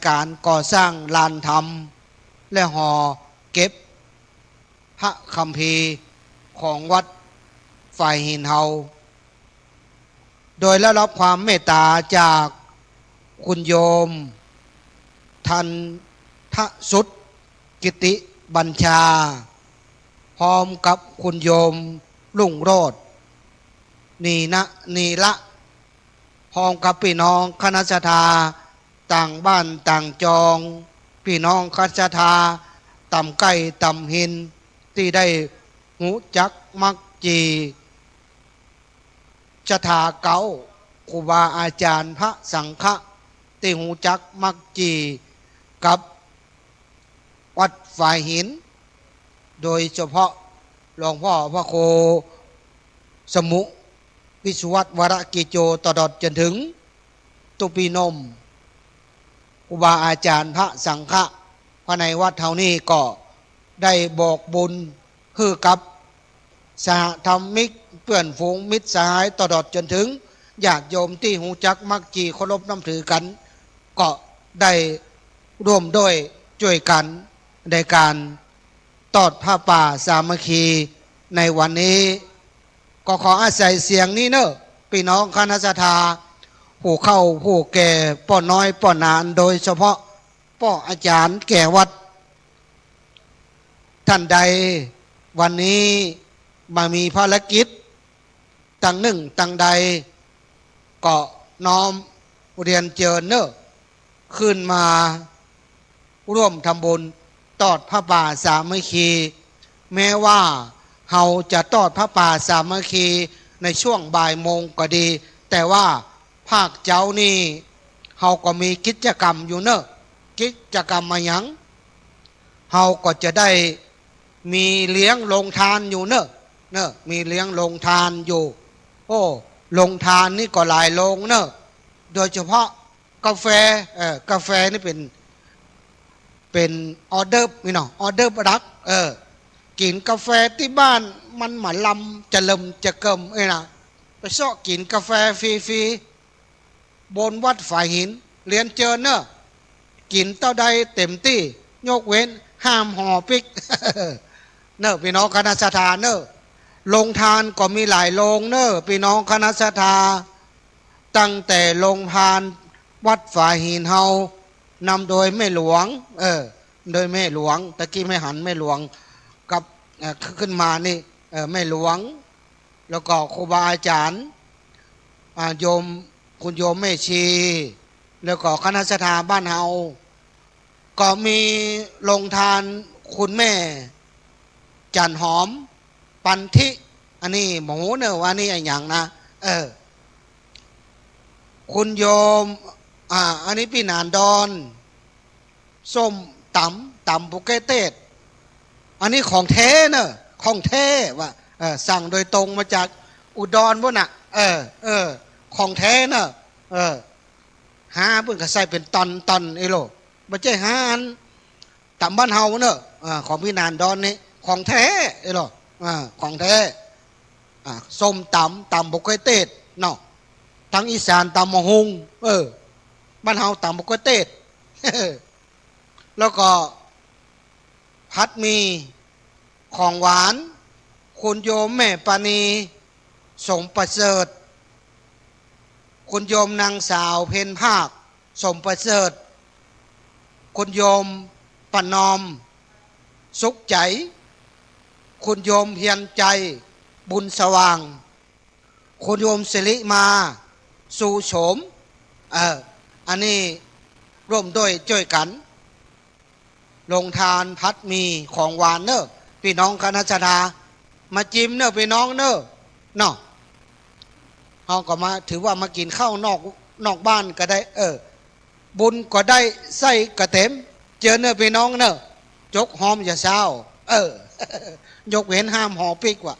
การก่อสร้างลานธรรมและห่อเก็บพระคัมภีร์ของวัดฝ่ายหินเฮาโดยได้รับความเมตตาจากคุณโยมทันทสุดกิติบัญชาพร้อมกับคุณโยมรุ่งโรจน์นีละพร้อมกับพี่น้องคณะสัตยาต่างบ้านต่างจองพี่น้องคณะสัตยาต่ำใกล้ต่ำหินที่ได้หูจักมักจีชะถาเก่าครูบาอาจารย์พระสังฆะที่หูจักมักจีกับวัดฝ่ายหินโดยเฉพาะหลวงพ่อพระโคสมุวิสุวัตวรกิโจตลอดจนถึงตุปีนมครูบาอาจารย์พระสังฆะภายในวัดเท่านี้ก็ได้บอกบุญคือกับสหธรรมิกเพื่อนฝูงมิตรสหายตลอดจนถึงญาติโยมที่หูจักมักจีเคารพนับถือกันก็ได้ร่วมด้วยช่วยกันในการตอดผ้าป่าสามัคคีในวันนี้ก็ขออาศัยเสียงนี้เนอะพี่น้องคณะสัตยาผู้เข้าผู้แก่ป้อน้อยป้อนานโดยเฉพาะป้ออาจารย์แก่วัดท่านใดวันนี้มามีภารกิจตั้งหนึ่งตั้งใดก็น้อมเรียนเจิญเนอะขึ้นมาร่วมทำบุญตอดพระป่าสามัคคีแม้ว่าเฮาจะตอดพระป่าสามัคคีในช่วงบ่ายโมงก็ดีแต่ว่าภาคเจ้านี่เฮาก็มีกิจกรรมอยู่เนอะกิจกรรมมาหยังเฮาก็จะได้มีเลี้ยงลงทานอยู่เนอะมีเลี้ยงลงทานอยู่โอ้ลงทานนี่ก็หลายโรงเนอะโดยเฉพาะกาแฟกาแฟนี่เป็นออเดอร์นี่เนาะออเดอร์รักกินกาแฟที่บ้านมันหมาลำจะเลิมจะเกิมนะไปซอกกินกาแฟฟรีๆบนวัดฝ่ายหินเรียนเจอเนอะกินเต้าใดเต็มที่ยกเว้นห้ามห่อปิก เนอะพี่น้องคณะสัตยาเนอะโรงทานก็มีหลายโรงเนอะพี่น้องคณะสัตยาตั้งแต่โรงทานวัดฝ่ายหินเฮานำโดยแม่หลวงโดยแม่หลวงตะกี้ไม่หันแม่หลวงกับขึ้นมานี่แม่หลวงแล้วก็ครูบาอาจารย์โยมคุณโยมแม่ชีแล้วก็คณะสัตยาบ้านเฮาก็มีโรงทานคุณแม่จันหอมปันทิอันนี้หมูเนอะว่านี่อย่างนะคุณโยมอันนี้พี่นานดอนส้มตำโปเกเตสอันนี้ของแท้เนอะของแท้ว่าสั่งโดยตรงมาจากอุดรพวกน่ะของแท้เนอะหาเพิ่งก็ใส่เป็นตอนไอ้โลไม่ใช่หาอันตำบ้านเฮาเนอะของพี่นานดอนนี่ของแท้ไอ้โลของแท้ส้มตำโปเกเตสเนาะทั้งอีสานตำมะฮุงบ้านเฮาตำโปเกเตส แล้วก็พัดมีของหวานคุณโยมแม่ปานีสมประเสริฐคุณโยมนางสาวเพนภาคสมประเสริฐคุณโยมปนอมสุขใจคุณโยมเพียรใจบุญสว่างคุณโยมสิริมาสู่โฉมอันนี้ร่วมด้วยช่วยกันลงทานพัดมีของหวานเนอะพี่น้องคณะสัตยามาจิ้มเนอะพี่น้องเนอะเนาะเขาก็มาถือว่ามากินข้าวนอกบ้านก็ได้บุญก็ได้ไส้กระเต็มเจอเนอะพี่น้องเนอะจกหอมอย่าเศร้ายกเว้นห้ามห่อปิกว่ะ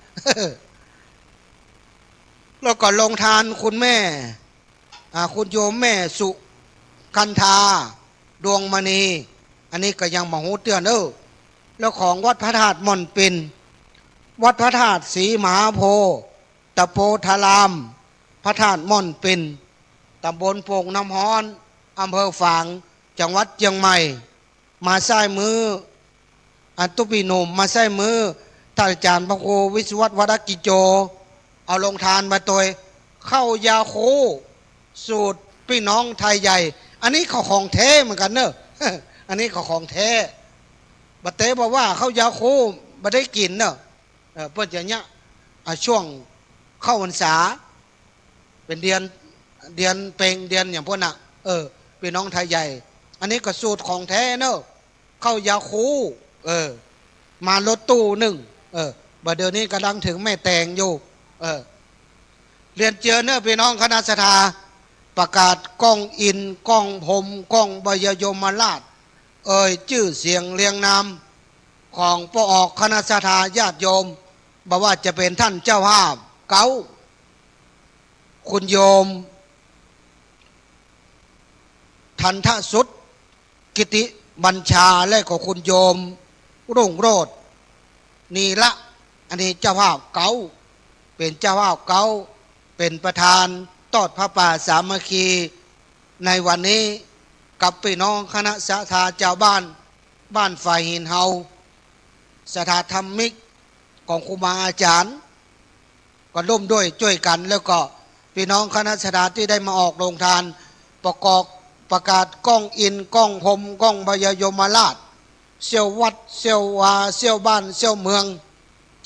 แล้วก็ลงทานคุณแม่คุณโยมแม่สุกันธาดวงมณีอันนี้ก็ยังมโหเตือนแล้วของวัดพระธาตุม่อนปินวัดพระธาตุศรีมหาโพธิ์ตะโพธารามพระธาตุม่อนปินตำบลโป่งน้ำฮ้อนอำเภอฝาง จังหวัดเชียงใหม่มาใส่มืออันตุปีโนมมาใส่มือท่านอาจารย์พระครูวิศวัตวรกิจโจเอาลงทานมาตัวเข้ายาโคสูตรพี่น้องไทยใหญ่อันนี้เขาของแท้เหมือนกันเนอะ อันนี้เขาของแท้บัดเตบอกว่าเข้ายาโคบัได้กินเนอะเพื่อนจะเนี้ยช่วงเข้าพรรษาเป็นเดือนเป่งเดือนอย่างพวกน่ะพี่น้องไทยใหญ่อันนี้ก็สูตรของแท้เนอะเข้ายาคูมารถตู้หนึ่งบัดเดี๋ยวนี้กำลังถึงแม่แตงอยู่เรียนเจอเนอะพี่น้องคณะสัทธาประกาศก้องอินก้องผมก้องบยยมราชชื่อเสียงเรียงนามของปออกคณะสัทธาญาติโยมบอกว่าจะเป็นท่านเจ้าภาพเก้าคุณโยมทันทสุดกิติบัญชาและก็คุณโยมรุ่งโรจน์นีละอันนี้เจ้าภาพเก้าเป็นเจ้าภาพเก้าเป็นประธานทอดพระป่าสามัคคีในวันนี้กับพี่น้องคณะสัทธาเจ้าบ้านฝ่ายหินเฮาสถาธรรมิกของครูบาอาจารย์ก็ร่วมด้วยช่วยกันแล้วก็พี่น้องคณะสัทธาที่ได้มาออกโรงทานประกาศก้องอินก้องผมก้องพยยมราชเสี่ยววัดเสี่ยววาเสี่ยวบ้านเสี่ยวเมือง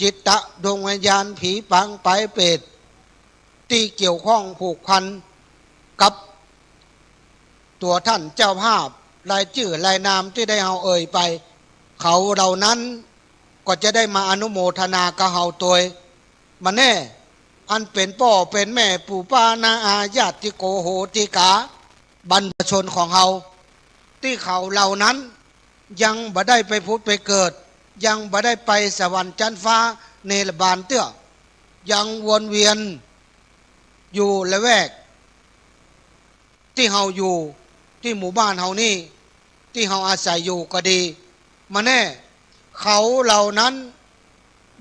จิตตะดวงวิญญาณผีปังไปเปรตที่เกี่ยวข้องผูกพันกับตัวท่านเจ้าภาพรายชื่อรายนามที่ได้เฮาไปเขาเหล่านั้นก็จะได้มาอนุโมทนากับเฮาตัวมาแน่อันเป็นพ่อเป็นแม่ปู่ป้านาอาญาติโกโหติกาบรรพชนของเฮาที่เขาเหล่านั้นยังบ่ได้ไปพุทธไปเกิดยังบ่ได้ไปสวรรค์ชั้นฟ้าเนรบานเตื้อยังวนเวียนอยู่ละแวกที่เฮาอยู่ที่หมู่บ้านเฮานี่ที่เฮาอาศัยอยู่ก็ดีมาแน่เขาเหล่านั้น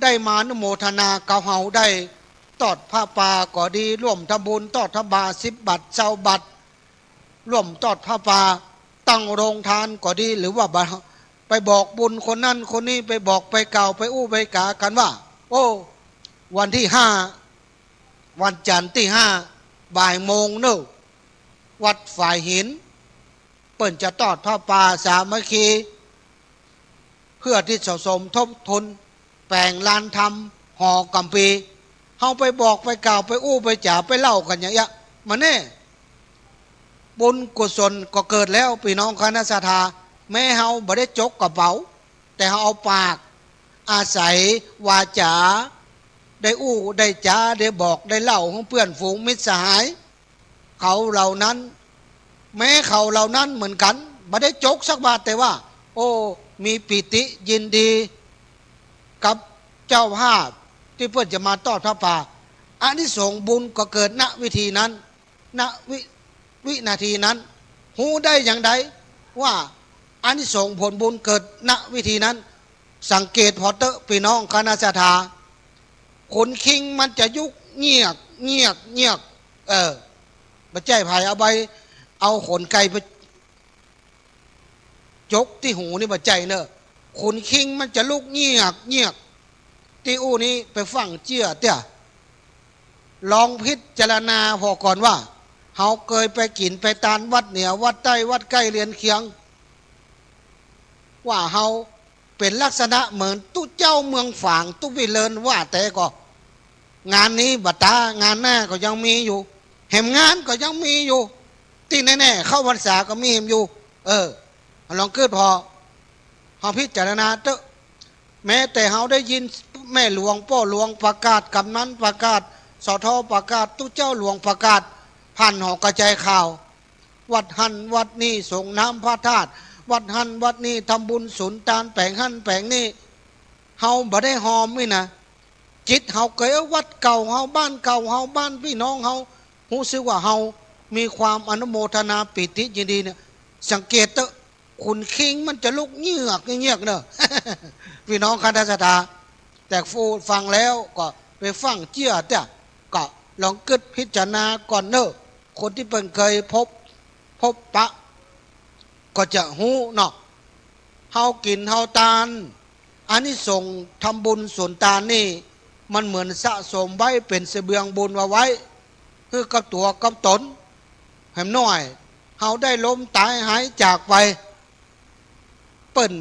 ได้มาอนุโมทนากับเฮาได้ทอดผ้าป่าก็ดีร่วมทำบุญทอดทบา10 บาท20 บาทร่วมทอดผ้าป่าตั้งโรงทานก็ดีหรือว่าไปบอกบุญคนนั้นคนนี้ไปบอกไปกล่าวไปอู้ไปกากันว่าโอ้วันที่5วันจันทร์ที่5 บ่ายโมงเนอะวัดฝ่ายหินเปิ่นจะทอดผ้าป่าสามัคคีเพื่อที่จะสมทบทุนแปลงลานธรรมห่อกัมพีเฮาไปบอกไปกล่าวไปอู้ไปจ่าไปเล่ากันอย่างเงี้ยมาแน่บุญกุศลก็เกิดแล้วพี่น้องคณะสัทธาแม้เฮาบ่ได้จกกระเป๋าแต่เฮาเอาปากอาศัยวาจาได้อู้ได้จ่าได้บอกได้เล่าของเพื่อนฝูงมิตรสหายเขาเหล่านั้นแม้เขาเหล่านั้นเหมือนกันบ่ได้จกสักบาทแต่ว่าโอ้มีปิติยินดีกับเจ้าภาพที่เพื่อนจะมาทอดพระป่าอานิสงส์บุญก็เกิดณวิธีนั้นณวินาทีนั้นหูได้อย่างใดว่าอานิสงส์ผลบุญเกิดณวิธีนั้นสังเกตพอเตอะพี่น้องคณะสัทธาขนคิงมันจะยุกเงียกบัจใจภายเอาใบเอาขนไก่ไปจกที่หูนี่บัจใจเนอะขนคิงมันจะลุกเงียกที่อู้นี้ไปฟังเจี้ยเตี้ยลองพิจารณาพอก่อนว่าเฮาเคยไปกินไปตานวัดเหนือวัดใต้วัดใกล้เรียนเคียงว่าเฮาเป็นลักษณะเหมือนตู้เจ้าเมืองฝางตู้วิเลินว่าแต่ก็งานนี้บัตางานหน้าก็ยังมีอยู่แห่มงานก็ยังมีอยู่ที่แน่ๆเข้าพรรษาก็มีอยู่ลองเกิดพอเฮาพิจารณาเตอะแม้แต่เฮาได้ยินแม่หลวงพ่อหลวงประกาศกำนันประกาศสทประกาศตู้เจ้าหลวงประกาศผ่านหอกระจายข่าววัดหันวัดนี้ส่งน้ำพระธาตุวัดหันวัดนี้ทำบุญสุนทานแปลงหันแปลงนี้เฮาบ่ได้หอมนี่นะจิตเฮาเคยวัดเก่าเฮาบ้านเก่าเฮาบ้านพี่น้องเฮารู้สึกว่าเฮามีความอนุโมทนาปิติยินดีเนี่ยสังเกตเตอะคุณคิงมันจะลุกเงียกเนอะ พี่น้องคณะสัตยาแต่ฟูฟังแล้วก็ไปฟังเจี้ยเตี้ยก็ลองกึศพิจารณาก่อนเนอะคนที่เพิ่งเคยพบปะ ก็จะหูเนาะเฮากินเฮาทานอานิสงส์ทำบุญส่วนทานนี่มันเหมือนสะสมไว้เป็นเสบียงบุญไว้คือกับตัวกับตนแหมน้อยเฮาได้ล้มตายหายจากไปเปิ้น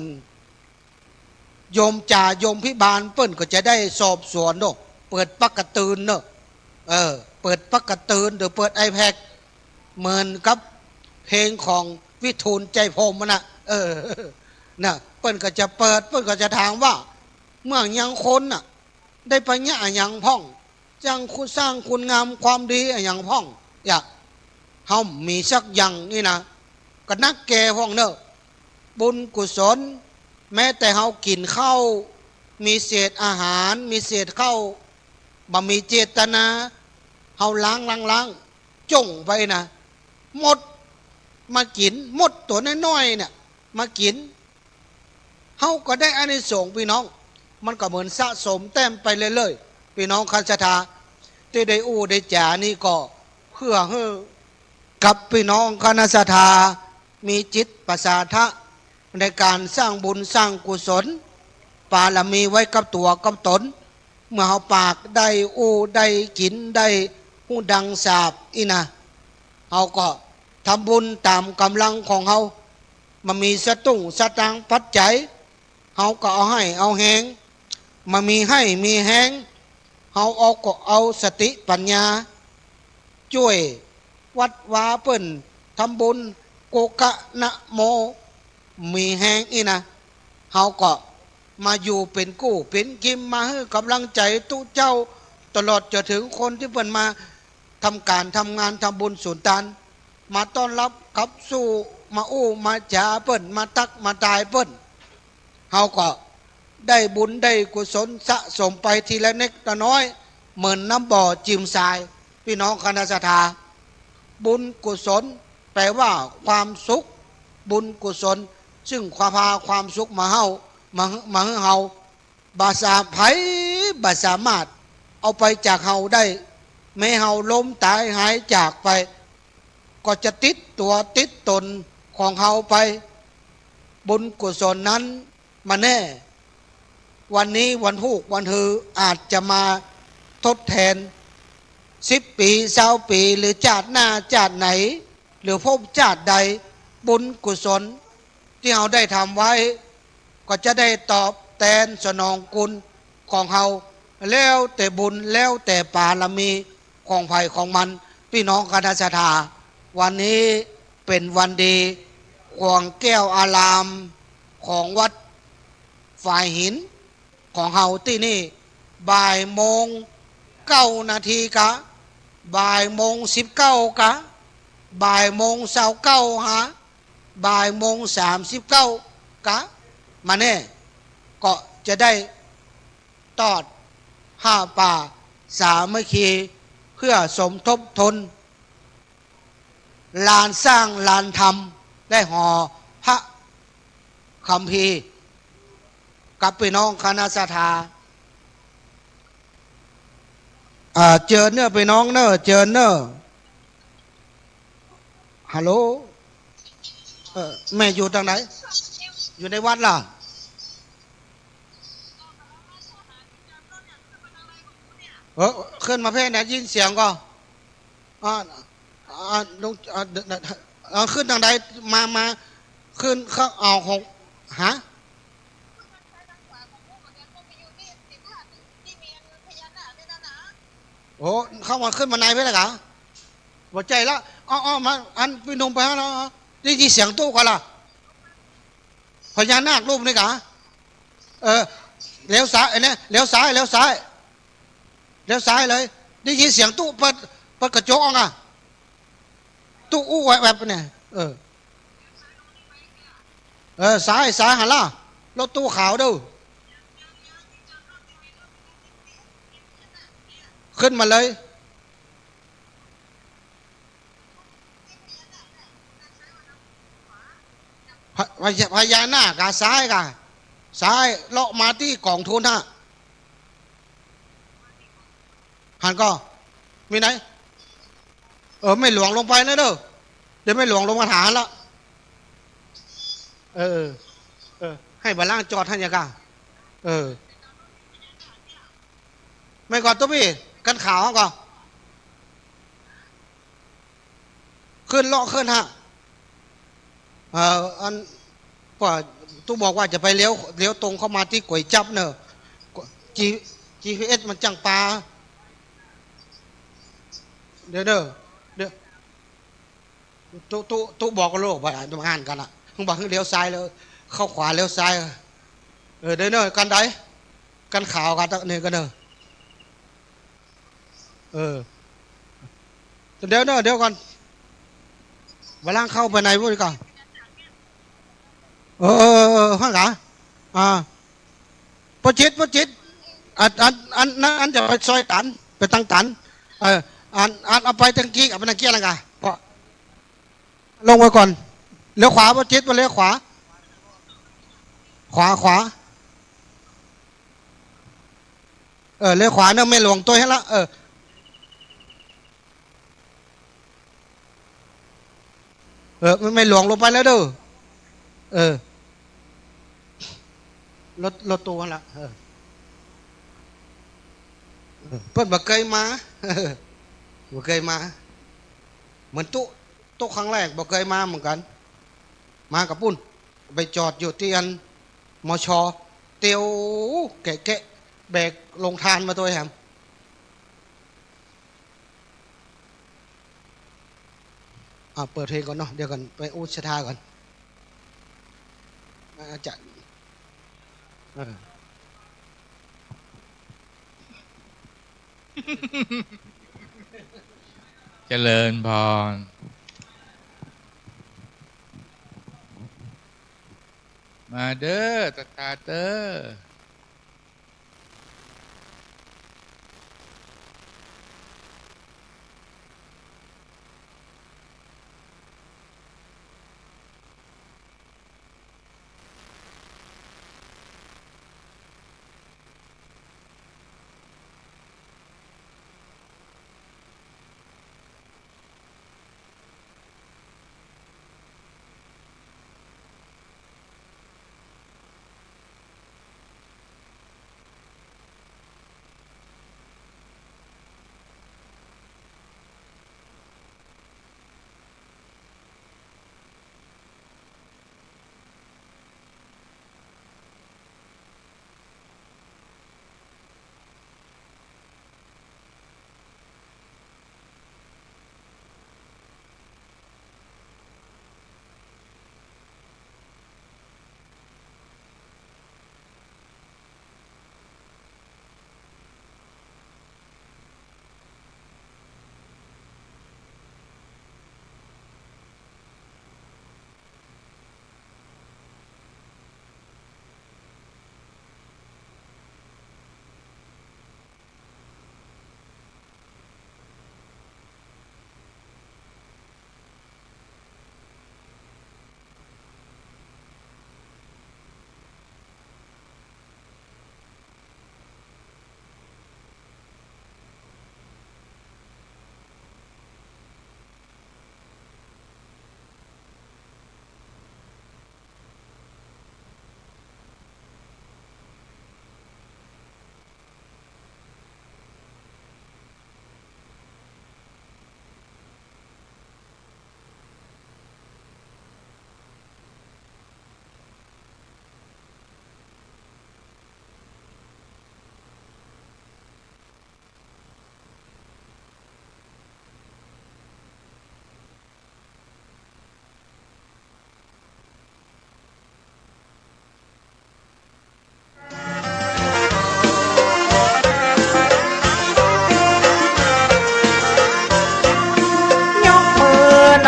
โยมจ่าโยมพิบาลเปิ้นก็จะได้สอบสวนเนาะเปิดปักกระตือนเนาะเปิดปักกระตือนหรือเปิดiPad เหมือนกับเพลงของวิทูลใจพรหมนะน่ะเปิ้นก็จะเปิดเปิ้นก็จะถามว่าเมื่อยังคนน่ะได้ปัญญาอย่างพ่องจังคุณสร้างคุณงามความดีอย่างพ่องอย่าเฮามีสักอย่างนี่นะก็นักแก่พ่องเนอะบุญกุศลแม้แต่เฮากินข้าวมีเศษอาหารมีเศษข้าวบ่มีเจตนาเฮาล้างจ้งไปนะหมดมากินหมดตัวน้อยๆเนี่ยมากินเฮาก็ได้อานิสงส์พี่น้องมันก็เหมือนสะสมแต้มไปเรื่อยๆพี่น้องคันศรัทธาที่ได้อู้ได้จ่านี่ก็เพื่อให้กับพี่น้องคณะศรัทธามีจิตประสาทะในการสร้างบุญสร้างกุศลปาลมีไว้กับตัวกับตนเมื่อเฮาปากได้อู้ได้กินได้หูดังสาบอีนะเฮาก็ทำบุญตามกำลังของเฮามันมีสตุ้งสตางค์ปัจจัยเฮาก็เอาให้เอาแหงมันมีให้มีแหงเฮาเอาก็เอาสติปัญญาช่วยวัดวาเปิ้นทำบุญโกกะนะโมมีแหงอีนะเฮาก็มาอยู่เป็นกู้เป็นกิมมาให้กำลังใจตุเจ้าตลอดจนถึงคนที่เปิ้นมาทำการทำงานทำบุญสุนทานมาต้อนรับขับสู้มาอู้มาจ่าเปิ้นมาตักมาตายเปิ้นเฮาก็ได้บุญได้กุศลสะสมไปทีละเล็กละน้อยเหมือนน้ำบ่อจิมทรายพี่น้องคณะศรัทธาบุญกุศลแปลว่าความสุขบุญกุศลซึ่งความพาความสุขมาเฮามาให้เฮาบาสาไผบาสามารถเอาไปจากเฮาได้ไม่เฮาล้มตายหายจากไปก็จะติดตัวติดตนของเฮาไปบุญกุศลนั้นมาแน่วันนี้วันพุธวันฮืออาจจะมาทดแทน10 ปี20 ปีหรือชาติหน้าชาติไหนหรือภพชาติใดบุญกุศลที่เฮาได้ทำไว้ก็จะได้ตอบแทนสนองคุณของเฮาแล้วแต่บุญแล้วแต่ปารมีของไผ่ของมันพี่น้องคณะศรัทธาวันนี้เป็นวันดีของแก้วอารามของวัดฝ่ายหินของเฮาที่นี่บ่ายโมง9 นาทีกะบ่ายโมง19กะบ่ายโมง29ฮะบ่ายโมง39กะมาแน่ก็จะได้ตอดผ้าป่าสามัคคีเพื่อสมทบทุนลานสร้างลานธรรมได้ห่อพระคัมภีร์กับพี่น้องคณะศรัทธาเจอเนอะพี่น้องเนอะเจอเนอะฮัลโหลแม่อยู่ทางไหนอยู่ในวัดล่ะขึ้นมาเพ่นะยินเสียงก็ขึ้นทางใดมาขึ้นเขาเอาของฮะโอ้เข้ามาขึ้นมาในเพื่อนเหรอหัวใจละมาอันพี่นุ่มไปฮะเนาะได้ยินเสียงตู้กันล่ะพญานาครูปนี่กะเลี้ยวซ้ายเนี่ยเลี้ยวซ้ายเลยได้ยินเสียงตู้เปิดกระจกอ่ะตู้อู้แบบเนี่ยซ้ายหันล่ะรถตู้ขาวดูขึ้นมาเลยพญานาคซ้ายเลาะมาที่กองทุนฮะหันก็มีไหนไม่หลวงลงไปนะเด้อเดี๋ยวไม่หลวงลงมาหาละ เออเออให้บาล่างจอดท่านยังกะเออไม่ก่อนตัวพี่กันขาวก่อนขึ้นเลาะขึ้นฮะอันป่าตู้บอกว่าจะไปเลี้ยวตรงเข้ามาที่ก๋วยจับเนอะจี GPS มันจังปลาเดี๋ยวเด้อเดี๋ยวตู้บอกกับโลกว่าจะมาอ่านกันอ่ะมึงบอกให้เลี้ยวซ้ายแล้วเข้าขวาเลี้ยวซ้ายเดี๋ยวเนอะกันไดกันขาวกันเนี่ยกันเนอะเออเดี๋ยวเนอะเดี๋ยวก่อนเวลาเข้าไปในพวกนี้ก่อนห้างกะอ่าปจิตอันจะไปซอยตันไปตั้งตันอันเอาไปตั้งกี้กับไปตั้งกี้อะไรกันพอลงไปก่อนเลี้ยวขวาปจิตมาเลี้ยวขวาเลี้ยวขวาเนี่ยไม่หลวงตัวให้ละไม่หลวงลงไปแล้วเด้อเออรถตัวละเพิ่นบ่เคยมาบ่เคยมาเหมือนตุ๊ครั้งแรกบ่เคยมาเหมือนกันมากับปุ้นไปจอดอยู่ที่อันมชเตียวแกะแบกลงทานมาตัวแหมเปิดเพลงก่อนเนาะเดี๋ยวก่อนไปอุชธาก่อนอาจารย์เจริญพรมาเด้อตาเด้อ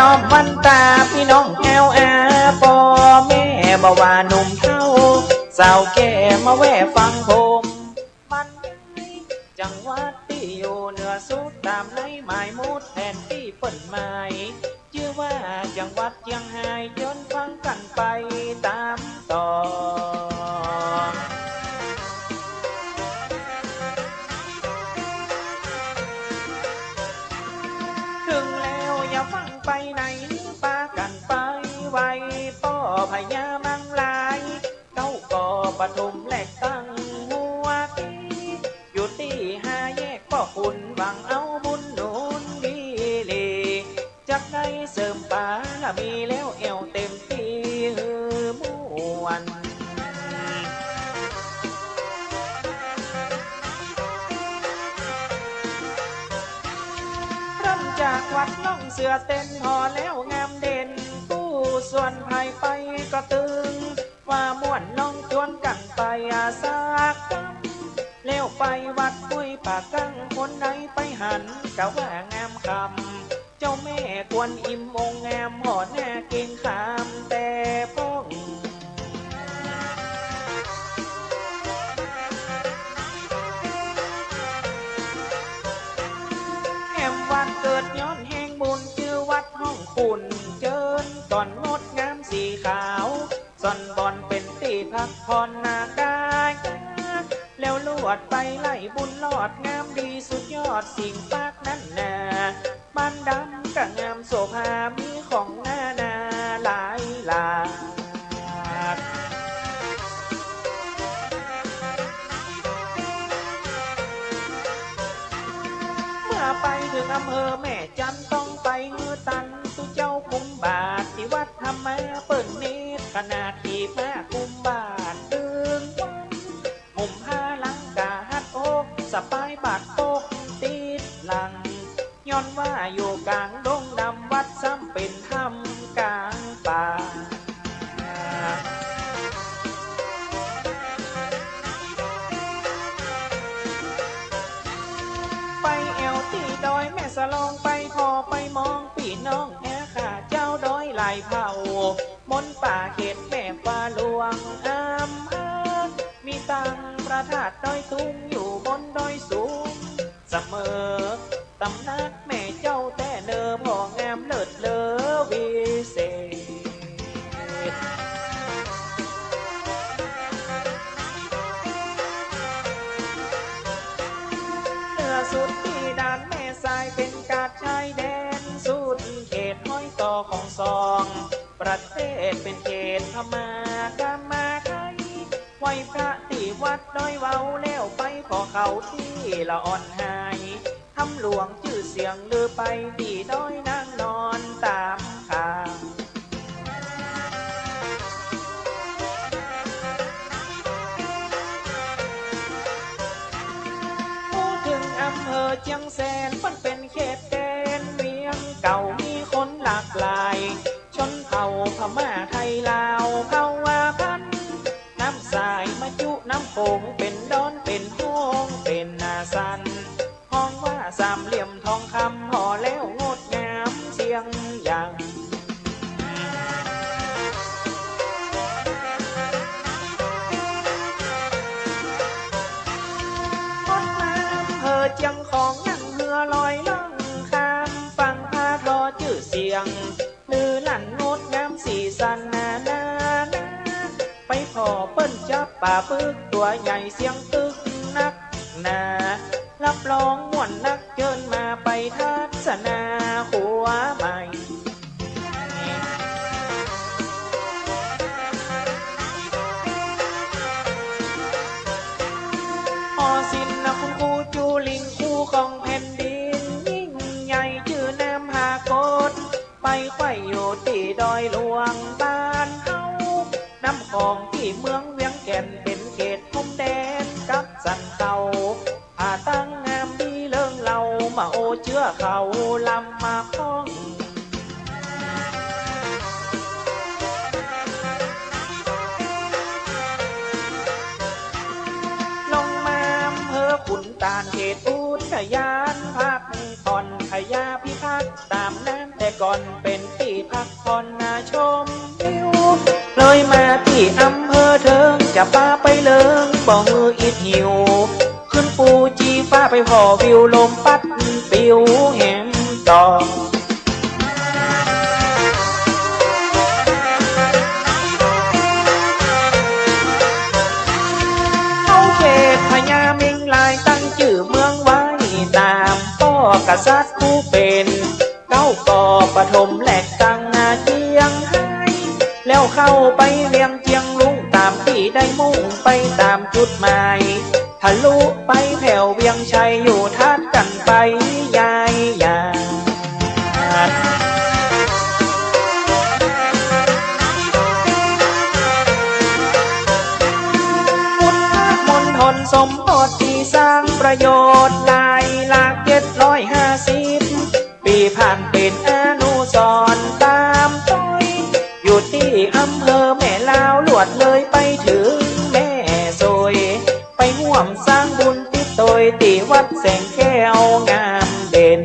น้อมวันตาพี่น้องแอวอาพ่อแม่บ่ว่าหนุ่มเฒ่าสาวแก่มาแวะฟังผมมันจังหวัดที่อยู่เหนือสุดตามในหมายมุดแทนที่เปิ่นหมายชื่อว่าจังหวัดเชียงรายย้อนฟังกันไปตามต่อถึงแล้วอย่าฟังไปไหนปากันไปไว้ป่อพญามัง ปฐมแหลกตั้งหัวกีอยู่ที่ห้าแยกพ่อคุณหวังเอาบุญหนุนดีเลจากได้เสริมป่าละมีแล้วเอวเต็มที่ฮือมวนจากวัดล่องเสือเต้นพอแล้วงามเด่นผู้ส่วนภายไปก็ตึงว่าม่วนน้องจวนกันไปอาสากเลี้ยวไปวัดห้วยปากกังคนไหนไปหันกะว่างามคำเจ้าแม่กวนอิมองงามหอหน้าเก่งขามแต่พ้องวันเกิดย้อนแห่งบุญชื่อวัดห้องขุนเจิญก่อนงดงามสีขาวซ่อนบอนเป็นที่พักผ่อนนากายแล้วลวดไปไล่บุญลอดงามดีสุดยอดสิ่งปากนั้นนาบ้านดำกะงามโสภามีของหน้านาหลายหลากไปถึงอำเภอแม่จันต้องไปเงือตันตุเจ้าคุมบาทที่วัดธรรมะเปิ่นเนตรขนาดที่แม่คุมบาทตึงวันมุมห้าลังกาฮัดอกสปายบาทโปกติดหลังย้อนว่าอยู่กลางดงดำวัดซ้ำเป็นถ้ำกลางป่าดอยแม่สลองไปพอไปมองพี่น้องแอ่ข้าเจ้าดอยไหลเผามนป่าเขตแม่ฟ้าหลวงอำเภอมีตังประทาดดอยตุงอยู่บนดอยสูงเสมอตำนักแม่เจ้าแต่เนอพ่องามเลิศเลอวิเศษสุดที่ด่านแม่สายเป็นกาดชายแดนสุดเขตห้อยต่อของสองประเทศเป็นเขตพม่ากามาไทยไหวพระที่วัดดอยเว้าแล้วไปพอเขาที่ละอ่อนหายทำหลวงชื่อเสียงลือไปที่ดอยนางนอนตามข่าวอำเภอเชียงแสนมันเป็นเขตแดนเวียงเก่ามีคนหลากหลายชนเผ่าพม่าไทยลาวเข้าว่าพันน้ำสายมาจุน้ำโขงเป็นดอนเป็นห้องเป็นนาสันห้องว่าสามเหลี่ยมทองคำห่อแล้วงดงามเสียงอย่างเจียงของนั่งเรือลอยล่องข้ามฟังพาทอชื่อเสียงลือหลั่นงดงามสีสันนาไปพอเปิ้นจับป่าปึกตัวใหญ่เสียงตึกนักนารับรองม่วนนักเกินมาไปทัศนาหัวใหม่พอสินนะคุณครูจูลิงคู่ของแผ่นดินยิ่งใหญ่ชื่อนามหากดไปไข่อยู่ที่ดอยหลวงบ้านเฮาน้ำของที่เมืองเวียงแก่นเป็นเขตพรมแดนกับสันเขาตั้งงามดีเลิงเรามาโอเชื้อเขาลำมาพ้องขุนตาลเขตอุทยานพักผ่อนพญาพิทักษ์ตามนั้นแต่ก่อนเป็นที่พักผ่อนนาชมวิวเลยมาที่อำเภอเทิงจะพาไปเลิงบ่มืออิดหิวขึ้นปูจีฟ้าไปพอวิวลมปัดปิวแหมต่อชื่อเมืองไว้ตามพ่อกษัตริย์ผู้เป็นเก้าก่อปฐมแหลกตังนาเจียงไฮ้แล้วเข้าไปเวียงเจียงลุงตามที่ได้มุ่งไป ามจุดหมายทะลุไปแผ่วเวียงชัยอยู่ทัดกันไปยายยาดพุทธมณฑลสมโภชที่สร้างประโยชน์หลายหลัก750 ปีผ่านเป็นอนุสรณ์ตามต้อยอยู่ที่อำเภอแม่ลาวลวดเลยไปถึงแม่โซยไปห่วมสร้างบุญติดโตยที่วัดแสงแก้วงามเด่น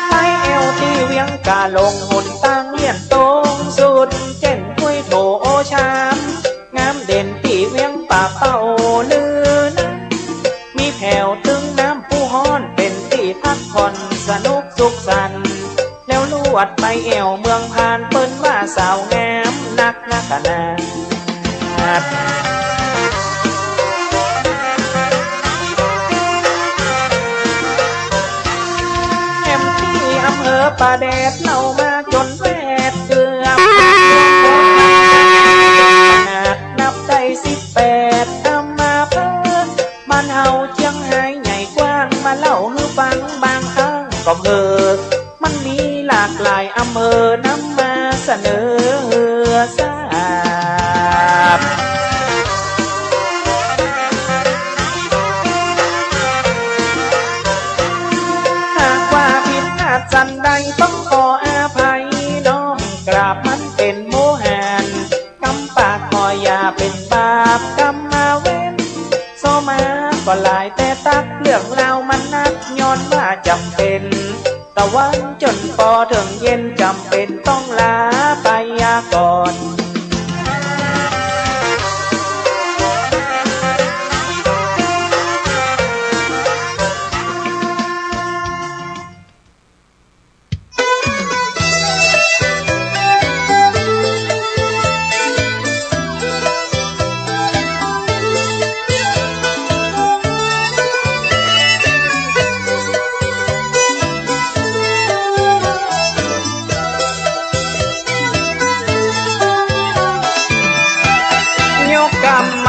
ไปเอวที่เวียงกาลงหุ่นตั้งเลียนตรงสุดเช่นถ้วยโถโอชามงามเด่นที่เวียงป่าเป่าลือนะมีแผ่วตึงน้ำผู้ฮ้อนเป็นที่พักผ่อนสนุกสุขสันต์แล้วลวดไปแอวเมืองพานเปิ้นว่าสาวงามนักขนาดแอมที่อำเภอป่าแดดเล่ามาจนแวดเกือบนับได้18อำมาเพิ่นบ้านเฮาเชียงไฮ้ใหญ่กว้างมาเล่าให้ฟังบางครั้งก็เพ้อมันมีหลากหลายอำเภอนำมาเสนอทราบหากว่าผิดพลาดสันใดต้องขออภัยน้อมกราบมันเป็นโมหันกำปากขออย่าเป็นบาปกรรมมาเว้นโซมาก็หลายแต่ตักเรื่องราวมันนักย้อนว่าจำเป็นตะวันจนพอถึงเย็นจำเป็นต้องลาไปก่อน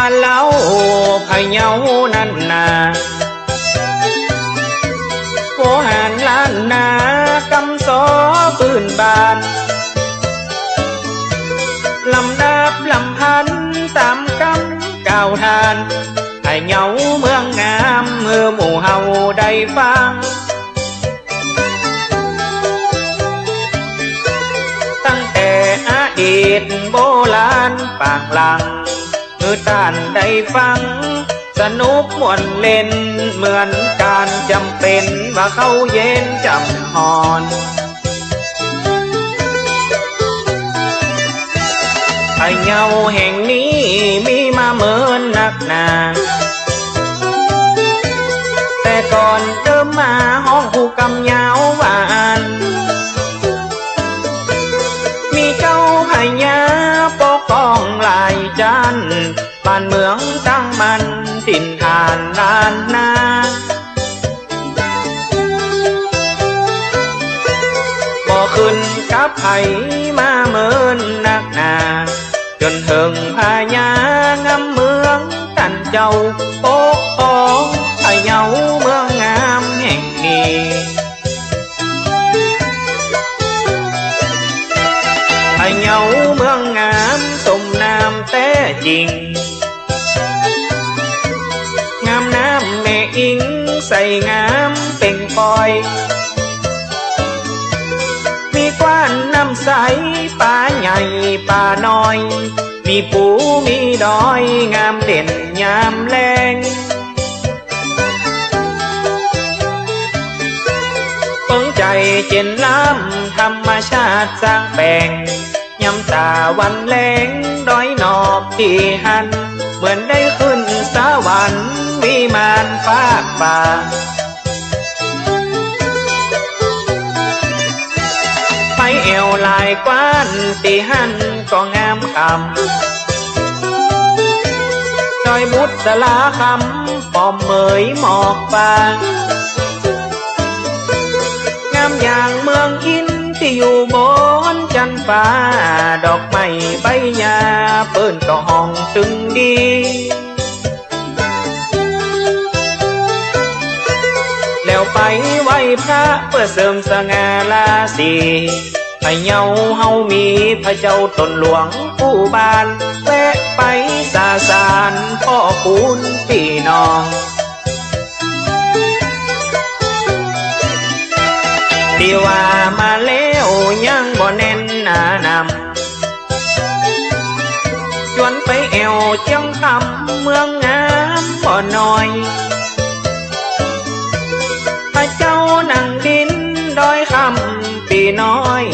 มาเล่าพะเยานั่นนาโวหารล้านนากำสอปืนบานลำดับลำพันตามกำก่าวทานพะเยาเมืองงามเมื่อหมู่เฮาได้ฟังตั้งแต่อดีตโบราณปางหลังท่านได้ฟังสนุกม่วนเล่นเหมือนการจำเป็นว่าเขาเย็นจำหอนพะเยาแห่งนี้มีมาเหมือนนักหนาแต่ก่อนเดิมมาห้องผู้กำยาวหวานมีเจ้าพญาปกครองหลายจันบ้านเมืองตั้งมันถิ่นฐานล้านนาบ่ขึ้นกับไผมาเหมือนนักหนาจนถึงพญางามเมืองตันเจ้าปกครองพะเยาเมืองงามแห่งนี้พะเยาเมืองงามสมนามแต่จริงงามน้ำแม่อิงใส่งามเป่งปอยมีกว้านน้ำใสป่าใหญ่ป่าน้อยมีปูมีดอยงามเด่นยามแลงเปิงใจเจนล้ำธรรมชาติสร้างแบ่งยำตาวันแลงดอยนอบที่หันเหมือนได้ขึ้นสวรรค์วิมานฟ้าป่าไปเอวลายกว้านตีหันก็งามคำดอยบุษลาคำปอมเหมยหมอกฟางงามอย่างเมืองอิน อยู่บนจันฟ้าดอกไม้ใบหญ้าเปิ้นก็ห้องตึงดีแล้วไปไหว้พระเพื่อเสริมสง่าราศีพะเยาเฮามีพระเจ้าตนหลวงผู้บานแวะไปสาสารพ่อคุณพี่น้องที่ว่ามาแล้วยังบ่แน่นหนานำชวนไปแอวเจียงคำเมืองงามบ่น้อยพระเจ้านั่งดินดอยคำปีน้อย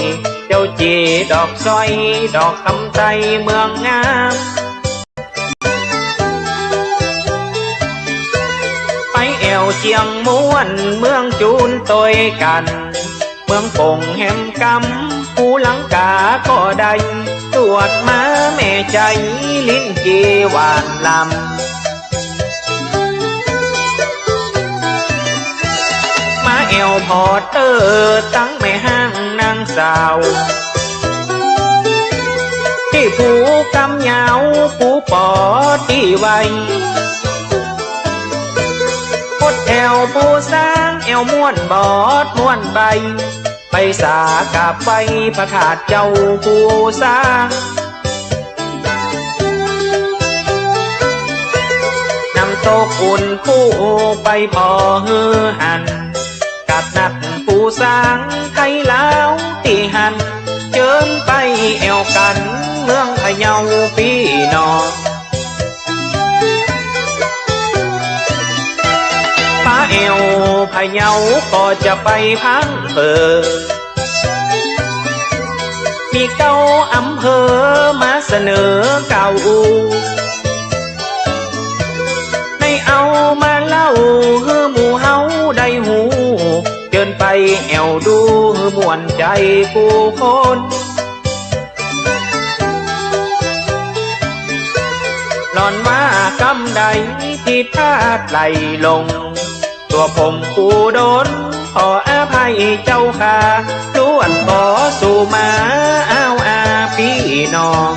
เจ้าจีดอกซอยดอกคำใจเมืองงามไปแอวเจียงม้วนเมืองจูนตอยกันเมืองปงแหมกำภูลังกาก็ได้ตรวจมาแม่ใจลิ้นจีหวานลำมาแอวพอเตอร์ตั้งแม่ห้างนางสาวที่ผูกำยาวผูปอที่ไวพดแอวผู้สร้างแอวม้วนบอดม้วนใบไปสากาบไปประขาดเจ้าผู้สร้างนำโต๊ะอุ่นคู่ไปพอฮือหันกัดนัดผู้สร้างไทยลาวที่หันเจิมไปแอวกันเมืองพะเยาพี่น้องป้าแอวพะเยาก็จะไปพังเผอมีเก้าอำเภอมาเสนอเก่าในเอามาเล่าฮือหมู่เฮาได้หูเดินไปแอวดูฮือม่วนใจผู้คนหล่อนว่ากำใดที่พลาดไหลลงตัวผมผู้โดนขออภัยเจ้าค่ะล้วนขอสู่มาอ้าวอาพี่น้อง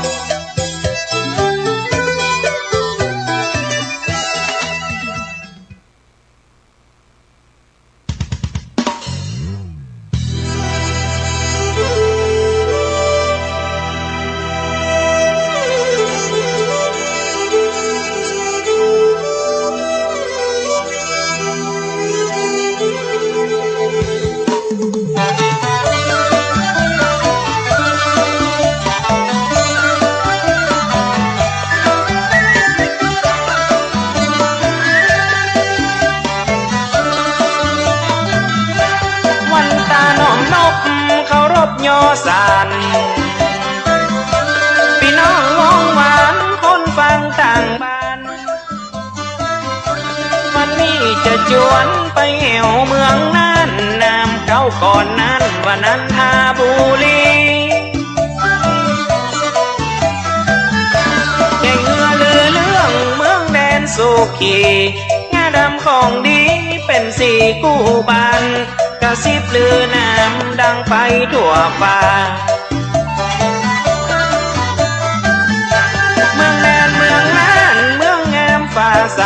ย่อสานพี่น้องมองหวานคนฟังต่างบ้านวันนี้จะจวนไปแอวเมืองน่านนามเขาก่อนนั้นว่านันทบุรีแก่เงือลือเรื่องเมืองแดนสุขีงาดำของดีเป็นสีกู้บานกระซิบลือน้ำดังไปทั่วฟ้าเมืองแดนเมืองน่านเมืองงามฟ้าใส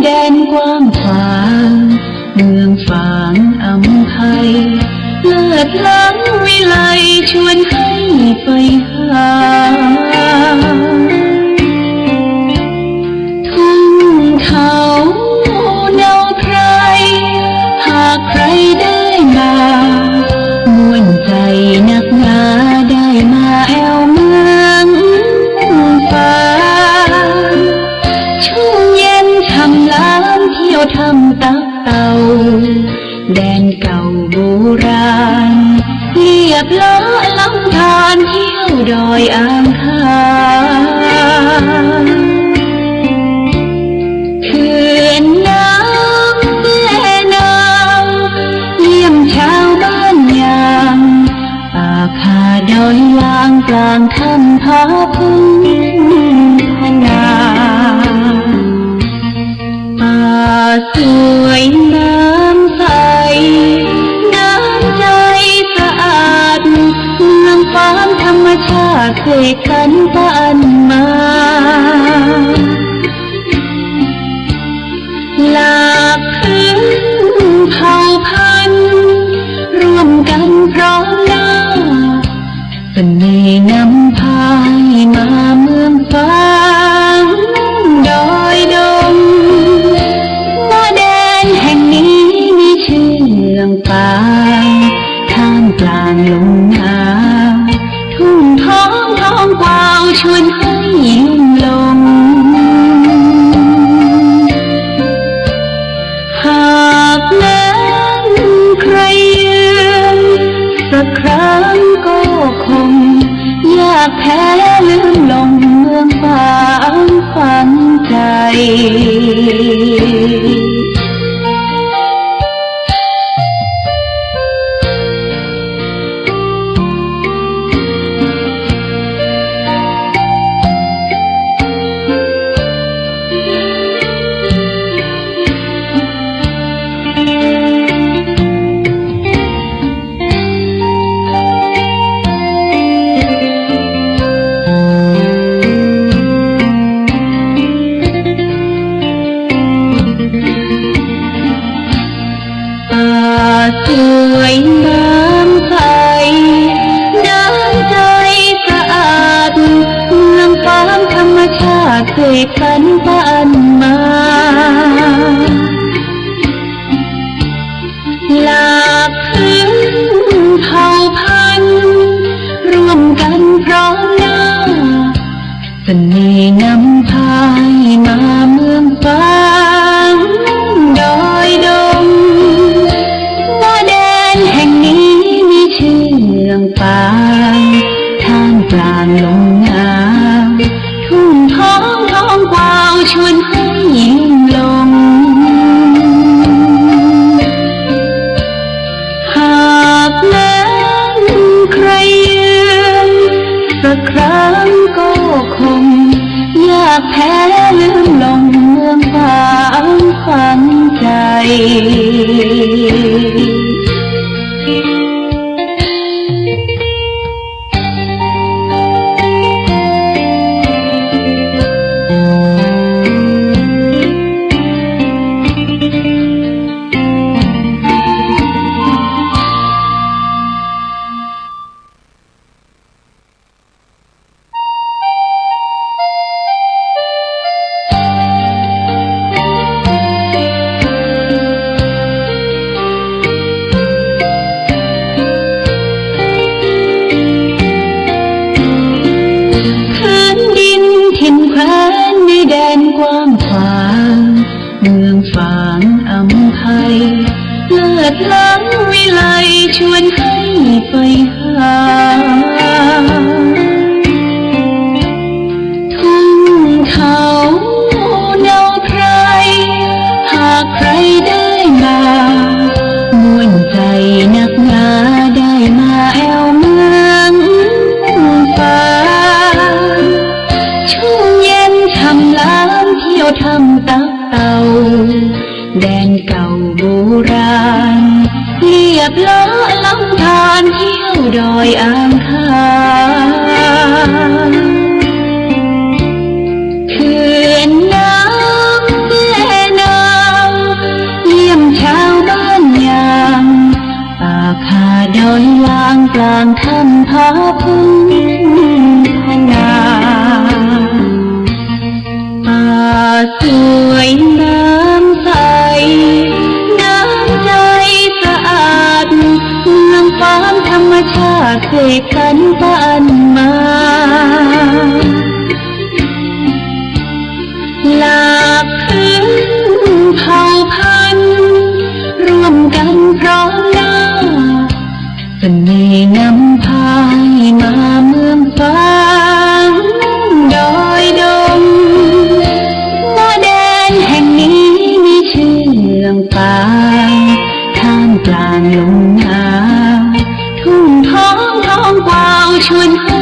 แดนกว้างขวางเมืองฝางอำไพเลิศล้ำวิไลชวนให้ไปหาทุ่งเขาเนาไพรหากใครได้มาม่วนใจนักหนาได้มาแอวเมืองฟ้าชุ่มเย็นช่ำล้ำเที่ยวทำตักเต่าแดนเก่าโบราณเรียบล้อลำธารเที่ยว าพึ่งพนาป่าสวยน้ำใสน้ำใจสะอาดเมืองฟ้าธรรมชาติเสกสรรสรรค์มาหลากพื้นเผ่าพันธุ์ร่วมกันพร้อมหน้าเสน่ห์นำพายมาเมืองฟ้าดอยดงหน้าแดนแห่งนี้มีชื่อเมืองป่าท่ามกลางลมหนาวทุ่งท้องท้องกวาวชวนให้ยิ่งลงหากแม้นใครยืนสักครั้งก็คงอยากแพ้ลืมลงเมืองฟ้าฝันใจสวยน้ำใสน้ำใจสะอาดเมืองฟ้าธรรมชาติเสกสรรสรรค์มาหลากพื้นเผ่าพันธุ์ร่วมกันพร้อมหน้าเสน่ห์นำพายมาเมืองฟ้าดอยดงแห่งนี้มีชื่อเมืองป่าท่ามกลางลมหนาวทุ่งท้องท้องกวาวชวนให้ยิ่งลงหากแม้นใครยืนสักครั้งก็คงอยากแพ้ลืมลงเมืองป่าฝันใจกว้างขวางเมืองฝางอำไพเลิศล้ำวิไลชวนให้ไปหาทุ่งเขาเนาไพรหากใครได้มาม่วนใจนักหนาได้มาแอวเมืองฟ้าช่วงเย็นช่ำล้ำเที่ยวทำตักเต่าแดนเก่าโบราณเรียบล้อลำธารเที่ยวดอยอ่างขางเขื่อนน้ำและน้ำเยี่ยมชาวบ้านยามป่าคาดอยลางกลางถ้ำผาพึ่งพนาป่าสวยน้ำใสน้ำใจสะอาดเมืองฟ้าธรรมชาติเสกสรรสรรค์มาหลากพื้นเผ่าพันธุ์ร่วมกันพร้อมหน้าเสน่ห์นำพายมาเมืองฟ้าดอยดงหน้าแดนแห่งนี้มีชื่อเมืองป่าท่ามกลางลมหนาวทุ่งท้องท้องกวาวชวนให้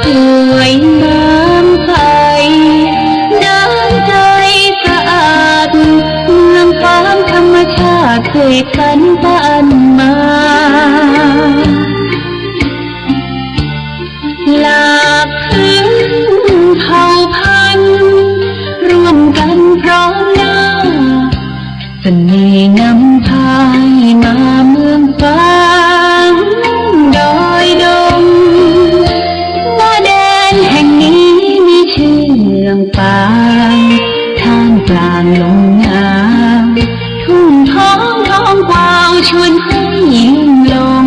สวยน้ำใสน้ำใจสะอาดเมืองฟ้าธรรมชาติเสกสรรปั้นมาหลากพื้นเผ่าพันธุ์ร่วมกันพร้อมหน้าเสน่ห์นำพายมาเมืองฟ้าดอยดงแห่งนี้มีชื่อเมืองปางท่ามกลางลมหนาวทุ่งท้องกวาวชวนให้ยิ้มลง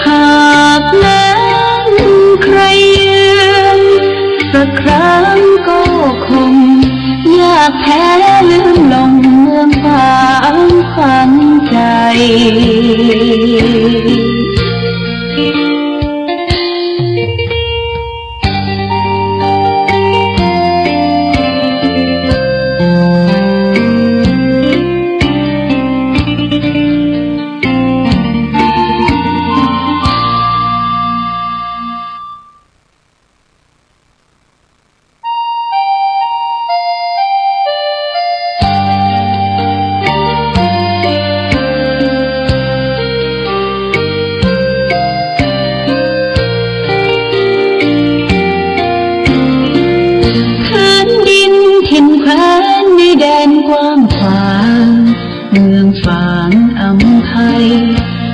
หากแม้ใครยืนสักครั้งก็คงอยากแพ้ลืมลงเมืองฟางฝังใจแดนกว้างขวางเมืองฝางอำไพ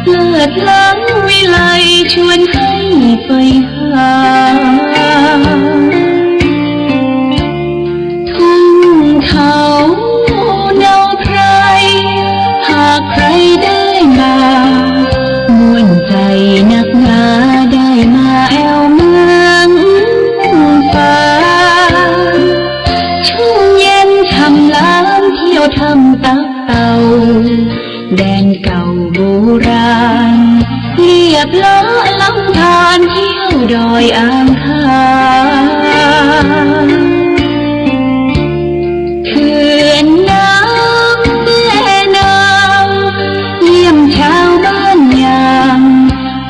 เลิศล้ำวิไลชวนให้ไปหาทุ่งเขาเนาไพรหากใครได้มาม่วนใจนักหนาได้มาแอวเมืองฟ้าช่วงเย็นทำล้านเที่ยวทำตักเต่าแดนเก่าโบราณเรียบล้อลำธารเที่ยวดอยอ่างขางเขื่อนน้ำแม่นางเยี่ยมชาวบ้านยาง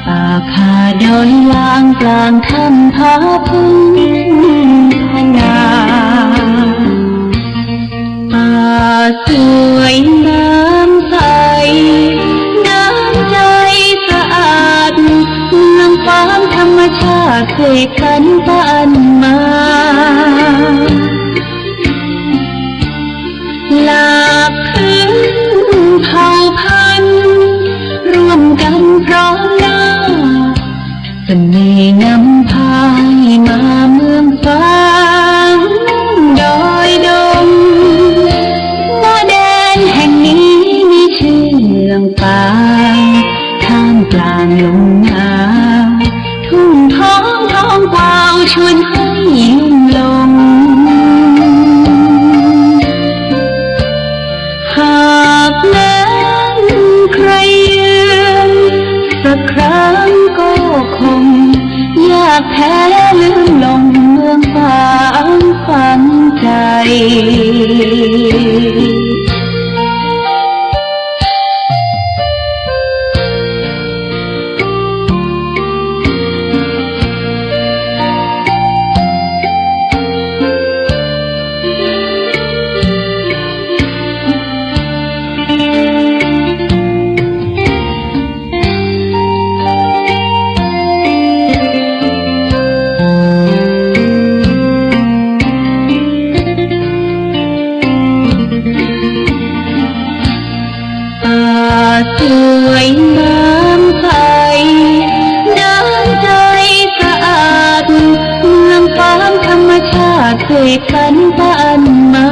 ป่าคาดอยลางกลางถ้ำผาพึ่งพนาสวยน้ำใสน้ำใจสะอาดเมืองฟ้าธรรมชาติเสกสรรปั้นมาหลากพื้นเผ่าพันธุ์ร่วมกันพร้อมหน้าเสน่ห์นำพายมาเมืองฟ้าดอยดงแห่งนี้มีชื่อเมืองปางท่ามกลางลมหนาวทุ่งท้องกวาวชวนให้ยิ้มลงหากแม้ใครยืนสักครั้งก็คงอยากแพ้ลืมลงเมืองฟางฝังใจ สวยน้ำใสน้ำใจสะอาดเมืองฟ้าธรรมชาติเสกสรรปั้นมา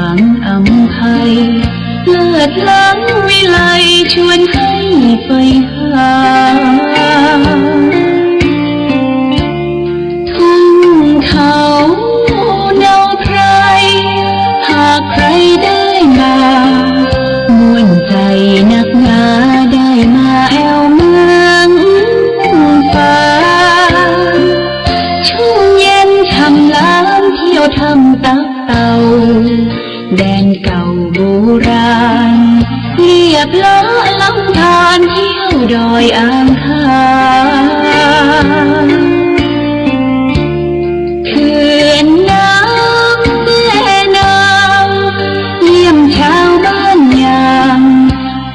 างอำไพเลิศล้ำวิไลชวนให้ไปหาทุ่งเขาเนาไพรหากใครได้มามวนใจนักหนาได้มาแอวเมืองฟ้าช่วงเย็นช่ำล้ำเที่ยวทำตักเต่าแดนเก่าโบราณเรียบล้อลำธารเที่ยวดอยอ่างขางเขื่อนน้ำแม่นางเยี่ยมชาวบ้านยาง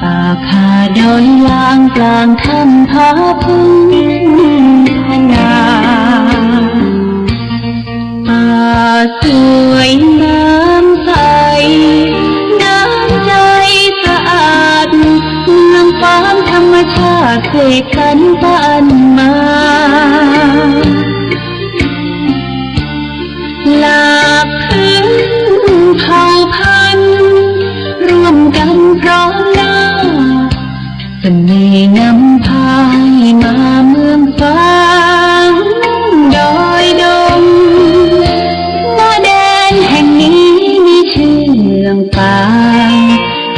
ป่าคาดอยลางกลางถ้ำผาพึ่งพนาป่าสวยน้ำใสน้ำใจสะอาดเมืองฟ้าธรรมชาติเสกสรรปันมาหลากพื้นเผ่าพันธุ์ร่วมกันพร้อมหน้าเสน่ห์นำพายมาเมืองฟ้าดอยดงหน้าแดนแห่งนี้มีชื่อเมืองฟ้า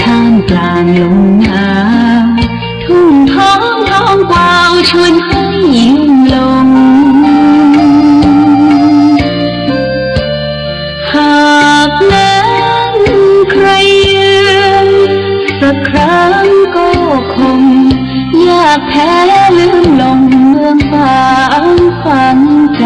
ท่ามกลางลมหนาวทุ่งท้องกวาวชวนให้ยิ้มลงหากแม้นใครยืนสักครั้งก็คงอยากแพ้ลืมลงเมืองฟ้าฝันใจ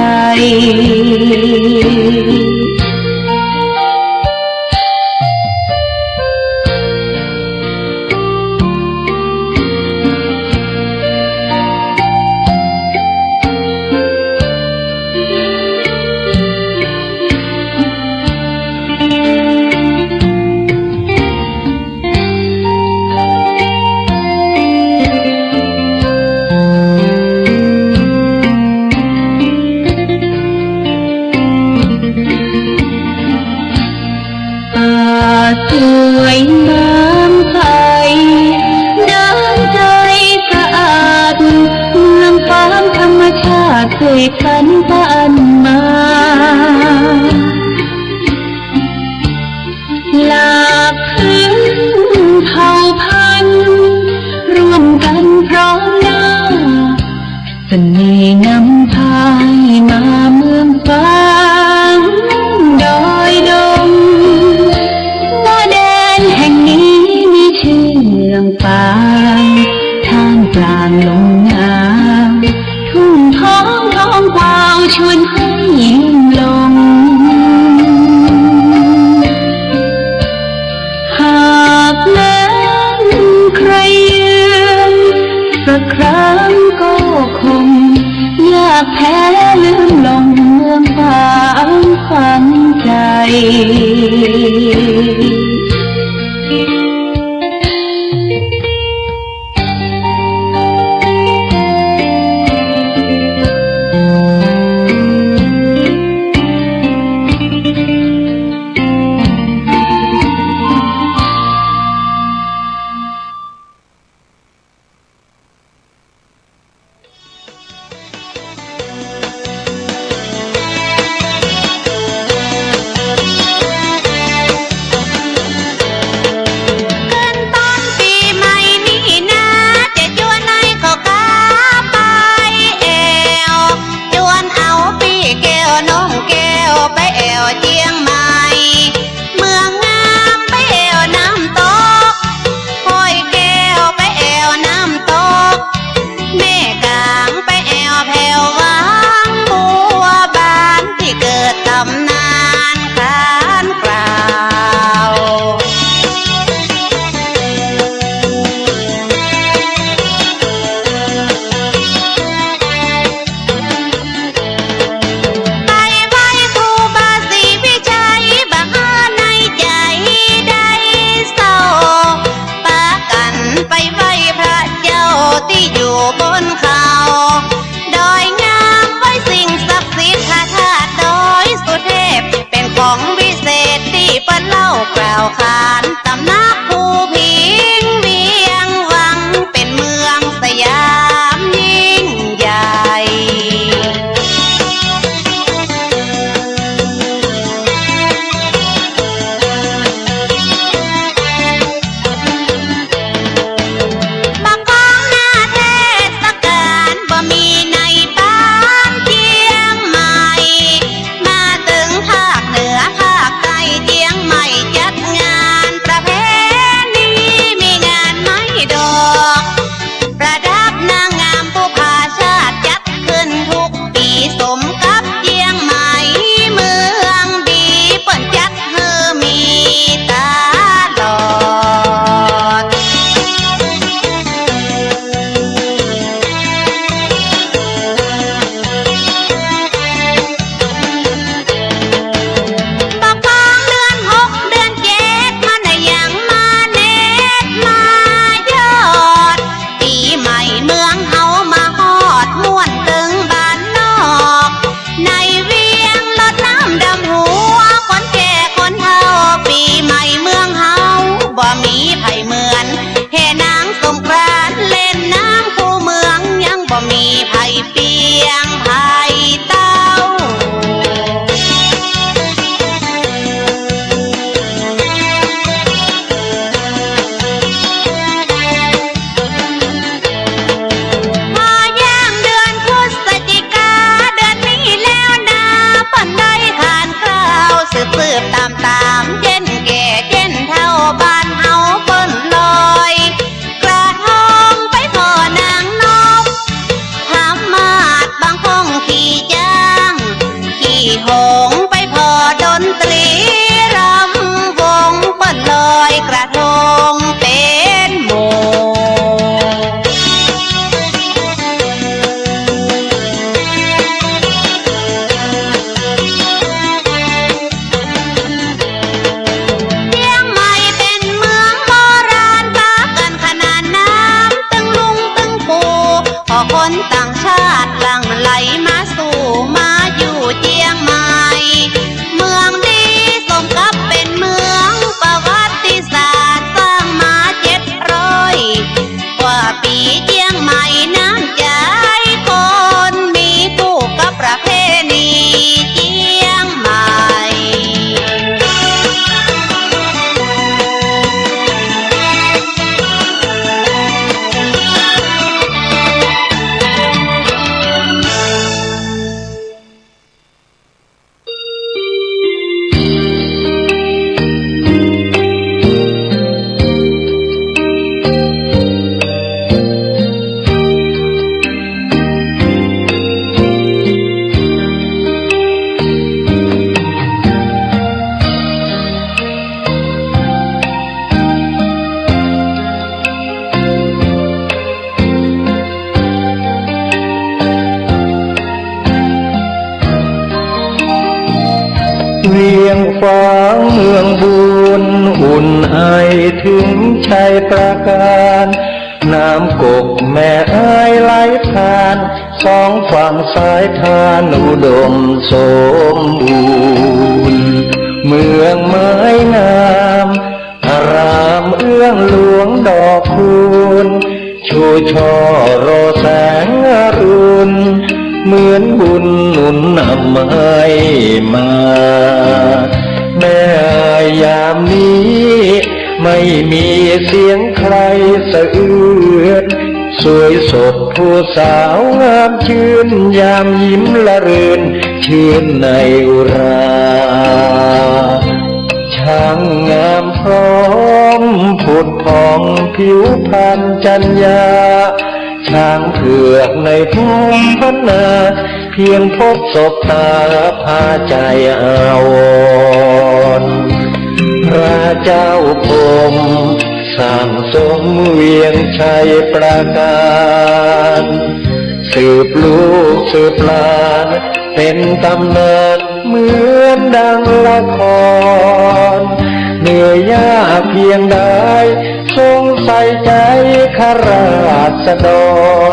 สวยน้ำใสน้ำใจสะอาดเมืองฟ้าธรรมชาติเสกสรรปันมาหลากพื้นเผ่าพันธุ์ร่วมกันพร้อมหน้าเสน่ห์นำพายมาเมืองฟ้าดอยดงแห่งนี้มีชื่อเมืองฟ้าท่ามกลางลมหนาวทุ่งท้องกวาวชวนให้ยิ้มลงหากแม้นใครยืนสักครั้งก็คงอยากแพ้ วียงฟ้างเมืองบุญอุ่นไอถึงชัยประการน้ำกกแม่ไอไหลผ่านสองฝั่งสายทานอุดมสมบูรณ์เมืองไม้งามอารามเอื้องหลวงดอกคูณชูช่อโรแสงอรุณเหมือนบุญหนุนนำให้มาแม่ยามนี้ไม่มีเสียงใครสะอื้นสวยสดผู้สาวงามชื่นยามยิ้มละรื่นชื่นในอุราช่างงามพร้อมผุดผ่องผิวพรรณจัญญาช้างเผือกในทุ่งพนาเพียงพบศพตาพาใจอาวรณ์พระเจ้าพรหมสร้างทรงเวียงชัยประการสืบลูกสืบหลานเป็นตำนานเหมือนดังละครเหนื่อยยากเพียงใดทรงใส่ใจข้าราษฎ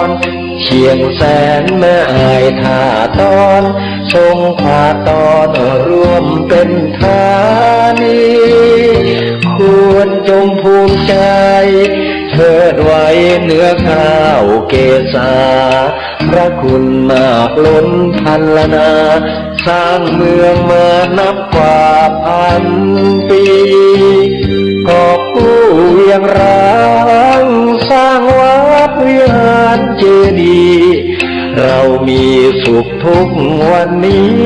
รเชียงแสนแม่อายท่าตอนทรงพาตอนร่วมเป็นธานีควรจงภูมิใจเทิดไว้เหนือข้าวเกษาพระคุณมากล้นพันละนาสร้างเมืองมานับกว่าพันปีกอบกู้เวียงร้างสร้างวัดวิหารเจดีย์เรามีสุขทุกวันนี้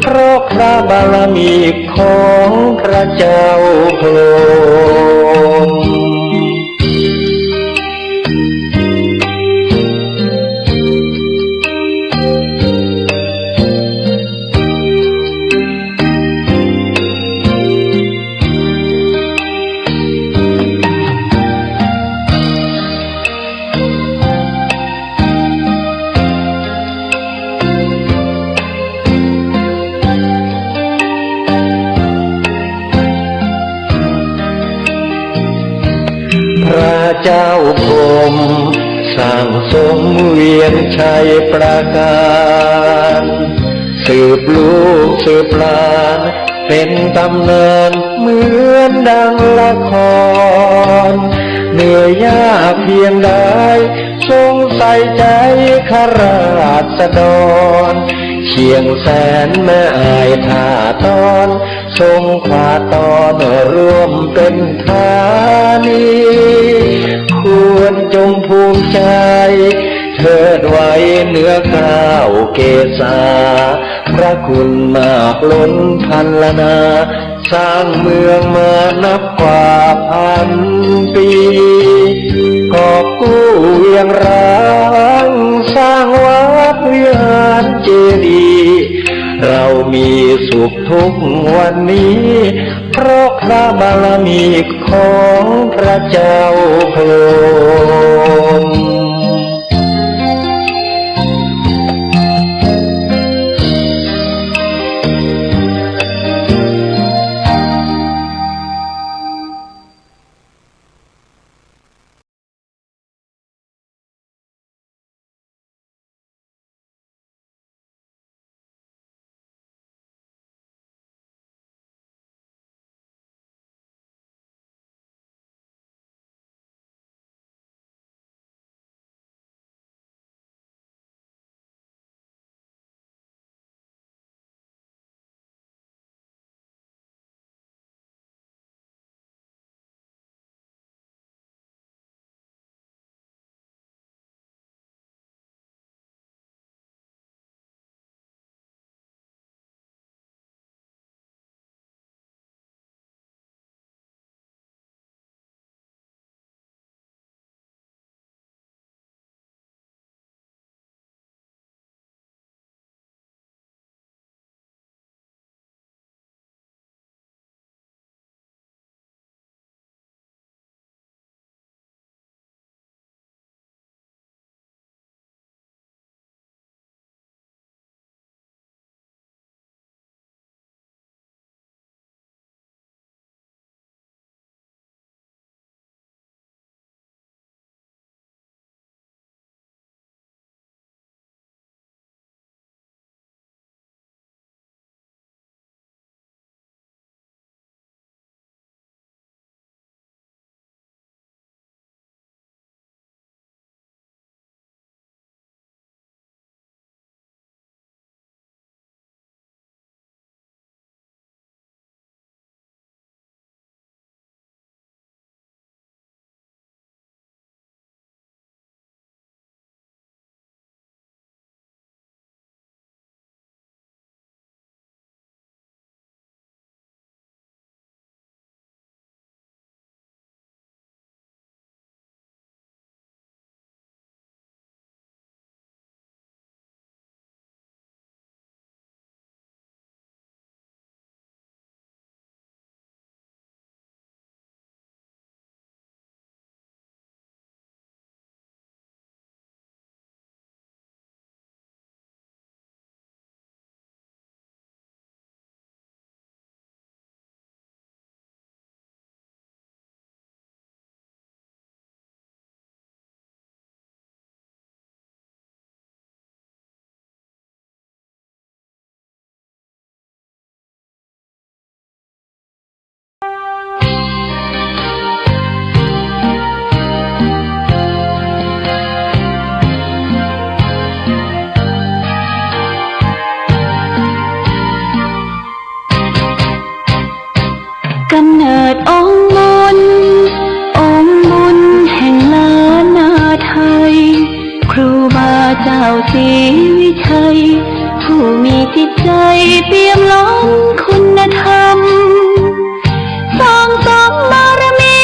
เพราะพระบารมีของพระเจ้าพรหมพระเจ้าพรหมสร้างทรงเวียนชัยประการสืบลูกสืบหลานเป็นตำนานเหมือนดังละครเหนื่อยยากเพียงใดทรงใส่ใจข้าราษฎรเชียงแสนแม่อายท่าตอนทรงขวาตอนร่วมเป็นธานีควรจงภูมิใจเทิดไว้เหนือข้าวเกษาพระคุณมากล้นพันละนาสร้างเมืองมานับกว่าพันปีกอบกู้เวียงร้างสร้างวัดวิหารเจดีย์เรามีสุขทุกวันนี้เพราะพระบารมีของพระเจ้าพรหม ดองค์มนต์องค์บุญแห่งล้านนาไทย ครูบาเจ้าศรีวิชัย ผู้มีจิตใจเปี่ยมล้นคุณธรรมสร้างสมบารมี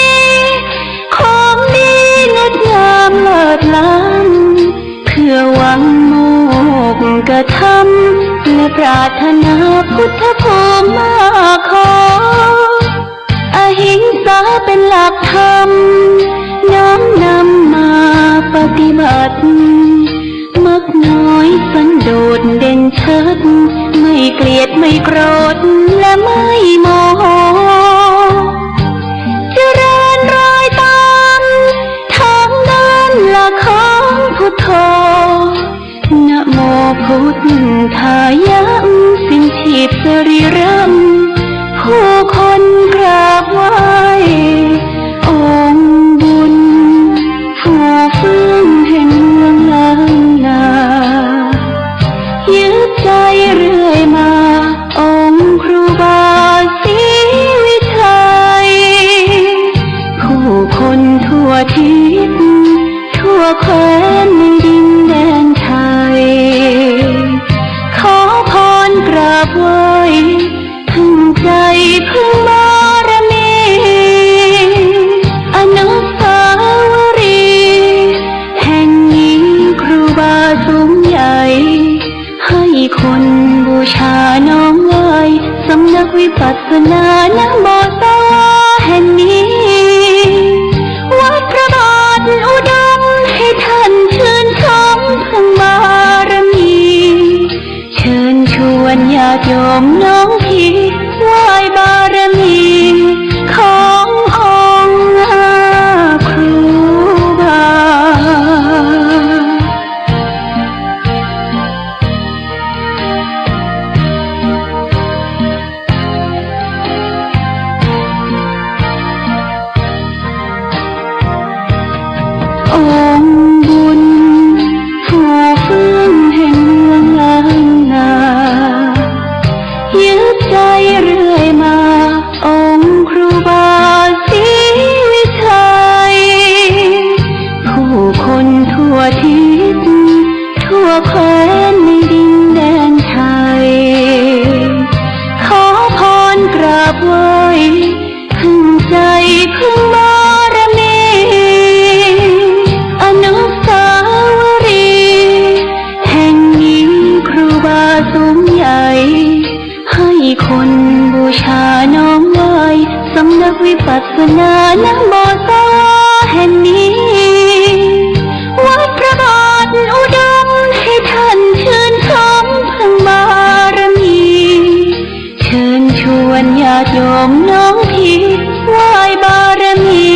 ของดีงดงามเลิศล้ำเพื่อหวังโมกกระทำและปรารถนาพุทธภูมิมาขออหิงสาเป็นหลักธรรมน้อมนำมาปฏิบัติมักน้อยสันโดษเด่นชัดไม่เกลียดไม่โกรธและไม่โมโหเจริญรอยตามทางเดินหลักของพุทโธนะโมพุทธายะสิ้นชีพสรีระผู้คนกราบไหว้องค์บุญผู้ฟื้นแห่งเมืองล้านนายึดใจเรื่อยมาองค์ครูบาศรีวิชัยผู้คนทั่วทิศทั่วแคว้นในดินแดนไทยขอพรกราบไหว้พึ่งใจพึ่งบารมีอนุสาวรีย์แห่งนี้ครูบาสูงใหญ่ให้คนบูชาน้อมไหว้สำนักวิปัสสนาณโบสถ์แห่งนี้วัดพระบาทอุดมให้ท่านชื่นชมพึ่งบารมีเชิญชวนญาติโยมน้องพี่ไหว้บารมีขององค์ครูบาองค์บุญผู้ฟื้นแห่งเมืองล้านนายึดใจเรื่อยมาองค์ครูบาศรีวิชัยผู้คนทั่วทิศทั่วแคว้นในดินแดนไทยขอพรกราบไหว้พึ่งใจพึ่งบารมีอนุสาวรีย์แห่งนี้ครูบาสูงใหญ่ให้คนบูชาน้อมไหว้สำนักวิปัสสนาณโบสถ์แห่งนี้วัดพระบาทอุดมให้ท่านชื่นชมพึ่งบารมีเชิญชวนญาติโยมน้องพี่ไหว้บารมี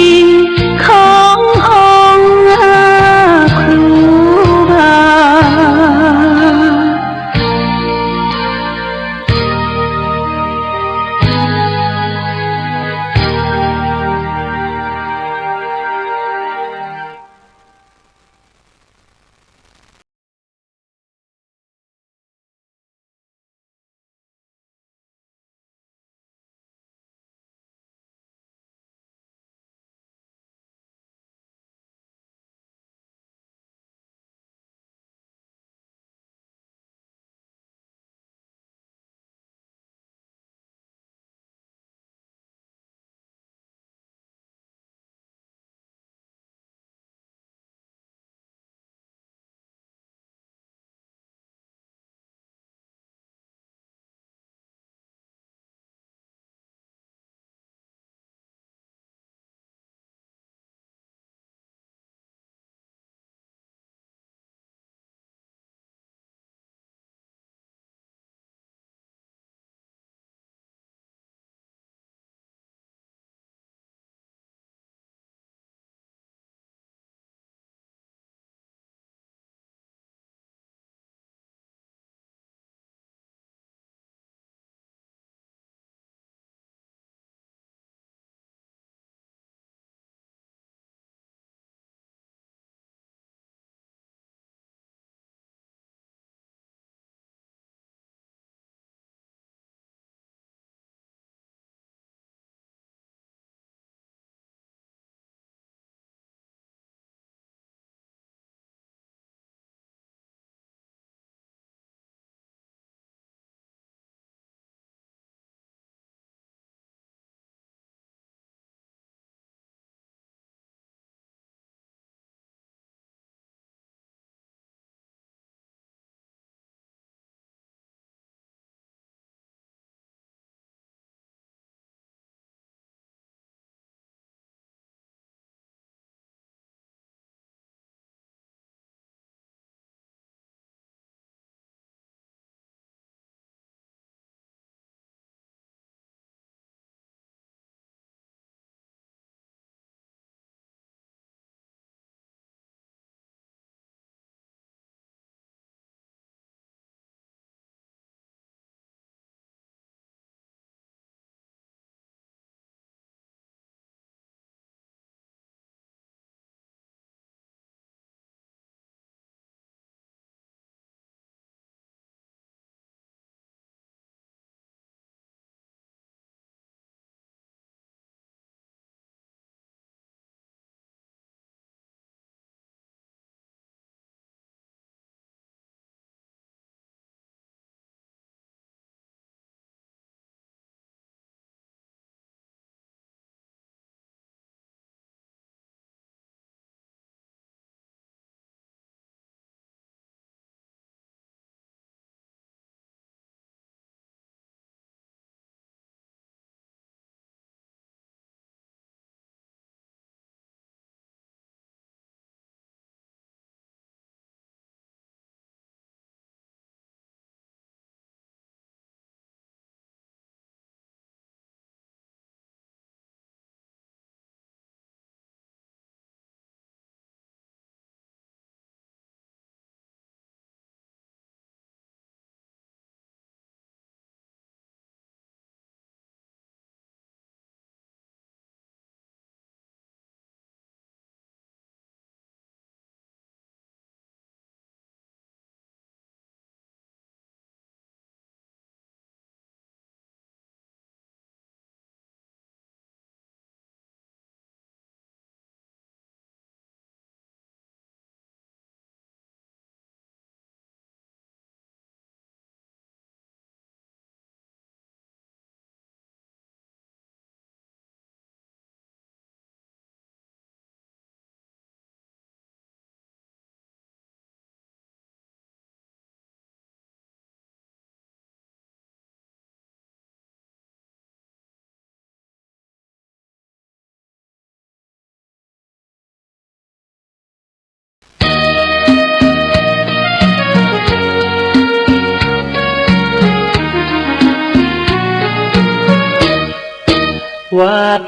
วัด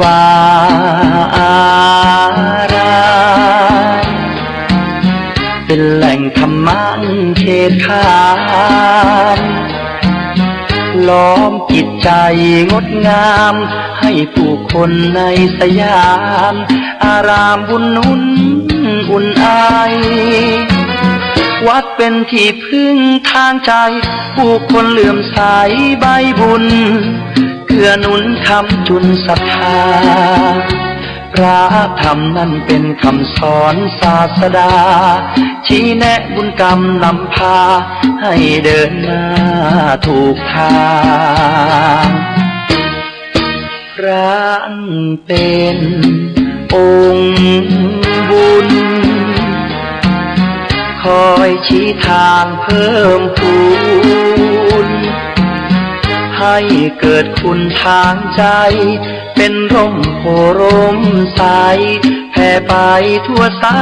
วาอารามเป็นแหล่งธรรมะเขตขานล้อมจิตใจงดงามให้ผู้คนในสยามอารามบุญนุนอุ่นไอวัดเป็นที่พึ่งทางใจผู้คนเลื่อมใสใบบุญเกื้อหนุนคำจุนศรัทธาพระธรรมนั้นเป็นคำสอนศาสดาชี้แนะบุญกรรมนำพาให้เดินหน้าถูกทางพระเป็นองค์บุญคอยชี้ทางเพิ่มพูนให้เกิดคุณทางใจเป็นร่มโพร่มใสแผ่ไปทั่วสา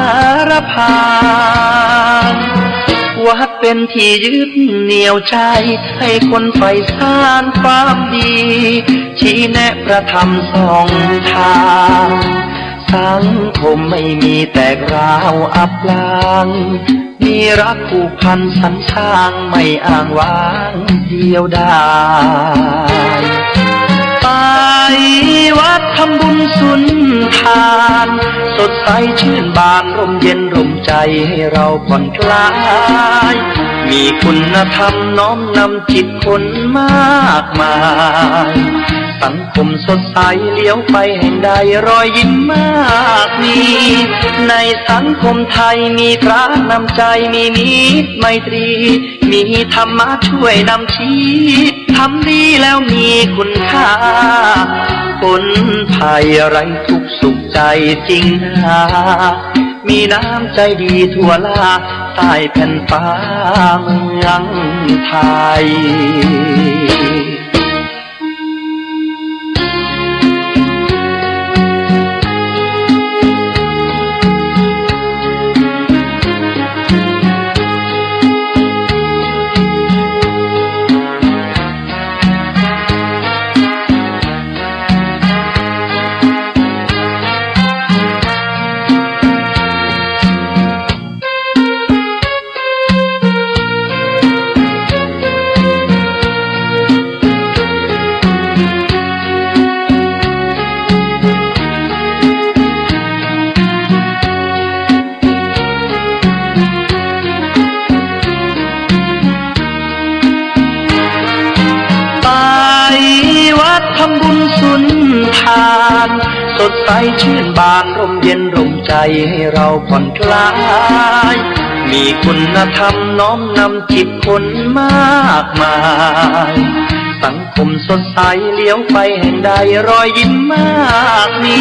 รพางวัดเป็นที่ยึดเหนี่ยวใจให้คนใฝ่สานความดีชี้แนะประธรรมสองทางสังคมไม่มีแตกร้าวอับลางมีรักผูกพันสรรสร้างไม่อ้างว้างเดียวดายไปวัดทำบุญสุนทานสดใสชื่นบานร่มเย็นร่มใจให้เราผ่อนคลายมีคุณธรรมน้อมนำจิตคนมากมายสังคมสดใสเลี้ยวไปแห่งใดรอยยิ้มมากมีในสังคมไทยมีพระนำใจมีมิตรไมตรีมีธรรมะช่วยนำชี้ทำดีแล้วมีคุณค่าคนไทยไร้ทุกข์สุขใจจริงนามีน้ำใจดีทั่วลาใต้แผ่นฟ้าเมืองไทยสดใสชื่นบานร่มเย็นร่มใจให้เราผ่อนคลายมีคุณธรรมน้อมนำจิตคนมากมายสังคมสดใสเลี้ยวไปแห่งใดรอยยิ้มมากมี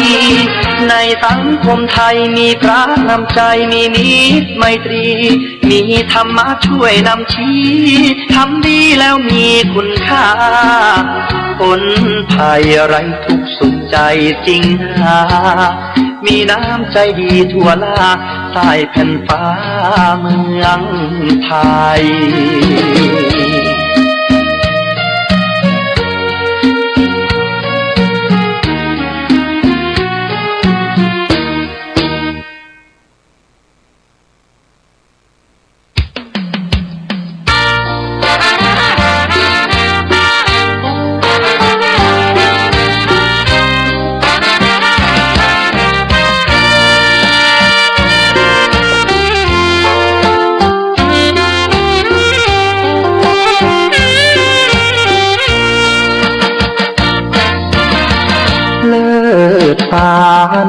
ในสังคมไทยมีพระนำใจมีมิตรไมตรีมีธรรมะช่วยนำชี้ทำดีแล้วมีคุณค่าคนไทยไร้ทุกข์สุขใจจริงนามีน้ำใจดีทั่วลาใต้แผ่นฟ้าเมืองไทย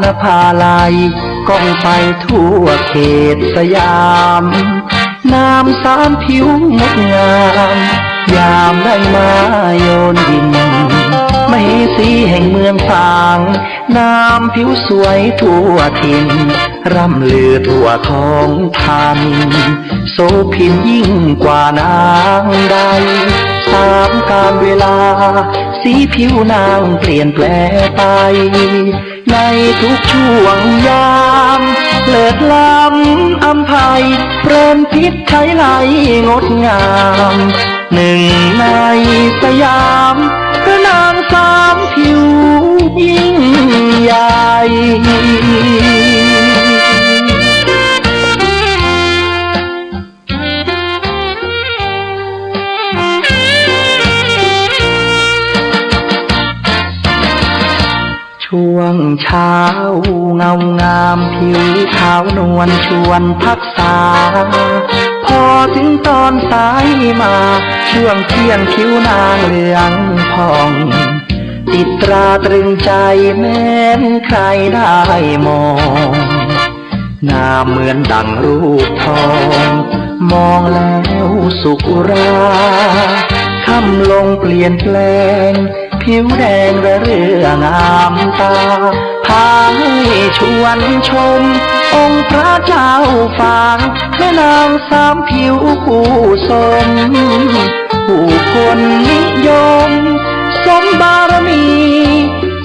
นภาลัยก้องไปทั่วเขตสยามน้ำสามผิวงดงามยามได้มาโยนดินมเหสีแห่งเมืองฝางน้ำผิวสวยทั่วถิ่นร่ำลือทั่วท้องธานีโสภินยิ่งกว่านางใดตามกาลเวลาสีผิวนางเปลี่ยนแปลไปในทุกช่วงยามเลิศล้ำอำไพเพลินพิษใช้ไหลงดงามหนึ่งในสยาม พระนางสามผิวยิ่งใหญ่ช่วงเช้าเงางามผิวขาวนวลชวนพักษาพอถึงตอนสายมาช่วงเที่ยงคิ้วนางเหลืองผ่องติดตราตรึงใจแม้นใครได้มองงามเหมือนดังรูปทองมองแล้วสุขอุราค่ำลงเปลี่ยนแปลงผิวแดงระเรื่องามตาพาให้ชวนชมองค์พระเจ้าฝางแม่นางสามผิวผู้สมผู้คนนิยมสมบารมี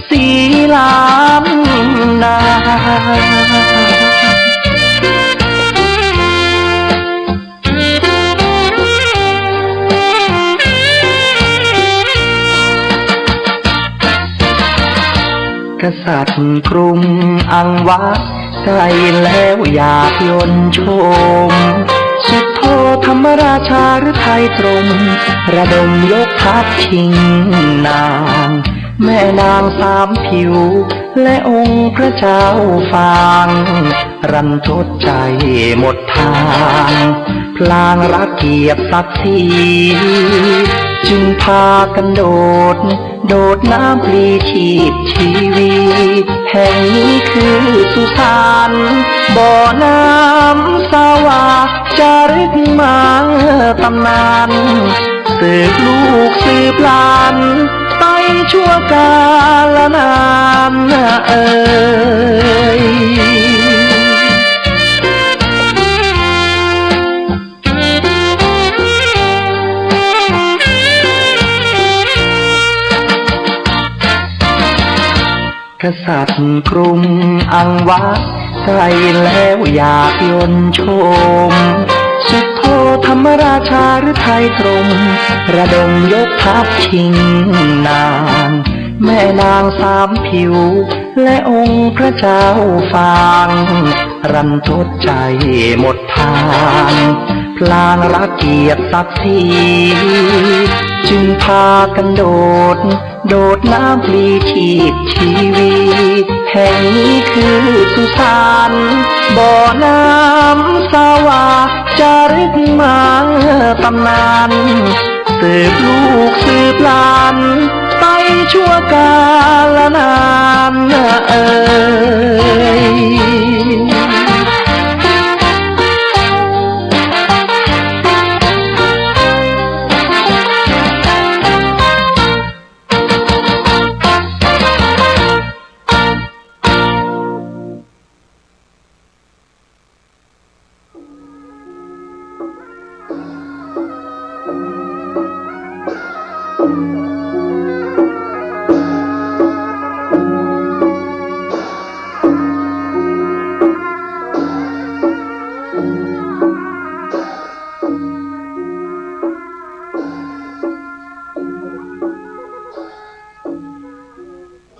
สีล้านนา กษัตริย์กรุงอังวะใกล้แล้วอยากยนต์ชมสุดโทธรรมราชาหรือไทยตรงระดมยกทัพชิงนางแม่นางสามผิวและองค์พระเจ้าฟางรันทดใจหมดทางพลางรักเกียรติศักดิ์ศรีจึงพากันโดดน้ำพลีชีพชีวีแห่งนี้คือสุสานบ่อน้ำสาวาจารึกมาตำนานสืบลูกสืบหลานไปชั่วกาลนานกษัตริย์กรุงอังวะใกล้แล้วอยากยนต์ชมสุดโทธรรมราชาหรือไทยตรงระดมยกทัพชิงนางแม่นางสามผิวและองค์พระเจ้าฟางรันทดใจหมดทางพลางรักเกียรติศักดิ์ศรีจึงพากันโดดน้ำพลีชีพชีวีแห่งนี้คือสุสานบ่อน้ำสาวาจารึกมาตำนานสืบลูกสืบหลานไปชั่วกาลนาน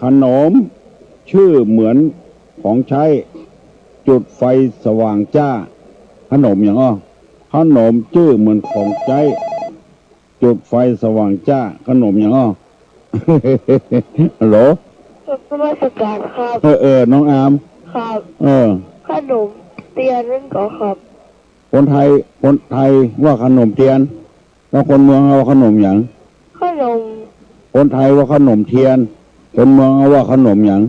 ขนมชื่อเหมือนของใช้จุดไฟสว่างจ้าขนมอย่างอ้อขนมชื่อเหมือนของใช้จุดไฟสว่างจ้าขนมอย่างอ้อ ฮัลโหลนมัสการครับ น้องอามครับขนมเตียนนั่นก็ครับคนไทยว่าขนมเทียนแล้วคนเมืองเอาขนมอย่างขนมคนไทยว่าขนมเทียนคนเมืองเอาว่าขนมอย่าง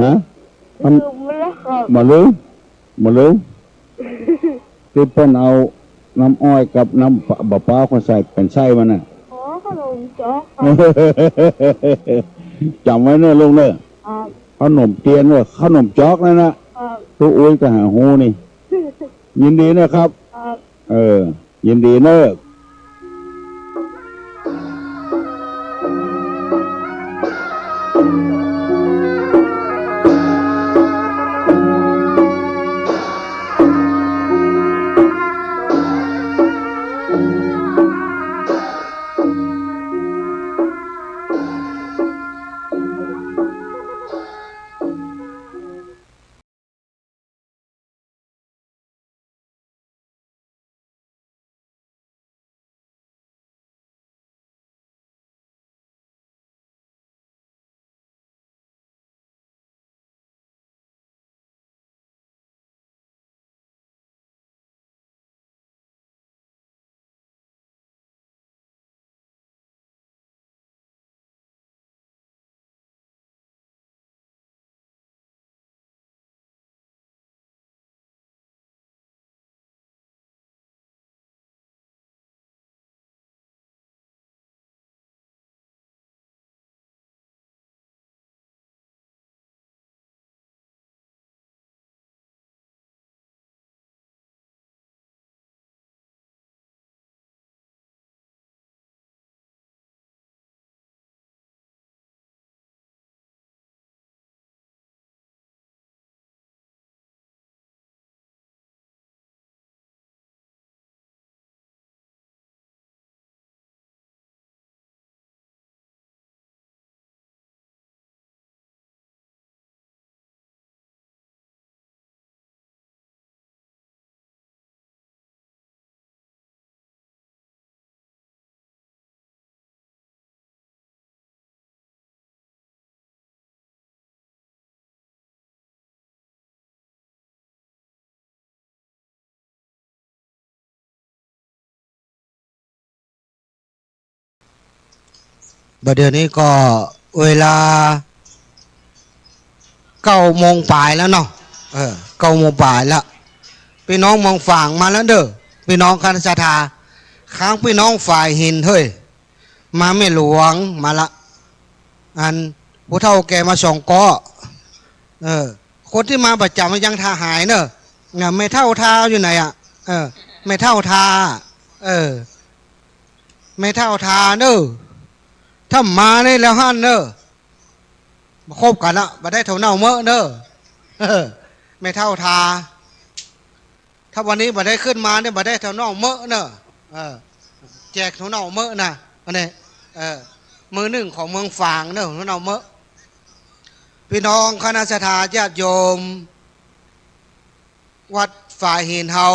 ฮะลืมแล้วครับมาลืมที่เพิ่นเอาน้ำอ้อยกับน้ำบะป้าคนใส่เป็นไส้มันน่ะอ๋อขนมจ๊อกจำไว้เนอะลุงเนอะขนมเทียนว่าขนมจ๊อกนั่นนะตู้อุ้ยก็หาหูนี่ยินดีนะครับยินดีเนอะ บัดเดี๋ยวนี้ก็เวลา9 โมงปลายแล้วเนาะ9 โมงปลายแล้วพี่น้องมองฝั่งมาแล้วเด้อพี่น้องคณะทาค้างพี่น้องฝ่ายหินเฮ้ยมาไม่หลวงมาละอันผู้เฒ่าแกมาส่งก็คนที่มาประจำยังทาหายเนอะไม่เท่าทาอยู่ไหนอ่ะไม่เท่าทาไม่เท่าทาเนอะถ้ามาได้แล้วฮั่นเนอะมาคบกันละมาได้เท่าเน่าเมื่อเนอะไม่เท่าทาถ้าวันนี้มาได้ขึ้นมาเนี่ยมาได้เท่าเน่าเมื่อเนอะแจกเท่าเน่าเมื่อนะอันนี้มือหนึ่งของเมืองฝางเนอะเท่าเน่าเมื่อพี่น้องคณะสัตยาติโยมวัดฝ่ายหินเฮา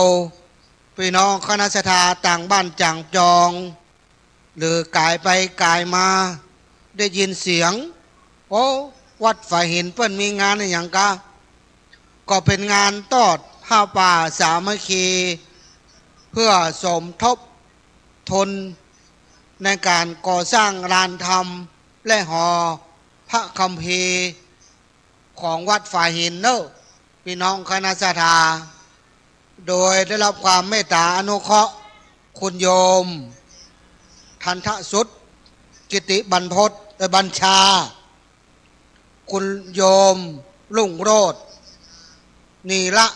พี่น้องคณะสัตยาต่างบ้านจางจองหรือกายไปกายมาได้ยินเสียงโอ้วัดฝ่ายหินเปิ้นมีงานอะไรอย่างก็เป็นงานตอดผ้าป่าสามัคคีเพื่อสมทบทุนในการก่อสร้างลานธรรมและหอพระคัมภีร์ของวัดฝ่ายหินเนอะพี่น้องคณะสัตยาโดยได้รับความเมตตาอนุเคราะห์คุณโยมทันทสุดกิติบรรพตบัญชาคุณโยมลุ่งโรจน์นีละ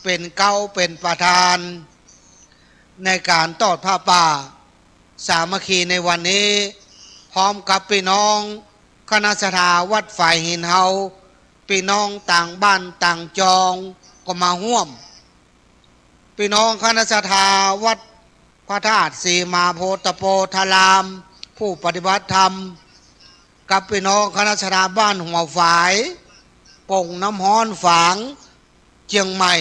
เป็นเก้าเป็นประธานในการตอดผ้าป่าสามัคคีในวันนี้พร้อมกับพี่น้องคณะสัตยาวัดฝ่ายหินเฮาพี่น้องต่างบ้านต่างจองก็มาร่วมพี่น้องคณะสัตยาวัดพระธาตุสีมาโพธโพธารามผู้ปฏิบัติธรรมกับพี่น้องคณะสัตยาบ้านหัวฝายป่งน้ำฮ้อนฝางเชียงใหม่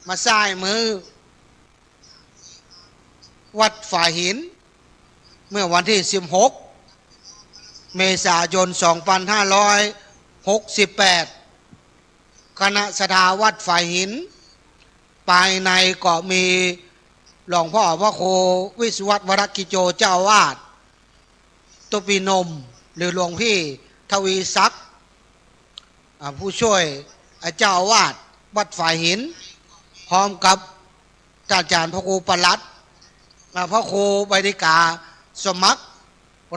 มาซ้ายมือวัดฝ่ายหินเมื่อวันที่16 เมษายน 2568 คณะสัตยาวัดฝ่ายหินภายในก็มีหลวงพ่อพระโควิศวัตวรกิโจเจ้าอาวาสตุปีนมหรือหลวงพี่ทวีศักดิ์ผู้ช่วยเจ้าอาวาสวัดฝ่ายหินพร้อมกับอาจารย์พระครูปลัดพระครูใบดิกาสมัคร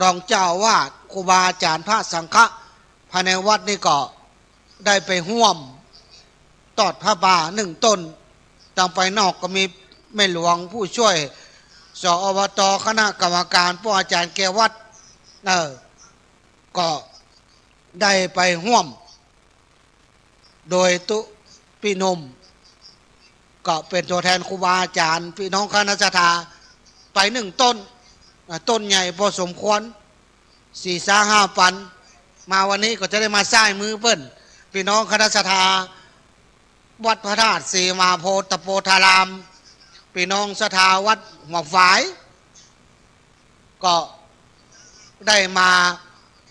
รองเจ้าอาวาสครูบาอาจารย์พระสังฆะภายในวัดนี่ก็ได้ไปห่วมตอดผ้าป่า1 ต้นต่างไปนอกก็มีแม่หลวงผู้ช่วยสอบตคณะกรรมการผู้อาจารย์แก้ววัดก็ได้ไปห่วมโดยตุปีนมก็เป็นตัวแทนครูบาอาจารย์พี่น้องคณะสัตยาไป1 ต้นต้นใหญ่พอสมควร4-5 ปันมาวันนี้ก็จะได้มาสร้างมือเปิ้นพี่น้องคณะสัตยาวัดพระธาตุสีมาโพธโพธารามพี่น้องสัทธาวัดหัวฝายก็ได้มา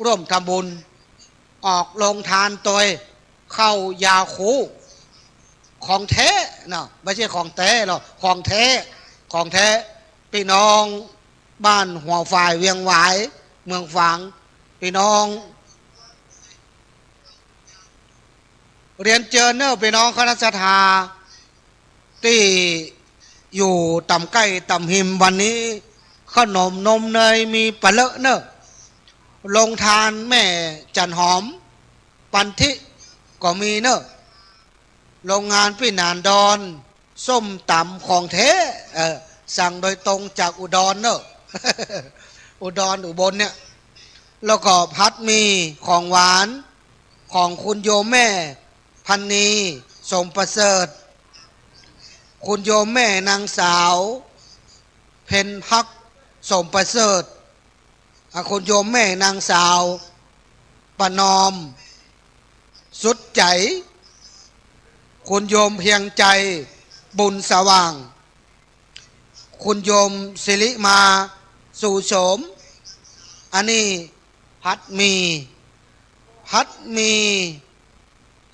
ร่วมทำบุญออกลงทานโดยเข้ายาคูของแท้เนาะไม่ใช่ของแท้หรอกของแท้ของแท้พี่น้องบ้านหัวฝายเวียงหวายเมืองฝางพี่น้องเรียนเจอเนอะพี่น้องคณะสัตยาที่อยู่ต่ำใกล้ต่ำหิมวันนี้ขนมนมเนยมีปลาเลอะเนอะลงทานแม่จันหอมปันทิก็มีเนอะโรงงานพี่นานดอนส้มตำของแท้สั่งโดยตรงจากอุดรเนอะ อุดรอุบลเนี่ยแล้วก็พัดมีของหวานของคุณโยมแม่พันนีสมประเสริฐคุณโยมแม่นางสาวเพ็ญพักสมประเสริฐคุณโยมแม่นางสาวประนอมสุดใจคุณโยมเพียงใจบุญสว่างคุณโยมศิริมาสู่โสมอันนี้พัดมี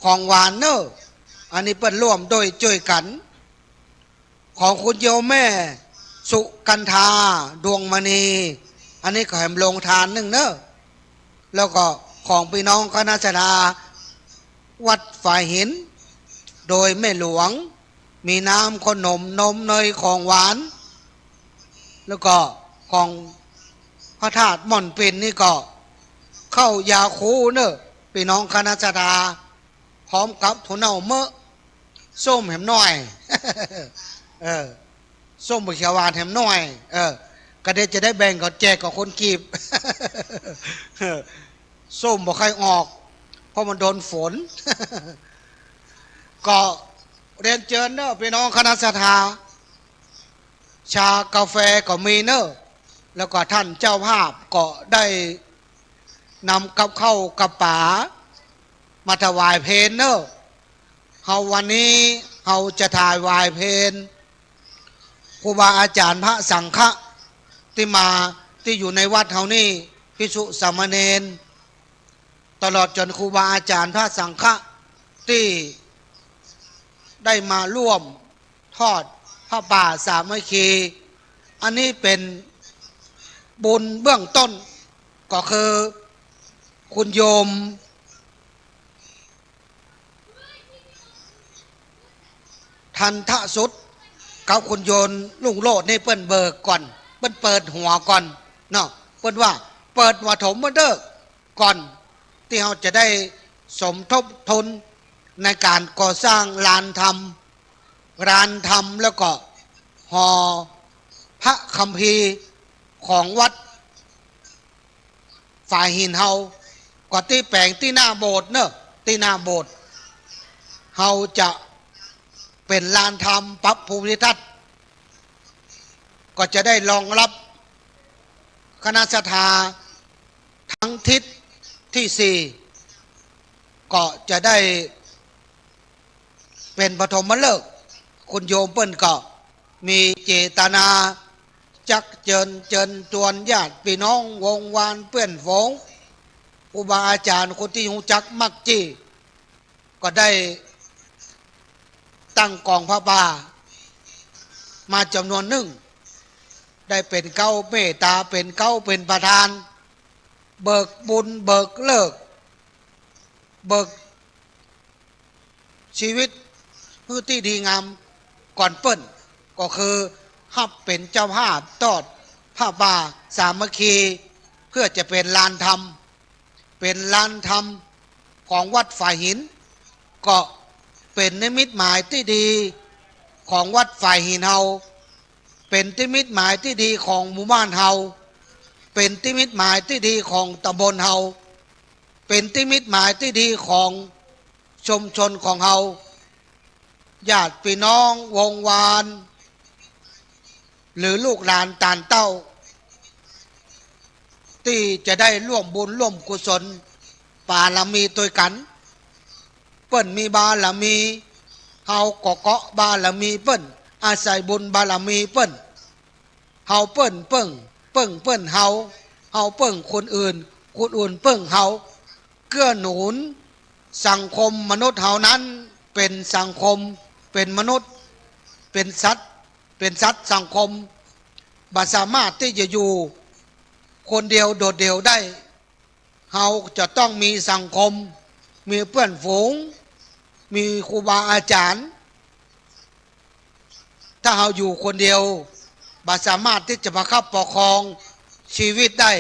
ของหวานเนอะอันนี้เปิ้นร่วมโดยช่วยกันของคุณโยมแม่สุกันธาดวงมณี อันนี้ก็แหมลงทานหนึ่งเนอะแล้วก็ของพี่น้องคณะสดาวัดฝ่ายหินโดยแม่หลวงมีน้ำขนมนมเนยของหวานแล้วก็ของพระธาตุม่อนปิ่นนี่ก็เข้ายาคูเนอะพี่น้องคณะสดาพร้อมกับถั่วเน่าเมื่อส้มแหมน้อย ส้มบะเขียวหวานแหมน้อยก็ได้จะได้แบ่งกับแจกกับคนกีบ ส้มบ่ใครออกเพราะมันโดนฝน ก็เรียนเชิญเนอะพี่น้องคณะสัตยาชากาแฟก็มีเนอะแล้วก็ท่านเจ้าภาพก็ได้นำกับข้าวกับป๋ามาถวายเพลเนอะเฮาวันนี้เฮาจะถ่ายวายเพลครูบาอาจารย์พระสังฆะที่มาที่อยู่ในวัดเฮานี่ภิกษุสามเณรตลอดจนครูบาอาจารย์พระสังฆะที่ได้มาร่วมทอดพระป่าสามัคคีอันนี้เป็นบุญเบื้องต้นก็คือคุณโยมทันทะสุดกับคุณโยมลุงโลดนี่เปิ้นเบิกก่อนเปิ้นเปิดหัวก่อนเนาะเปิ้นว่าเปิดหัวถมมาเด้อก่อนที่เราจะได้สมทบทุนในการก่อสร้างลานธรรมแล้วก็หอพระคัมภีร์ของวัดฝ่ายหินเฮาก็ที่แปลงที่หน้าโบสถ์เนอะที่หน้าโบสถ์เฮาจะเป็นลานธรรมปรับภูมิทัศน์ก็จะได้รองรับคณะสัตยาทั้งทิศที่สี่ก็จะได้เป็นปฐมฤกษ์คุณโยมเปิ้นก็มีเจตนาจักเจิญจวนญาติพี่น้องวงวานเพื่อนฝูงครูบาอาจารย์คนที่รู้จักมักจี้ก็ได้ตั้งกองพระบามาจำนวนหนึ่งได้เป็นเก้าเมตตาเป็นเก้าเป็นประธานเบิกบุญเบิกเลิกเบิกชีวิตพื้นที่ดีงามก่อนเปิ้นก็คือฮับเป็นเจ้าภาพตอดผ้าป่าสามัคคีเพื่อจะเป็นลานธรรมเป็นลานธรรมของวัดฝ่ายหินก็เป็นนิมิตหมายที่ดีของวัดฝ่ายหินเฮาเป็นนิมิตหมายที่ดีของหมู่บ้านเฮาเป็นนิมิตหมายที่ดีของตำบลเฮาเป็นนิมิตหมายที่ดีของชุมชนของเฮาญาติพี่น้องวงวานหรือลูกหลานตานเต้าที่จะได้ร่วมบุญร่วมกุศลบารมีตัวกันเปิ้นมีบารมีเฮาก็เกาะบารมีเปิ้นอาศัยบุญบารมีเปิ้นเฮาเปิ้นเปิ้งเฮาเปิ้งคนอื่นเปิ้งเฮาเกื้อหนุนสังคมมนุษย์เฮานั้นเป็นสังคมเป็นมนุษย์เป็นสัตว์สังคมบ่สามารถที่จะอยู่คนเดียวโดดเดี่ยวได้เฮาจะต้องมีสังคมมีเพื่อนฝูงมีครูบาอาจารย์ถ้าเฮาอยู่คนเดียวบ่สามารถที่จะประคับประคองชีวิตได้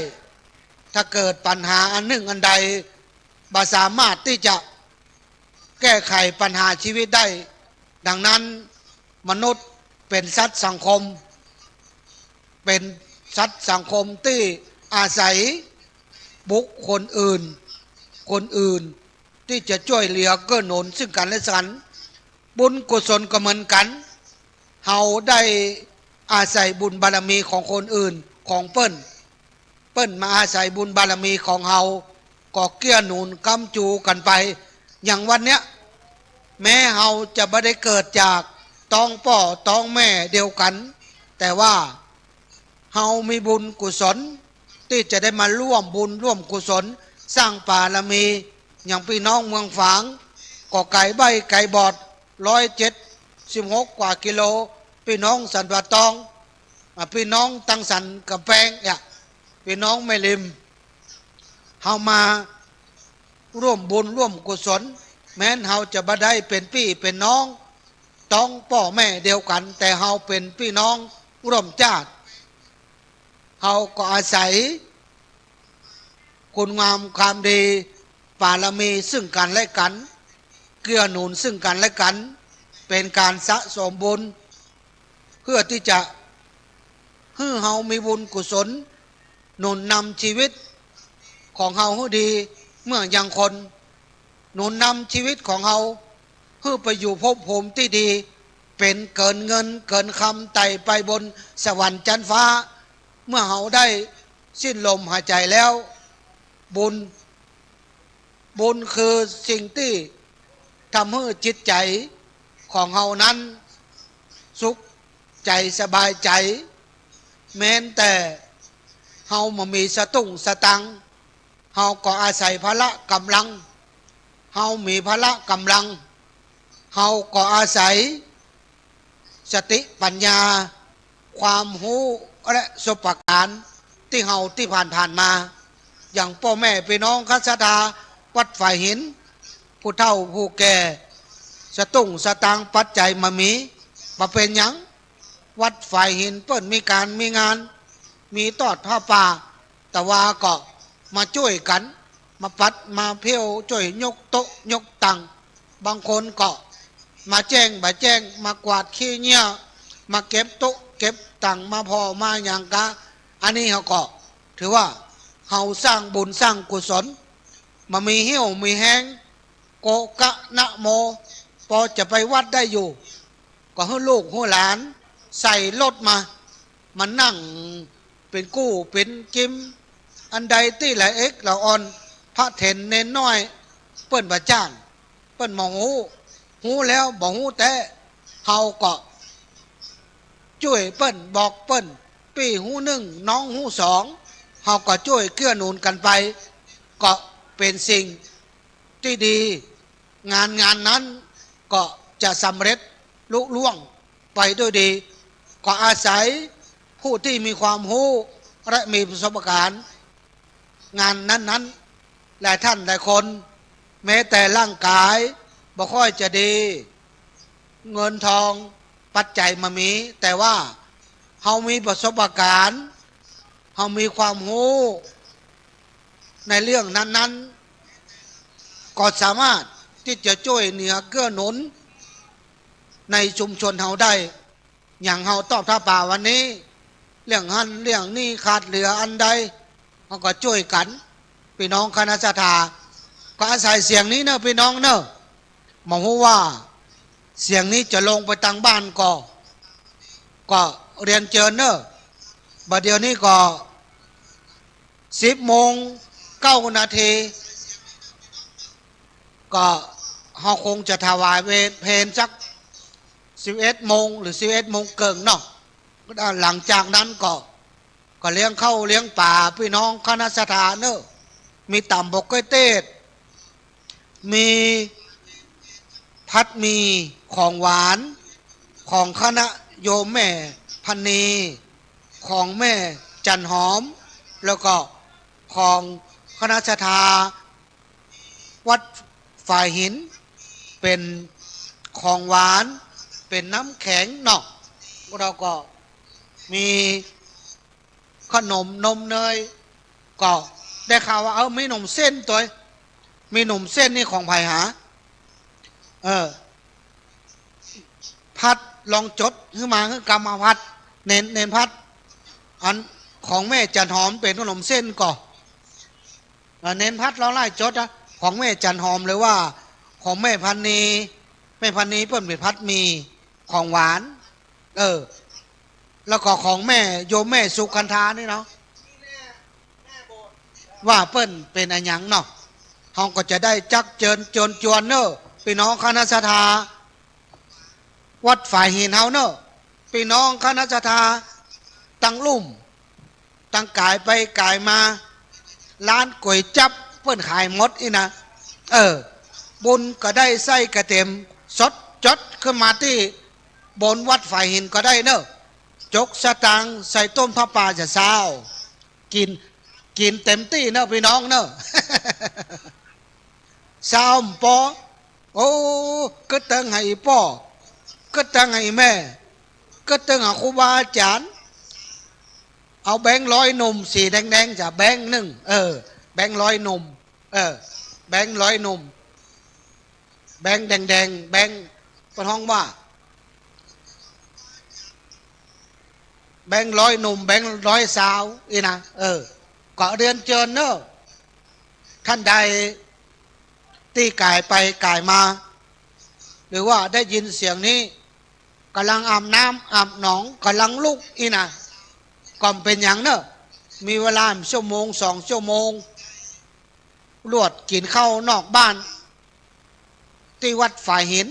ถ้าเกิดปัญหาอันหนึ่งอันใดบ่สามารถที่จะแก้ไขปัญหาชีวิตได้ดังนั้นมนุษย์เป็นสัตว์สังคมเป็นสัตว์สังคมที่อาศัยบุคคลอื่นที่จะช่วยเหลือเกื้อหนุนซึ่งกันและกันบุญกุศลก็เหมือนกันเฮาได้อาศัยบุญบารมีของคนอื่นของเปิ้นมาอาศัยบุญบารมีของเฮาก็เกื้อหนุนค้ำจูกันไปอย่างวันเนี้ยแม้เฮาจะไม่ได้เกิดจากท้องพ่อท้องแม่เดียวกันแต่ว่าเฮามีบุญกุศลที่จะได้มาร่วมบุญร่วมกุศลสร้างบารมีอย่างพี่น้องเมืองฝางก็ไก่ใบไก่บอด176กว่ากิโลพี่น้องสันป่าตองพี่น้องตังสันกำแพงเนี่ย พี่น้องแม่ริมเฮามาร่วมบุญร่วมกุศลแม้นเฮาจะบ่ได้เป็นพี่เป็นน้องต้องพ่อแม่เดียวกันแต่เฮาเป็นพี่น้องร่วมชาติเฮาก็อาศัยคุณงามความดีบารมีซึ่งกันและกันเกื้อหนุนซึ่งกันและกันเป็นการสะสมบุญเพื่อที่จะให้เฮามีบุญกุศลหนุนนำชีวิตของเฮาให้ดีเมื่อยังคนหนุนนำชีวิตของเฮาให้ไปอยู่ภพภูมิที่ดีเป็นเกินเงินเกินคำไต่ไปบนสวรรค์จันทร์ฟ้าเมื่อเฮาได้สิ้นลมหายใจแล้วบุญคือสิ่งที่ทำให้จิตใจของเฮานั้นสุขใจสบายใจแม้แต่เฮามามีสตุ้งสตังเฮาก็อาศัยพละกำลังเฮามีพละกำลังเฮาก็อาศัยสติปัญญาความรู้และประสบการณ์ที่เฮาที่ผ่านมาอย่างพ่อแม่พี่น้องคณะวัดฝ่ายหินผู้เฒ่าผู้แก่สตุ้งสตางปัจจัยมาเป็นหยังวัดฝ่ายหินเปิ้นมีการมีงานมีทอดผ้าป่าแต่ว่าก็มาช่วยกันมาปัดมาเพี้ยวช่วยยกโต๊ะยกตังบางคนก็มาแจ้งมากวาดขี้เงี้ยมาเก็บโต๊ะเก็บตังมาพอมาอย่างกะอันนี้เขาก็ถือว่าเขาสร้างบุญสร้างกุศลมามีเหี้ยวมีแห้งโกกะนะโมพอจะไปวัดได้อยู่ก็ให้ลูกให้หลานใส่รถมานั่งเป็นกู้เป็นกิมอันใดที่ละเอ็กละออนพระเถนเน้นน้อยเปิ้นบะจ้างเปิ้นมองหูแล้วบอกหูแต่เฮาก็ช่วยเปิ้นบอกเปิ้นปีหูหนึ่งน้องหูสองเฮาก็ช่วยเกื้อหนุนกันไปก็เป็นสิ่งที่ดีงานนั้นก็จะสำเร็จลุล่วงไปด้วยดีก็อาศัยผู้ที่มีความรู้และมีประสบการณ์งานนั้นหลายท่านหลายคนแม้แต่ร่างกายบ่ค่อยจะดีเงินทองปัจจัยมามีแต่ว่าเฮามีประสบการณ์เฮามีความรู้ในเรื่องนั้นก็สามารถที่จะช่วยเหลือเกื้อหนุนในชุมชนเฮาได้อย่างเฮาตอบท่าป่าวันนี้เรื่องหันเรื่องนี้ขาดเหลืออันใดเฮาก็ช่วยกันพี่น้องคณะสัตยาก็อาศัยเสียงนี้เนอะพี่น้องเนอะมองว่าเสียงนี้จะลงไปทางบ้านก็เรียนเชิญเนอะบัดเดี๋ยวนี้ก็10:09 ก็เฮาคงจะถวายเพลสัก11 โมงหรือ11 โมงเกินเนาะหลังจากนั้นก็เลี้ยงเข้าเลี้ยงป่าพี่น้องคณะสัตยาเนอะมีต่ำบกก้อยเต้มีพัดมีของหวานของคณะโยมแม่พันนีของแม่จันหอมแล้วก็ของคณะสัตยาวัดฝ่ายหินเป็นของหวานเป็นน้ำแข็งเนาะเราก็มีขนมนมเนยก็ได้ข่าวว่ามีหนมเส้นตัวมีหนมเส้นนี่ของไผ่หาพัดลองจดขึ้นมาคือกรรมพัดเน้นพัดอันของแม่จันหอมเป็นขนมเส้นก่อเน้นพัดเราไล่จดนะของแม่จันหอมเลยว่าของแม่พันนีเปิ้นเป็นพัดมีของหวานแล้วก็ของแม่โยมแม่สุคันธานี่เนาะว่าเปิ้นเป็นอันหยังเนาะเฮาก็จะได้จักเจิญจวนเนอะพี่น้องคณะสัตยาวัดฝ่ายหินเฮาเนอะพี่น้องคณะสัตยาตั้งลุ่มตั้งกายไปกายมาร้านก๋วยจับเปิ้นขายหมดอีนะบุญก็ได้ไส้กระเต็มสดจดขึ้นมาที่บนวัดฝ่ายหินก็ได้เนอะจกสตางใส่ต้มผ้าป่าจะเศร้ากิน กินเต็มที่เนอะพี่น้องเนอะ สาวปอโอ้ก็ตั้งให้พ่อก็ตั้งให้แม่ก็ตั้งให้ครูบาอาจารย์เอาแบงค์ร้อยหนุ่มสีแดงๆจะแบงค์หนึ่งแบงค์ร้อยหนุ่มแบงค์ร้อยหนุ่มแบงค์แดงๆแบงค์เป็นห้องว่าแบงค์ร้อยหนุ่มแบงค์ร้อยสาวอีนะก็เรียนเชิญเนอะท่านใดตีกายไปกายมาหรือว่าได้ยินเสียงนี้กำลังอาบน้ำอาบหนองกำลังลุกอีนะก็เป็นอย่างเนอะมีเวลาชั่วโมง2 ชั่วโมงลวดกินข้าวนอกบ้านที่วัดฝ่ายหิน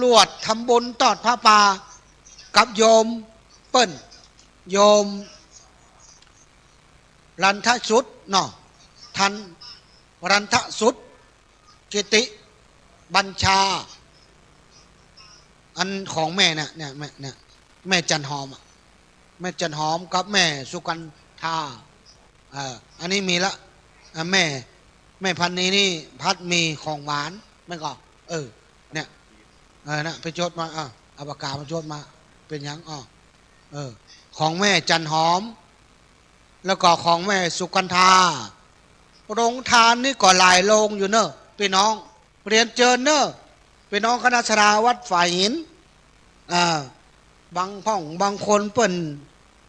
ลวดทำบุญตอดผ้าป่ากับโยมเปิ้นโยมรันทสุดเนาะทันรันทสุดกิติบัญชาอันของแม่เนี่ยแม่จันหอมแม่จันหอมกับแม่สุกันธาอันนี้มีละแม่พันนี้นี่พัดมีของหวานไม่ก็เนี่ยนะไปโจทย์มาเอาปากกามาโจทย์มาเป็นยังของแม่จันหอมแล้วก็ของแม่สุกันธาโรงทานนี่ก็หลายโรงอยู่เนอะพี่น้องเรียนเจิญเนอะพี่น้องคณะสราวัดฝ่ายหินบางคนเปิ่น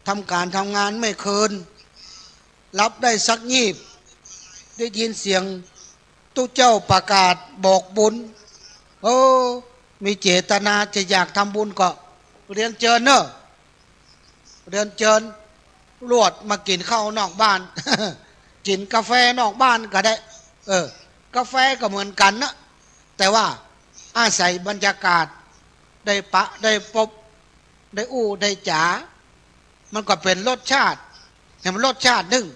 ทำการทำงานไม่คืนรับได้สักยีบได้ยินเสียงตู้เจ้าประกาศบอกบุญมีเจตนาจะอยากทำบุญก็เรียนเจิญเนอะเรียนเจิญลวดมากินข้าวนอกบ้าน กินกาแฟนอกบ้านก็ได้กาแฟก็เหมือนกันนะแต่ว่าอาศัยบรรยากาศได้ปะได้พบได้อู้ได้จ๋ามันก็เป็นรสชาติเห็นมันรสชาติหนึ่ง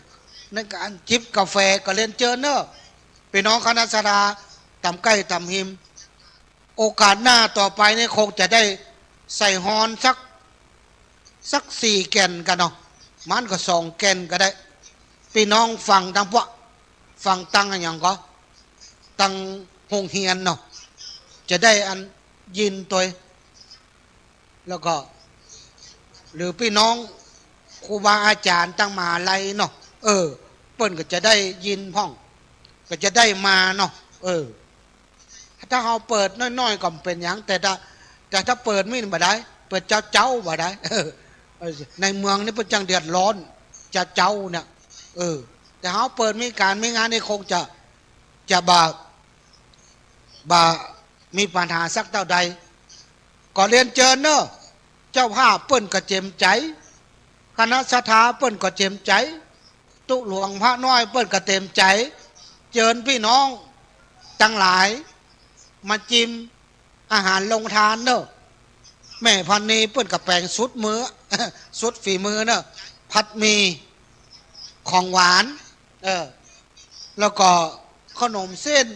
ในการจิบกาแฟก็เล่นเจอเนอะพี่น้องคณะสดาตำใกล้ตำหิมโอกาสหน้าต่อไปนี่คงจะได้ใส่ฮอนสัก4 แก่นกันเนาะมันก็2 แก่นก็ได้พี่น้องฟังทางพวกฟังตั้งอย่างก็ตั้งหงเฮียนเนาะจะได้อันยินตัวแล้วก็หรือพี่น้องครูบาอาจารย์ตั้งมาอะไรเนาะเปิ้นก็จะได้ยินพ่องก็จะได้มาเนาะถ้าเราเปิดน้อยๆก็เป็นอย่างแต่ถ้าเปิดไม่ได้เปิดเจ้าบ่ได้ในเมืองนี่เป็นจังเดือดร้อนเจ้าเนี่ยแต่เขาเปิดมีการไม่งานนี่คงจะบามีปัญหาสักเท่าใดก็เรียนเจิญเนอะเจ้าภาพเปิ้นก็เจ็มใจคณะสถาเปิ้นก็เจ็มใจตุหลวงพระน้อยเปิ้นก็เต็มใจเจิญพี่น้องทั้งหลายมาจิ้มอาหารลงทานเนอะแม่พันนี้เปิ้นก็แปลงสุดมือ สุดฝีมือเนอะผัดมีของหวานแล้วก็ขนมเส้น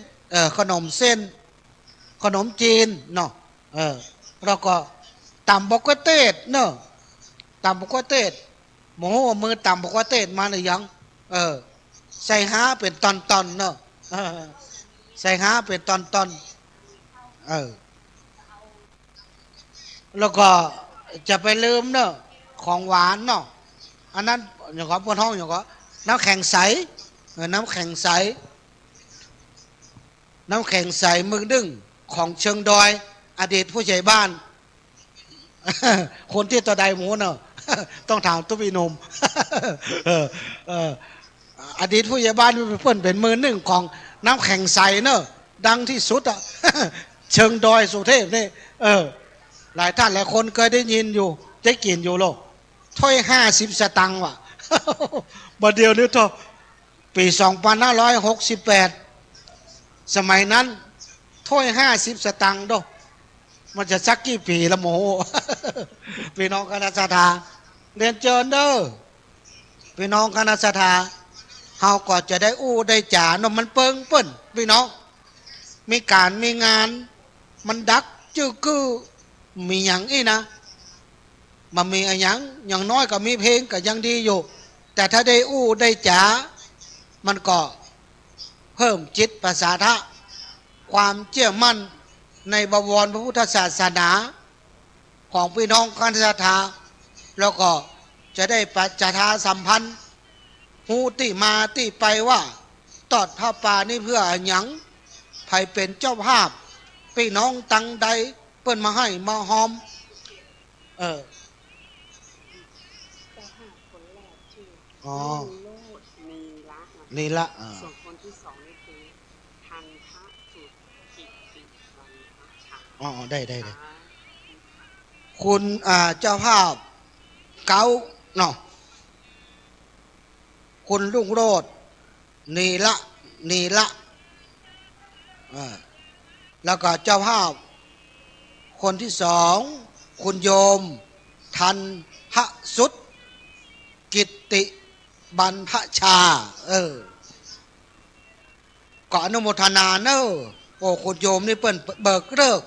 ขนมจีนเนาะแล้วก็ตำบกเตดเนาะตำบกเตดหมูมือตำบกเตดมาหรือยังใส่ห้าเป็นตอนเนาะใส่ห้าเป็นตอนแล้วก็จะไปลืมเนาะของหวานเนาะอันนั้นอย่างก็บนห้องอย่างก็น้ำแข็งใสน้ำแข็งใสมึงดึงของเชิงดอยอดีตผู้ใหญ่บ้าน คนที่ตัวใดหมูเนาะ ต้องถามตุบีนม อดีตผู้ใหญ่บ้านเพื่อนเป็นมือหนึ่งของน้ำแข็งใสเนาะดังที่สุดอ่ะ เชิงดอยสุเทพนี่หลายท่านหลายคนเคยได้ยินอยู่ได้กินอยู่โลกถ้วย50 สตังค์ว่ะ บัดเดียวนี้เถอะปี2568สมัยนั้นถ้วย50 สตังค์โดมันจะสักกี่ปีละโม พี่น้องคณะสถาเรียนเจิญเด้อพี่น้องคณะสถาเฮาก็จะได้อู้ได้จ๋าเนาะมันเปิงเปิ้นพี่น้องมีการมีงานมันดักจื้อคือมีหยังอีนะมันมีอะไรอย่างน้อยก็มีเพลงก็ยังดีอยู่ แต่ถ้าได้อู้ได้จ๋ามันก็เพิ่มจิตประสาทะความเชื่อมั่นในบวรพระพุทธศาสนาของพี่น้องคณะศรัทธาแล้วก็จะได้ประชาสัมพันธ์หูติมาติไปว่าตอดผ้าป่านี่เพื่อหยังใครเป็นเจ้าภาพพี่น้องตังใดเปิ้นมาให้มาหอมอ๋อนี่ละส่วนคนที่สองนี่คือทันทะสุกิติวันชาอ๋อได้คุณเจ้าภาพเก้าเนาะคุณรุ่งโรจน์นีละแล้วก็เจ้าภาพคนที่สองคุณโยมทันพระสุดกิตติบรรพชาก็อนุโมทนาเนอะโอ้คุณโยมนี่เปิ้นเบิกเลิก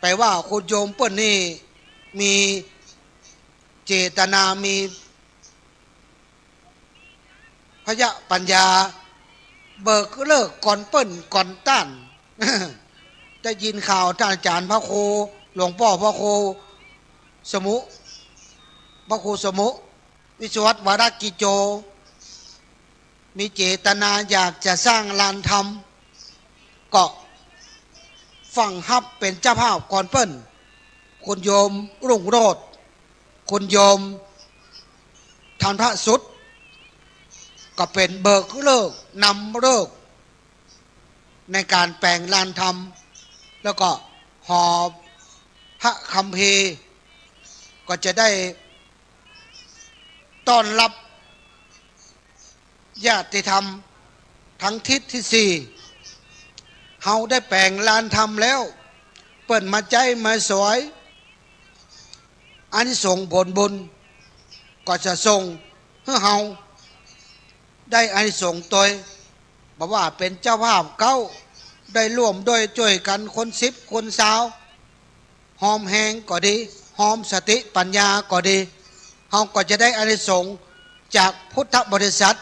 แปลว่าคุณโยมเปิ้นนี่มีเจตนามีพยะปัญญาเบิกเลิกก่อนเปิ้นก่อนต้าน ได้ยินข่าวท่านอาจารย์พระครูหลวงพ่อพระครูสมุวิศวัตวรกิจโจมีเจตนาอยากจะสร้างลานธรรมก็ฟังฮับเป็นเจ้าภาพก่อนเปิ้นคุณโยมรุ่งโรจน์คุณโยมทานพระสุดก็เป็นเบิกเลิกนำเลิกในการแปลงลานธรรมแล้วก็หอพระคัมภีร์ก็จะได้ต้อนรับญาติธรรมทั้งทิศที่สี่เฮาได้แปลงลานธรรมแล้วเปิ้นมาใจมาสวยอานิสงส์ผลบุญก็จะส่งให้เฮาได้อานิสงส์ตัวบอกว่าเป็นเจ้าภาพเก้าได้ร่วมด้วยช่วยกันคน10คน20หอมแหงก็ดีหอมสติปัญญาก็ดีเฮาก็จะได้อานิสงส์จากพุทธบริษัท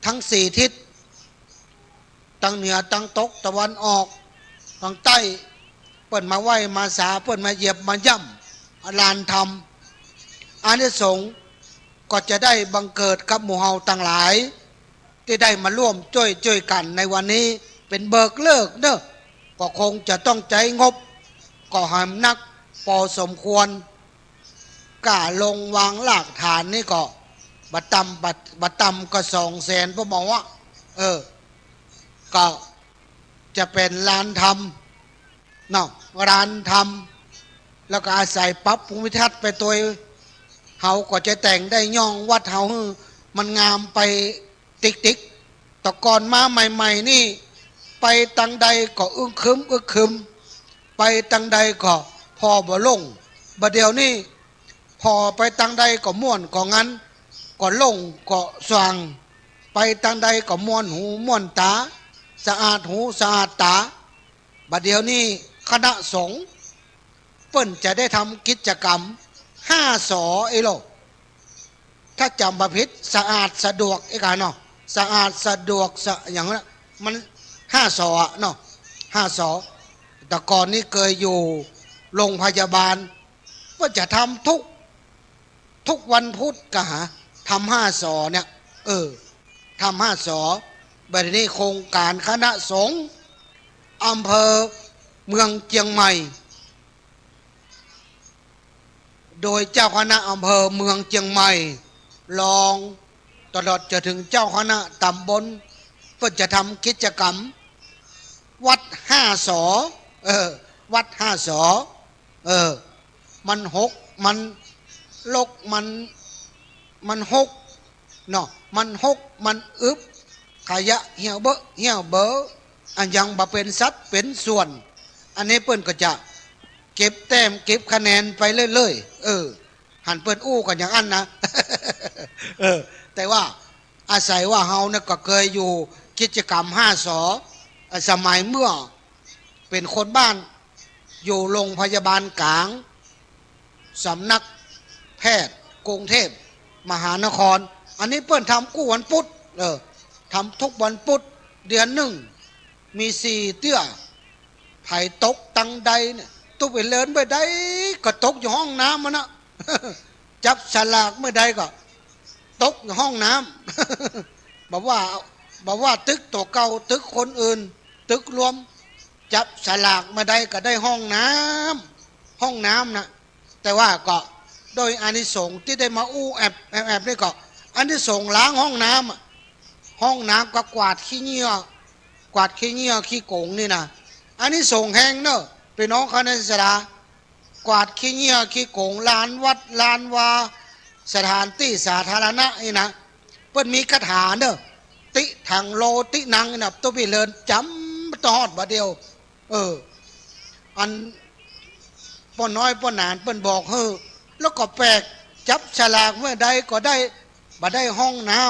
ทั้ง4ทิศตั้งเหนือตั้งตกตะวันออกตั้งใต้เปิ้นมาไหว้มาสาเปิ้นมาเหยียบมาย่ำลานธรรมอานิสงส์ก็จะได้บังเกิดกับหมู่เฮาทั้งหลายที่ได้มาร่วมช่วยกันในวันนี้เป็นเบิกเลิกเนอะก็คงจะต้องใจงบก็หามนักพอสมควรกล้าลงวางหลักฐานนี่ก็บัตตำก็200,000พ่อหมอว่าก็จะเป็นลานธรรมเนาะร้านธรรมแล้วก็อาศัยปรับภูมิทัศน์ไปตัวเฮาก็จะแต่งได้ย่องวัดเฮามันงามไปติ๊กแต่ก่อนมาใหม่ๆนี่ไปตังใดก็อึ้งคึมไปตังใดก็พอบ่ลงบัดเดี๋ยวนี้พอไปตังใดก็ม่วนก็งั้นก็ลงก็สว่างไปตังใดก็ม่วนหูม่วนตาสะอาดหูสะอาดตาบัดเดี๋ยวนี้คณะสงฆ์เปิ้นจะได้ทำกิจกรรม5 สอโลกถ้าจำประพิษสะอาดสะดวกกันเนาะสะอาดสะดวกอย่างนั้นมัน5 สอเนาะ5 สอแต่ก่อนนี้เคยอยู่โรงพยาบาลก็จะทำทุกวันพุธก็หาทำ5 สอเนี่ยทำ5 สอบัดนี้โครงการคณะสงฆ์อำเภอเมืองเชียงใหม่โดยเจ้าคณะอำเภอเมืองเชียงใหม่รองตลอดจะถึงเจ้าคณะตำบลเพื่อจะทำกิจกรรมวัด5 สอวัด5 สอมัน6มันลกมัน6เนาะมัน6มันอึบขยะเหี่ยวเบออันยังบ่เป็นสัดเป็นส่วนอันนี้เปิ้นก็จะเก็บแต้มเก็บคะแนนไปเรื่อยๆหันเปิ้นอู้กันอย่างอันนะ แต่ว่าอาศัยว่าเฮาเนี่ยก็เคยอยู่กิจกรรม5 สอสมัยเมื่อเป็นคนบ้านอยู่โรงพยาบาลกลางสำนักแพทย์กรุงเทพ มหานคร อันนี้เปิ้นทำกู้วันพุธทำทุกวันพุธเดือนหนึ่งมี4เตื้อไผ่ตกตังใดเนี่ยตุไปเลินไปได้ก็ตกอยู่ห้องน้ำมันนะ จับฉลากเมื่อใดก็ตกอยู่ห้องน้ำ บอกว่าตึกตัวเก่าตึกคนอื่นตึกรวมจับฉลากเมื่อใดก็ได้ห้องน้ำนะแต่ว่าก็โดยอานิสงส์ที่ได้มาอู้แอบนี่ก็อานิสงส์ล้างห้องน้ำก็กวาดขี้เงี้ยขี้โกงนี่นะอานิสงส์แห้งเนอะพี่น้องคณะสดากวาดขี้เงี้ยขี้โกงลานวัดลานวาสถานที่สาธารณะนี่นะเปิ้นมีคาถาเนอะติถังโลตินังนะตัวพี่เลินจำตอดบ่เดียวอันป้อนน้อยป้อนหนานเปิ้นบอกแล้วก็แปลกจับฉลากเมื่อใดก็ได้บ่ได้ห้องน้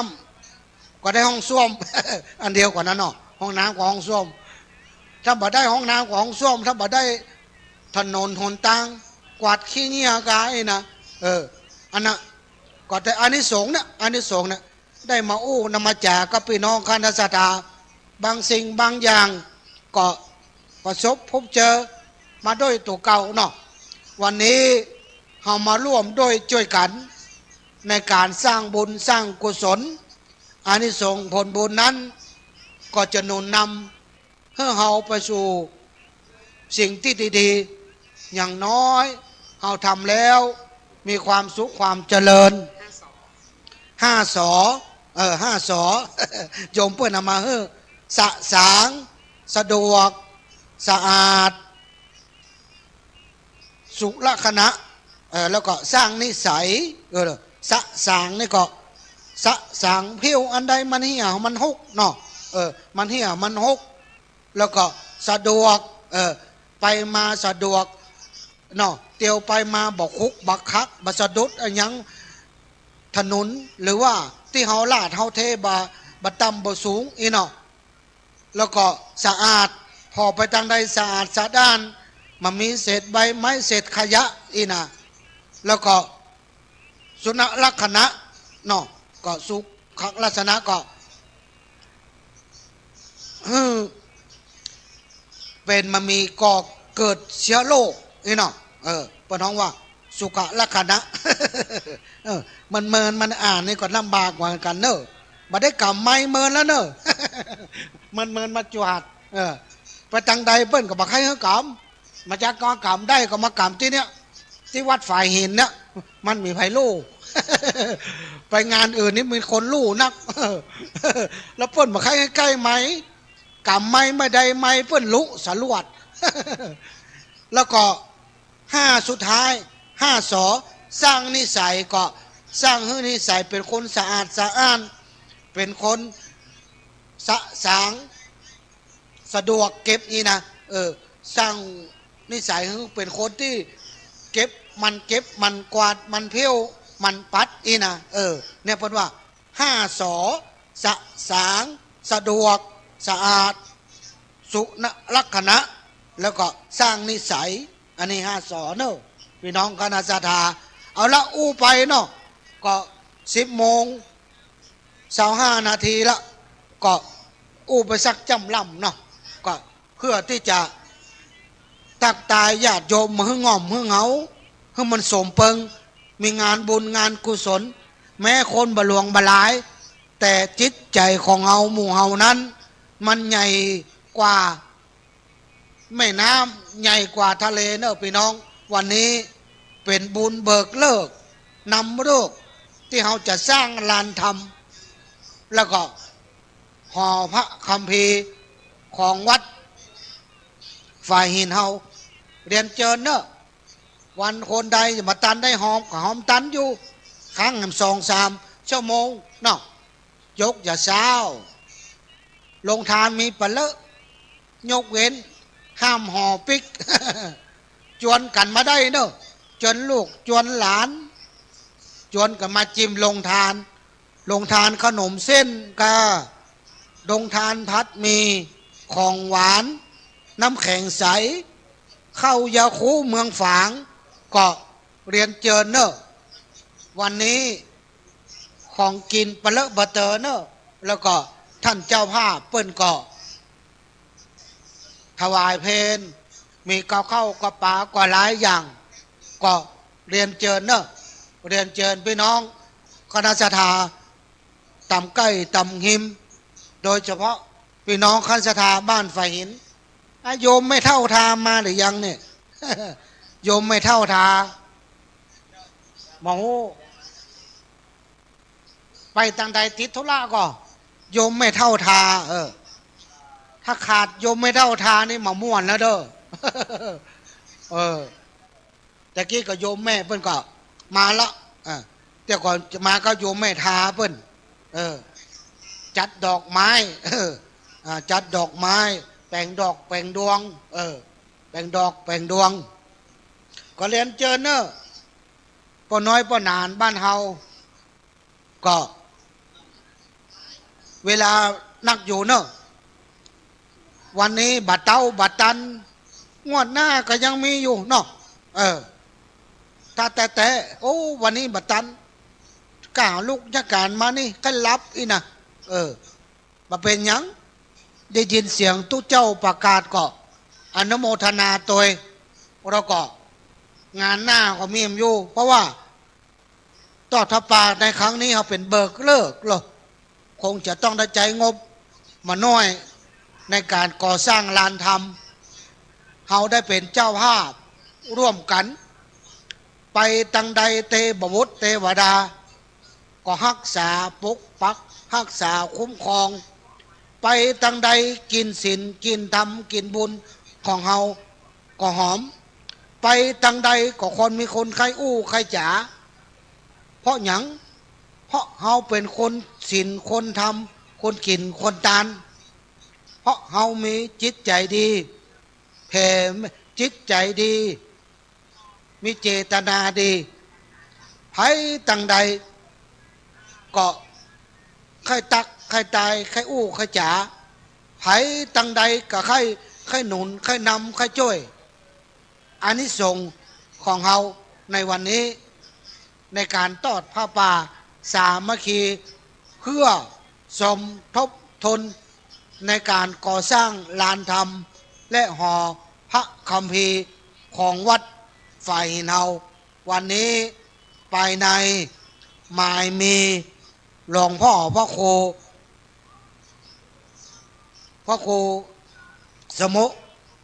ำก็ได้ห้องส้วม อันเดียวกว่านั้นเนาะห้องน้ำกับห้องส้วมถ้าบ่ได้ห้องน้ำกับห้องส้วมถ้าบ่ได้ถนนหนทางกวาดขี้เงี้ยกายนะอันน่ะก็แต่อานิสงส์เนี่ยได้มาอู้นำมาแจกกับพี่น้องคณะสัตยาบางสิ่งบางอย่างก็ประสบพบเจอมาด้วยตัวเก่าเนาะวันนี้เรามาร่วมด้วยช่วยกันในการสร้างบุญสร้างกุศลอานิสงส์ผลบุญนั้นก็จะหนุนนำให้เราไปสู่สิ่งที่ดีๆอย่างน้อยเราทำแล้วมีความสุขความเจริญ5 สอโยมเพื่อนเอามาสะสางสะดวกสะอาดสุขลักษณะแล้วก็สร้างนิสัยสะสางนี่ก็สะสางเพี้ยวอันใดมันเหี่ยวมันหกเนาะมันเหี่ยวมันหกแล้วก็สะดวกไปมาสะดวกเนาะเตียวไปมาบอกคุกบักคักบัสะดุดอะไรยังถนนหรือว่าที่เฮาลาดเฮาเทบะต่ำบะสูงอีเนาะแล้วก็สะอาดพอไปทางใดสะอาดสะด้านมันมีเศษใบไม้เศษขยะอีนะแล้วก็สุนลักษณะเนาะก็สุขลักษณะก็เป็นมันมีก่อเกิดเชื้อโรคอีเนาะปนท้องว่าสุขลักษณะ มันอ่านนี่ก็ลำบากกว่ากันเนอะมาได้กำไม้เมินแล้วเนอะ มันมาจวดไปทางใดเปิ้นก็บอกให้เขากำมาจากก็กำได้ก็มากำที่เนี้ยที่วัดฝ่ายหินเนี่ยมันมีไผ่ลู่ ไปงานอื่นนี่มีคนลู่นัก แล้วเปิ้นบอกให้ใกล้ไหมกำไม้ไม่ได้ไม้เปิ้นลุสลวด แล้วก็5สุดท้าย5 สอสร้างนิสัยก็สร้างให้นิสัยเป็นคนสะอาดสะอ้านเป็นคนสะสางสะดวกเก็บนี่นะสร้างนิสัยให้เป็นคนที่เก็บมันกวาดมันเพี้ยวมันปัดอีนะเนี่ยพูดว่า5 สอสะสางสะดวกสะอาดสุนลักษณะแล้วก็สร้างนิสัยอันนี้5 สอเนอะพี่น้องคณะสัตยาเอาละอู้ไปเนาะก็10:25 นาทีละก็อู้ไปสักจำลำเนาะก็เพื่อที่จะตักตายญาติโยมมาให้ง่อมให้เหงาให้มันสมเปิงมีงานบุญงานกุศลแม้คนบะหลวงบะหลายแต่จิตใจของเฮาหมู่เฮานั้นมันใหญ่กว่าแม่น้ำใหญ่กว่าทะเลเนอะพี่น้องวันนี้เป็นบุญเบิกเลิกนำโรคที่เราจะสร้างลานธรรมแล้วก็ห่อพระคัมภีร์ของวัดฝ่ายหินเฮาเรียนเจิญเนอะวันคนใดมาตันได้หอมก็หอมตันอยู่ครั้ง2-3 ชั่วโมงเนาะยกอย่าเช้าลงทานมีปะเลอะยกเว้นห้ามห่อปิก จวนกันมาได้เนอะจนลูกจวนหลานจวนกันมาจิ้มลงทานขนมเส้นกาลงทานพัดมีของหวานน้ำแข็งใสเข้ายาคูเมืองฝางก็เรียนเจิญเนอะวันนี้ ของกินปะเลอะบะเตอเนอะแล้วก็ท่านเจ้าภาพเปิ้นก็ถวายเพลมีข้าวเข้าก็ปลาก็หลายอย่างก็เรียนเจิญเนอะเรียนเจิญพี่น้องคณะสถาตำใกล้ตำหิมโดยเฉพาะพี่น้องคณะสถาบ้านฝ่ายหินโยมไม่เท่าทามาหรือยังเนี่ย โยมไม่เท่าทาหมอไปตังใดติดธุระก็โยมไม่เท่าทาถ้าขาดโยมไม่เท่าทานี่มาม่วนแล้วเด้อแต่กี้ก็โยมแม่เพิ่นก็มาละแต่ก่อนจะมาก็โยมแม่ทาเพิ่นจัดดอกไม้จัดดอกไม้แต่งดอกแต่งดวงแต่งดอกแต่งดวงก็เรียนเจอเนอะปอน้อยปอนานบ้านเฮาก็เวลานักอยู่เนอะวันนี้บัดเต้าบัดตันงวดหน้าก็ยังมีอยู่เนาะถ้าแต่โอ้วันนี้บัดตันก่าลูกยักการมานี่ก็รับอีนะมาเป็นยังได้ยินเสียงตู้เจ้าประกาศก็อนุโมทนาตัวเราก็งานหน้าก็มีอยู่เพราะว่าต่อทปาในครั้งนี้เขาเป็นเบิกเลิกหรอคงจะต้องได้ใจงบมาน้อยในการก่อสร้างลานธรรมเขาได้เป็นเจ้าภาพร่วมกันไปตังใดเตบวุฒเทวดาก็รักษาปกปักรักษาคุ้มครองไปตังใดกินศีลกินธรรมกินบุญของเฮาก็หอมไปตังใดก็คนมีคนใครอู้ใครจ๋าเพราะหยังเพราะเฮาเป็นคนศีลคนธรรมคนกินคนทานเพราะเฮามีจิตใจดีแผ่จิตใจดีมีเจตนาดีไผตังใดก็ใครตักใครตายใครอู้ใครจ๋าไผตังใดก็ใครหนุนใครนำใครช่วยอานิสงส์ของเฮาในวันนี้ในการทอดผ้าป่าสามัคคีเพื่อสมทบทุนในการก่อสร้างลานธรรมและหอพระคัมภีร์ของวัดฝ่ายเฮาวันนี้ภายในหมายมีหลวงพ่อพระครูสมุ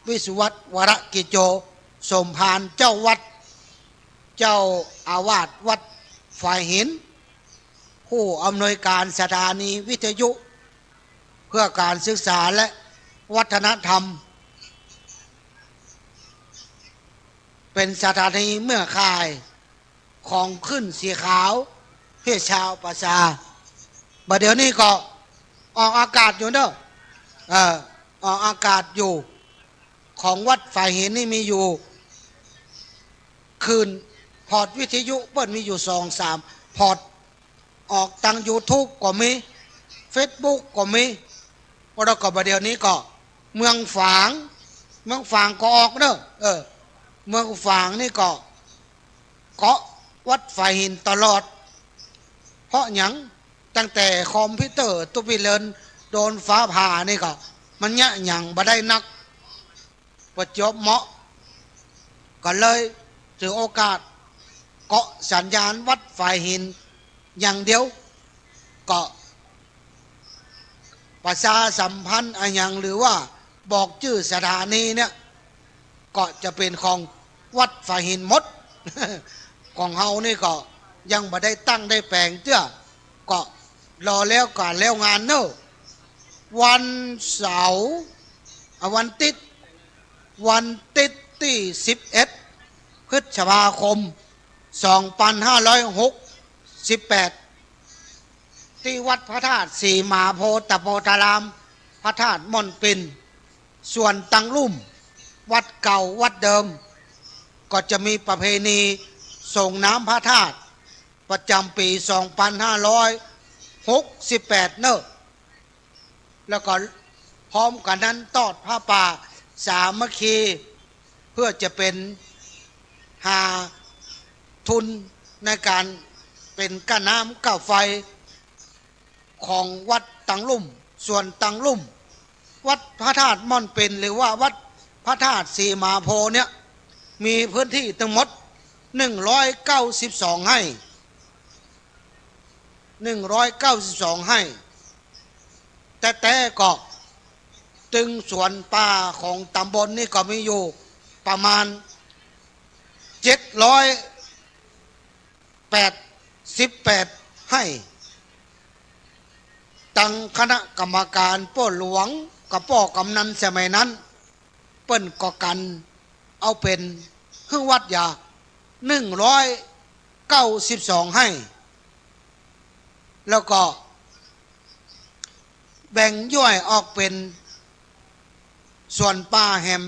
วิสุวัตวรกิจโจสมภารเจ้าวัดเจ้าอาวาสวัดฝ่ายหินผู้อำนวยการสถานีวิทยุเพื่อการศึกษาและวัฒนธรรมเป็นสถานีเมื่อคายของขึ้นสีขาวเพื่อชาวประชาบัดเดี๋ยวนี้ก็ออกอากาศอยู่เนอะออกอากาศอยู่ของวัดฝ่ายหินนี่มีอยู่คืนพอร์ตวิทยุเปิ้ลมีอยู่2-3พอร์ตออกทาง YouTube ก็มี Facebook ก็มีแล้วก็บัดเดี๋ยวนี้ก็เมืองฝางก็ออกเนอะเมืองฝางนี่ก็เกาะวัดฝ่ายหินตลอดเพราะหยังตั้งแต่คอมพิวเตอร์ตุบิเลนโดนฟ้าผ่านี่ก็มันยะหยังบ่ได้นักประจบเหมาะก็เลยถือโอกาสเกาะสัญญาณวัดฝ่ายหินอย่างเดียวก็ประชาสัมพันธ์อะไรอย่างหรือว่าบอกชื่อสถานีเนี่ยก็จะเป็นของวัดฝ่ายหินหมด ของเฮานี่ก็ยังบ่ได้ตั้งได้แปลงเจ้าก็รอแล้วก็แล้วงานเนอะวันเสาร์วันติดที่11 พฤษภาคม 2568ที่วัดพระธาตุสีมหาโพธิ์โพธารามพระธาตุม่อนปิ่นส่วนตังลุ่มวัดเก่าวัดเดิมก็จะมีประเพณีส่งน้ำพระธาตุประจำปี 2568 เนอะแล้วก็พร้อมกันนั้นทอดผ้าป่าสามัคคีเพื่อจะเป็นหาทุนในการเป็นก้าน้ำก้าไฟ ของวัดตังลุ่มส่วนตังลุ่มวัดพระธาตุม่อนเป็นหรือว่าวัดพระธาตุสีมาโพเนี่ยมีพื้นที่ทั้งหมด192ไร่192ไร่แต่ก็ตึงสวนป่าของตำบลนี่ก็มีอยู่ประมาณ788ไร่ตั้งคณะกรรมการป้อหลวงกับป้อกำนันสมัยนั้นเปิ้นก็กันเอาเป็นเครื่องวัดยา192ไร่แล้วก็แบ่งย่อยออกเป็นส่วนป่าแฮม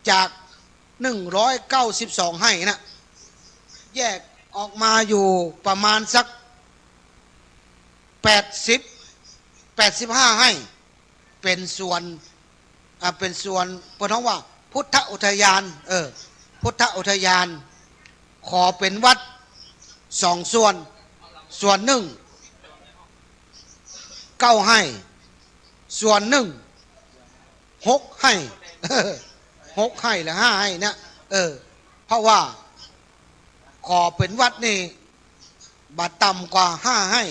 จาก192ไร่นะแยกออกมาอยู่ประมาณสัก85ไร่เป็นส่วนเพิ่นเรียกว่าพุทธอุทยานพุทธอุทยานขอเป็นวัด2ส่วนหนึ่ง9ไร่ส่วนหนึ่ง6ไร่6ไร่หรือ5ไร่เนี่ยเพราะว่าขอเป็นวัดนี่บัดต่ำกว่า5ไร่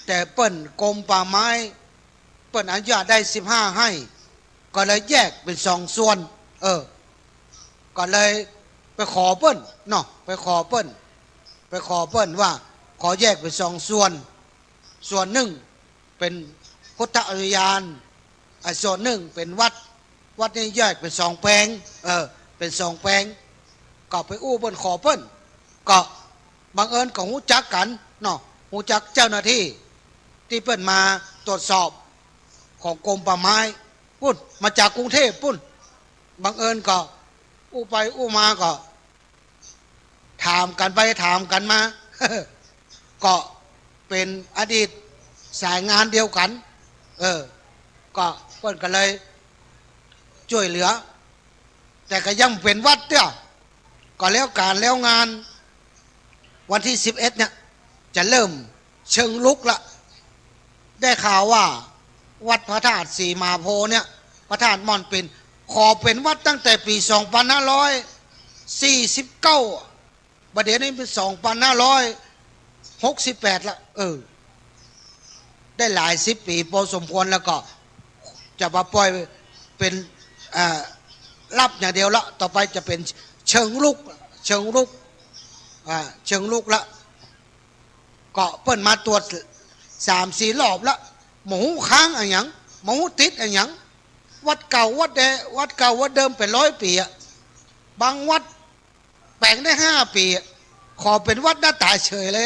แต่เปิ้นกรมป่าไม้เปิ้นอนุญาตได้15ไร่ก็เลยแยกเป็น2ส่วนก็เลยไปขอเปิ้นเนาะไปขอเปิ้นว่าขอแยกเป็น2ส่วนหนึ่งเป็นพุทธอุทยานส่วนหนึ่งเป็นวัดนี้แยกเป็น2แปลงเป็น2แปลงก็ไปอู้เปิ้นขอเปิ้นก็บังเอิญก็ฮู้จักกันเนาะฮู้จักเจ้าหน้าที่ที่เปิ้นมาตรวจสอบของกรมป่าไม้ปุ้นมาจากกรุงเทพปุ้นบังเอิญก็อู้ไปอู้มาก็ถามกันไปถามกันมา ก็เป็นอดีตสายงานเดียวกันก็เปิ้นก็เลยช่วยเหลือแต่ก็ยังเป็นวัดเด้อก็แล้วการแล้วงานวันที่11เนี่ยจะเริ่มเชิงลุกละได้ข่าวว่าวัดพระธาตุสีมาโพเนี่ยพระธาตุม่อนเป็นขอเป็นวัดตั้งแต่ปี2549บัดเดี๋ยวนี้เป็น2568ละได้หลาย10ปีพอสมควรแล้วก็จะมาปล่อยเป็นรับอย่างเดียวละต่อไปจะเป็นเชิงลุกละก็เปิ้นมาตรวจ3-4 รอบละหมูค้างอะไรอย่างหมูติดอะไรอย่างวัดเก่าวัดเดิมเป็น100 ปีบางวัดแปลงได้5 ปีขอเป็นวัดหน้าตาเฉยเลย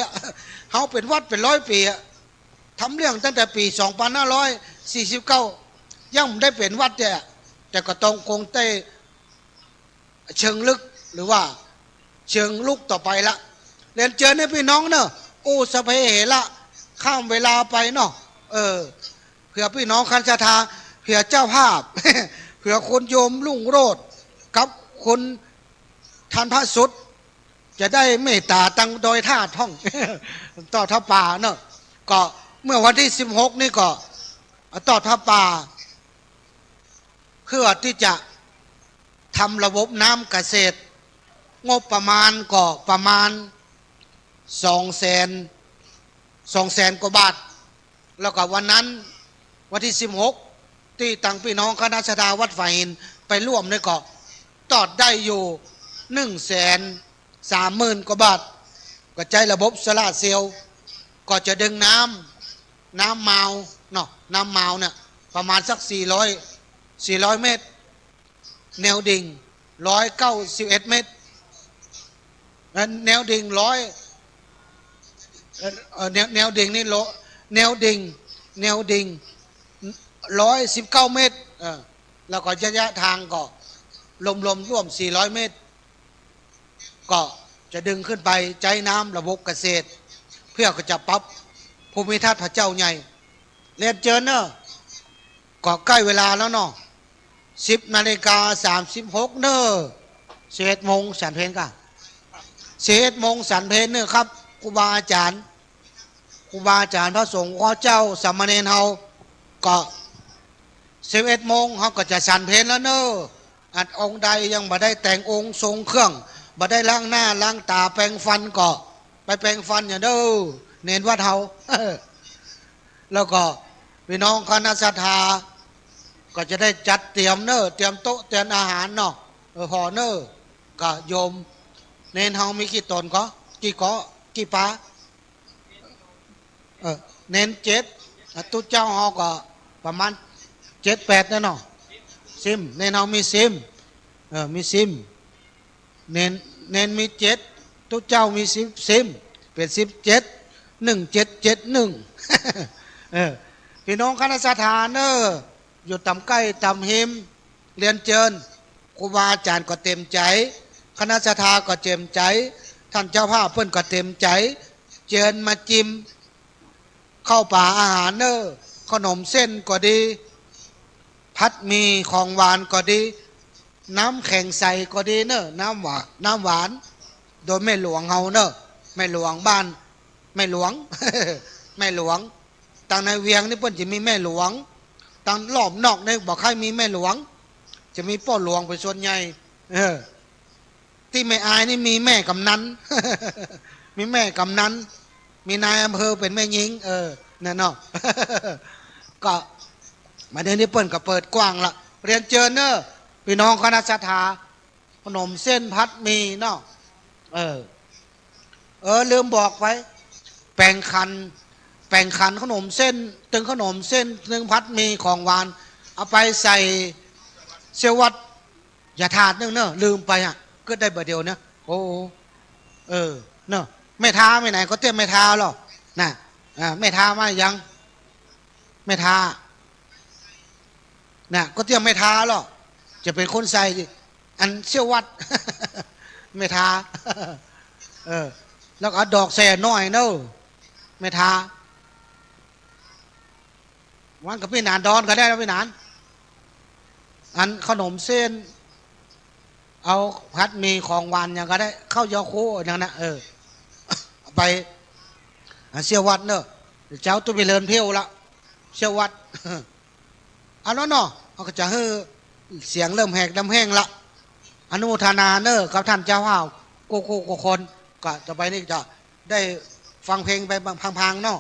เขาเป็นวัดเป็น100 ปีทำเรื่องตั้งแต่ปี2549ยังไม่ได้เป็นวัดแต่ก็ต้องคงได้เชิงลึกหรือว่าเชิงลุกต่อไปละเรียนเจอเนี่ยพี่น้องเนอะอู้สะเพเหละข้ามเวลาไปเนาะเผื่อพี่น้องคันชาทาเผื่อเจ้าภาพ เผื่อคนโยมลุ่งโรดกับคนทันพระสุดจะได้เมตตาตังโดยท่าท่อง ต่อท่าป่าเนอะก็เมื่อวันที่16นี่ก็ต่อท่าป่าเพื่อที่จะทำระบบน้ำเกษตรงบประมาณก็ประมาณ200,000 กว่าบาทแล้วก็วันนั้นวันที่16ที่ตั้งพี่น้องคณะชาดาวัดฝ่ายหินไปร่วมนี่ก็ตอดได้อยู่130,000 กว่าบาทก็ใช้ระบบโซล่าร์เซลล์ก็จะดึงน้ำเมาเนาะน้ำเมาเนี่ยประมาณสัก400 เมตรแนวดิ่ง191 เมตรแนวดิ่งแนวดิ่งนี่แนวดิ่ง119 เมตรแล้วก็ระยะทางก็รวมร่วม400 เมตรก็จะดึงขึ้นไปใช้น้ำระบบเกษตรเพื่อจะปรับภูมิทัศน์พระเจ้าใหญ่เรียนเชิญเนอะก็ใกล้เวลาแล้วเนาะ10:36 เนอะ11 โมงฉันเพลงกัน11 โมงฉันเพลงเนอะครับครูบาอาจารย์ ครูบาอาจารย์พระสงฆ์ข้อเจ้าสามเณรเฮาก็11 โมงเขาก็จะฉันเพลแล้วเนอะอัดองค์ใดยังบ่ได้แต่งองค์ทรงเครื่องบ่ได้ล้างหน้าล้างตาแปรงฟันก็ไปแปรงฟันอย่างเด้อเน้นวัดเฮา แล้วก็พี่น้องคณะศรัทธาก็จะได้จัดเตรียมเนอะเตรียมโต๊ะเตรียมอาหารเนาะพอเนอะก็โยมเน้นเฮามีกี่ตนก็กี่เกาะกี่ปาเน้นตุ๊เจ้าเฮาก็ประมาณ7-8นะเนาะซิมเน้นเฮามีซิมมีซิมเน้นมีตุ๊เจ้ามีซิมเป็น17 1771 พี่น้องคณะสถานเนออยู่ตำใกล้ตำหิมเรียนเจิญครูบาอาจารย์ก็เต็มใจคณะสถาก็เต็มใจท่านเจ้าภาพเพิ่นก็เต็มใจเจิญมาจิ้มเข้าป่าอาหารเนอขนมเส้นก็ดีพัดมีของหวานก็ดีน้ำแข็งใสก็ดีเนอน้ำหวานโดยแม่หลวงเฮาเนอแม่หลวงบ้านแม่หลวง แม่หลวงต่างในเวียงนี่เพิ่นจะมีแม่หลวงต่างรอบนอกนี่บอกใครมีแม่หลวงจะมีพ่อหลวงเป็นส่วนใหญ่ที่แม่อายนี่มีแม่กำนัน มีแม่กำนันมีนายอำเภอเป็นแม่ยิงนั่นเนาะ ก็มาเดี๋ยวนี้เปิ้นก็เปิดกว้างละเรียนเชิญเนอะพี่น้องคณะศรัทธาขนมเส้นพัดมีเนาะลืมบอกไว้แป่งขันขนมเส้นตึงขนมเส้นตึงพัดมีของหวานเอาไปใส่เสียววัดอย่าถาดนึงเนอะลืมไปก็ได้เบอร์เดียวเนอะโอ้เนอะไม่ท้าไม่ไหนก็เตรียมไม่ท้าหรอกนะไม่ท้ามายังไม่ท้านะก็เตรียมไม่ท้าหรอกจะเป็นคนใส่อันเสียววัด ไม่ท้า แล้วก็ดอกแส่น้อยเนอะไม่ท้าวันกับพี่นานดอนก็ได้แล้วพี่นานอันขนมเส้นเอาพัดมีของหวานอย่างก็ได้ข้าวยอโคอย่างนั้นเอาไปเชี่ยววัดเนอะเจ้าตัวไปเลินเพียวละเชี่ยววัด เอาแล้วเนาะเขาก็จะเฮ้อเสียงเริ่มแหกดำแห้งละอนุโมทนาเนอะกับท่านเจ้าห้าวโกคนก็จะไปนี่จะได้ฟังเพลงไปพังๆเนาะ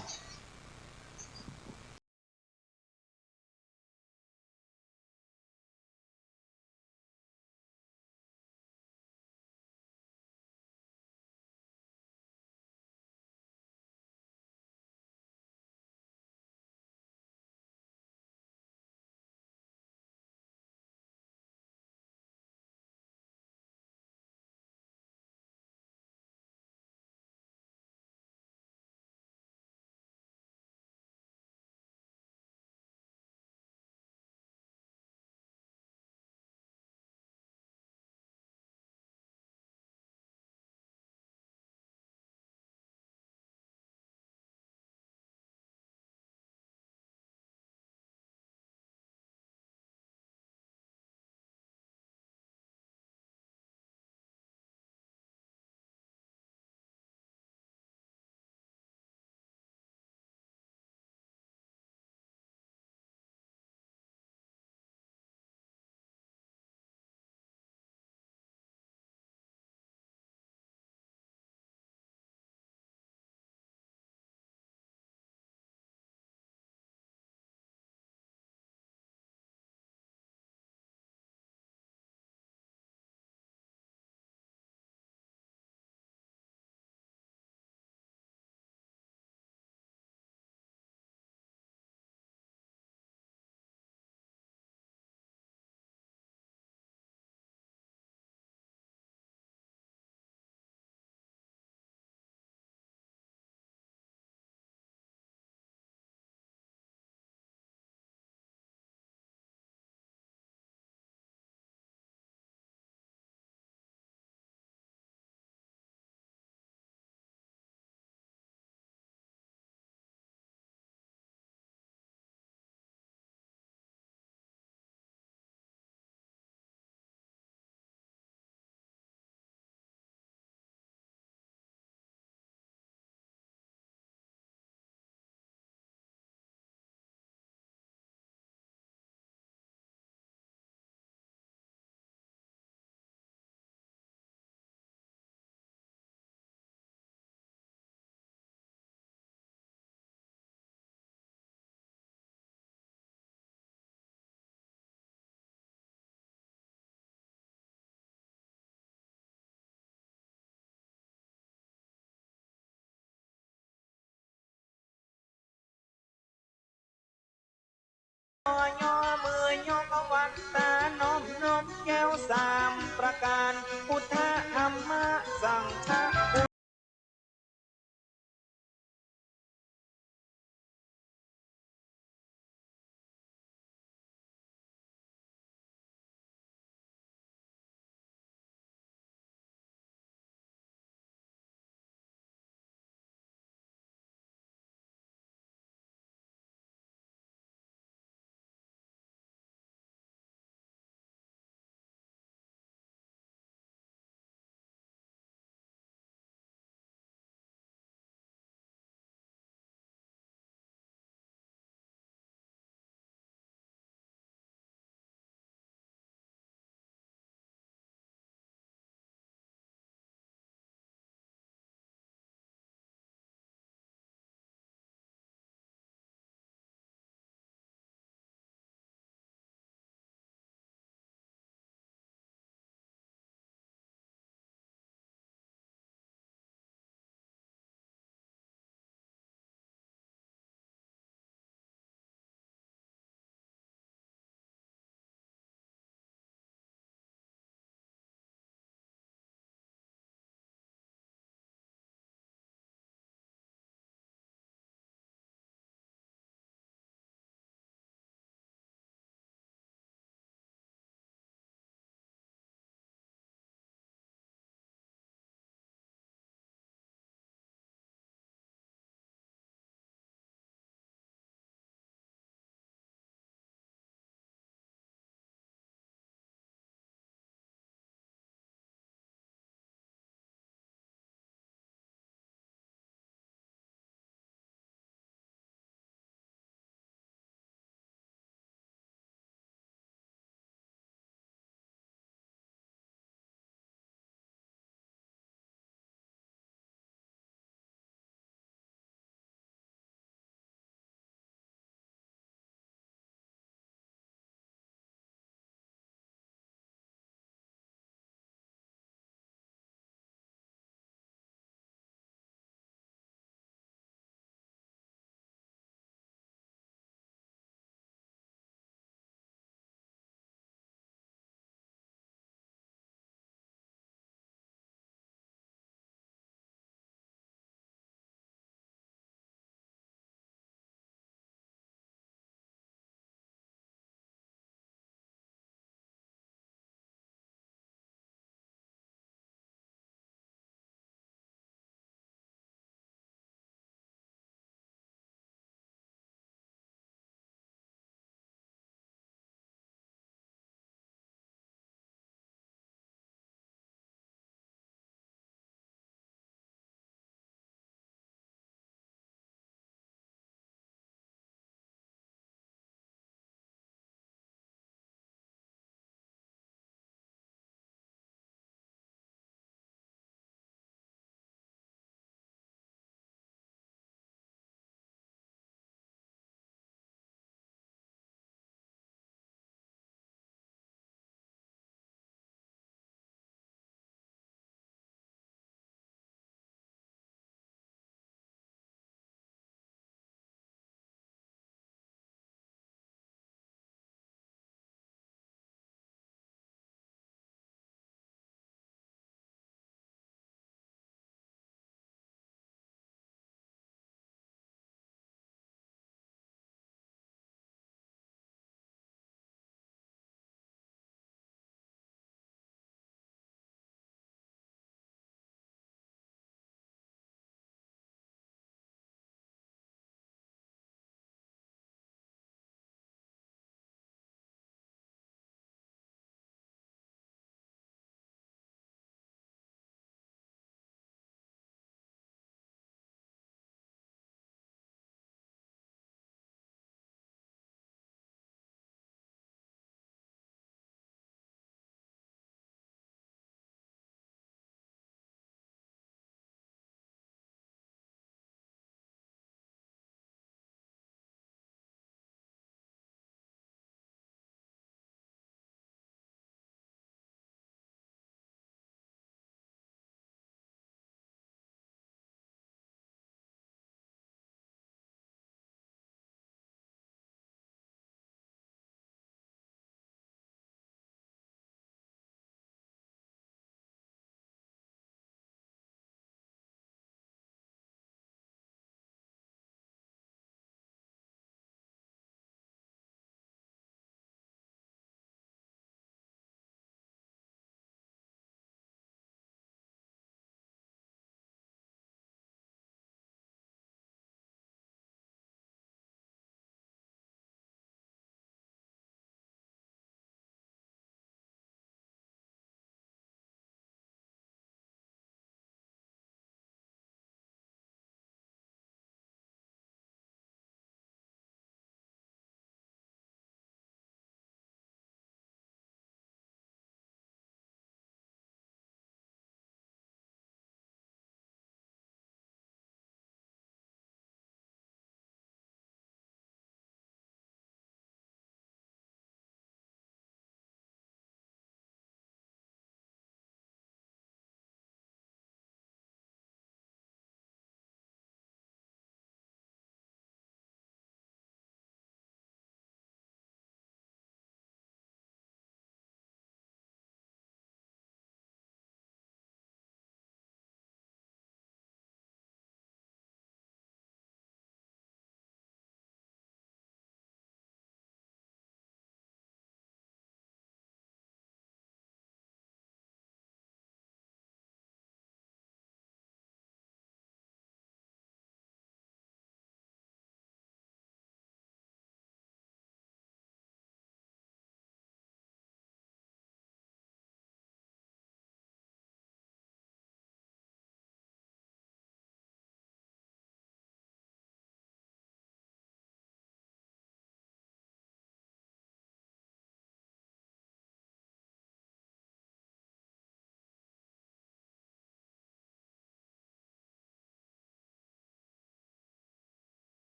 ย่อมือย่อพระวันตาน้อมนมแก้วสามประการพุทธธรรมะสังฆะ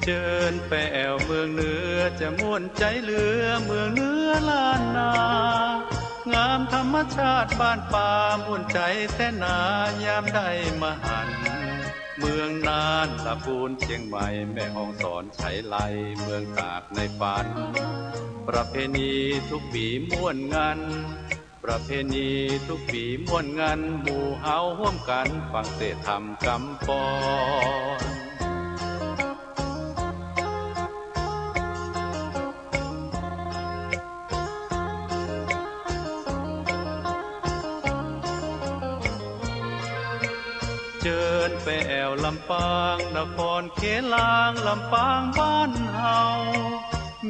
เจิญไปแอวเมืองเหนือจะม่วนใจเหลือเมืองเหนือล้านนางามธรรมชาติบ้านป่าม่วนใจแต่นายามได้มาหันเมืองน่านลำพูนเชียงใหม่แม่ฮ่องสอนไฉไลเมืองตากในฝันประเพณีทุกปีม่วนงันประเพณีทุกปีม่วนงันหมู่เฮาร่วมกันฟังเทศธรรมกำปอนเจิญไปแอวลำปางนครเขลางลำปางบ้านเฮา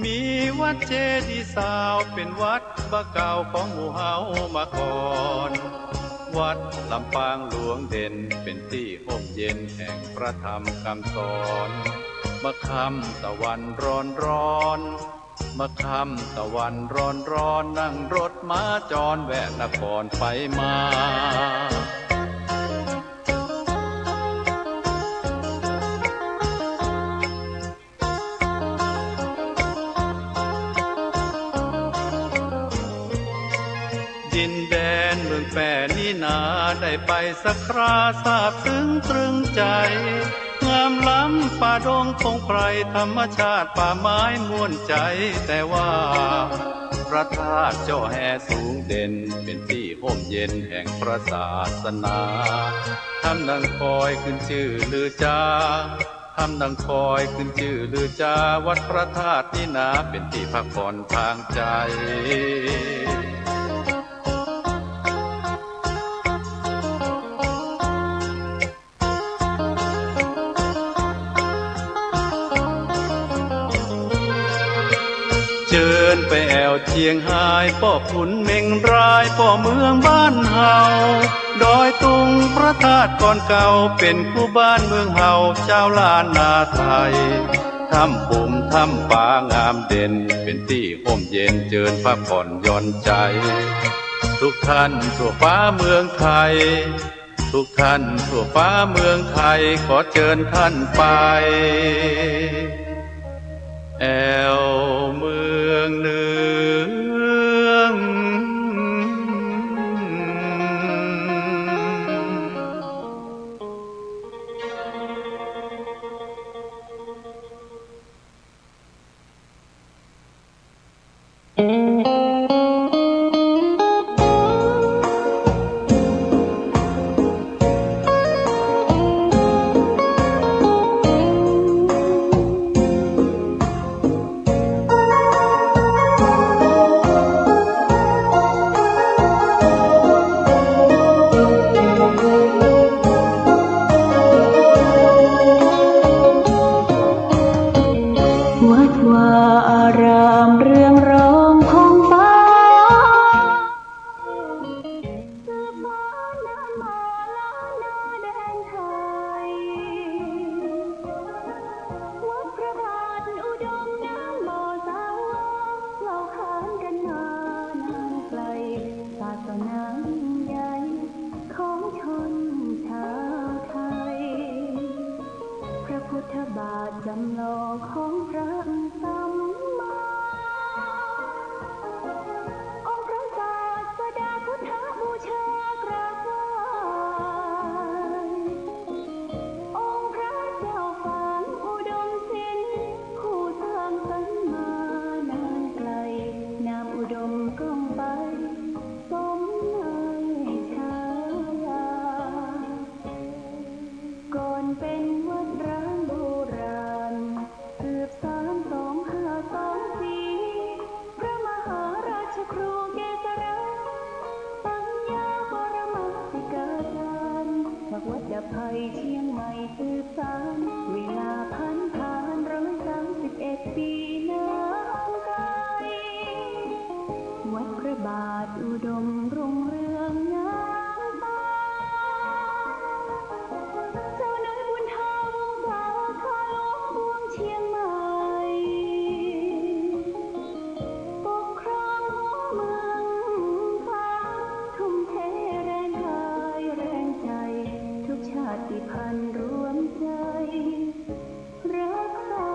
มีวัดเจดีย์สาวเป็นวัดบ่เก่าของหมู่เฮามาก่อนวัดลำปางหลวงเด่นเป็นที่ร่มเย็นแห่งพระธรรมคำสอนมะค่ำตะวันร้อนร้อนมะค่ำตะวันร้อนร้อนนั่งรถม้าจรแวะนครไปมาดินแดนเมืองแปรนี่นาได้ไปสักคราทราบซึ้งตรึงใจงามล้ำป่าดงพงไพรธรรมชาติป่าไม้ม่วนใจแต่ว่าพระธาตุเจ้าแห่สูงเด่นเป็นที่ร่มเย็นแห่งพระศาสนาทำดังคอยขึ้นชื่อลือจาทำดังคอยขึ้นชื่อลือจาวัดพระธาตุนี่นาเป็นที่พักผ่อนทางใจเจิญไปแอวเชียงหายป่อขุนเมงรายป่อเมืองบ้านเฮาดอยตุงพระธาตุก่อนเก่าเป็นคู่บ้านเมืองเฮาเจ้าล้านนาไทยถ้ำปุ่มถ้ำป่างามเด่นเป็นที่ร่มเย็นเจิญพักผ่อนหย่อนใจทุกท่านทั่วฟ้าเมืองไทยทุกท่านทั่วฟ้าเมืองไทยขอเชิญท่านไปแอวเมืองเหนืองจำลองของพระสัมมาองค์พระศาสดาพุทธบูชากราบไหว้องค์พระเจ้าฝังอุดมศิลป์ผู้สร้างสรรค์มานานไกลนามอุดมก้องไปสมในฉายาก่อนเป็นวัดร้างโบราณสืบสาน2524พระมหาราชครูเกษราปัญญาปรมัตติกาจารย์จากวัดดับภัยเชียงใหม่สืบสานเวลาผ่าน131 ปีน้ำไกลวัดพระบาทอุดมรุ่งเรืองงามตาเจ้าน้อยบุญธาวงศาคาหลวงพวงเชียงใหม่ปกครองหัวเมืองฟ้าทุ่มเทแรงกายแรงใจทุกชาติพันธุ์รวมใจรักษา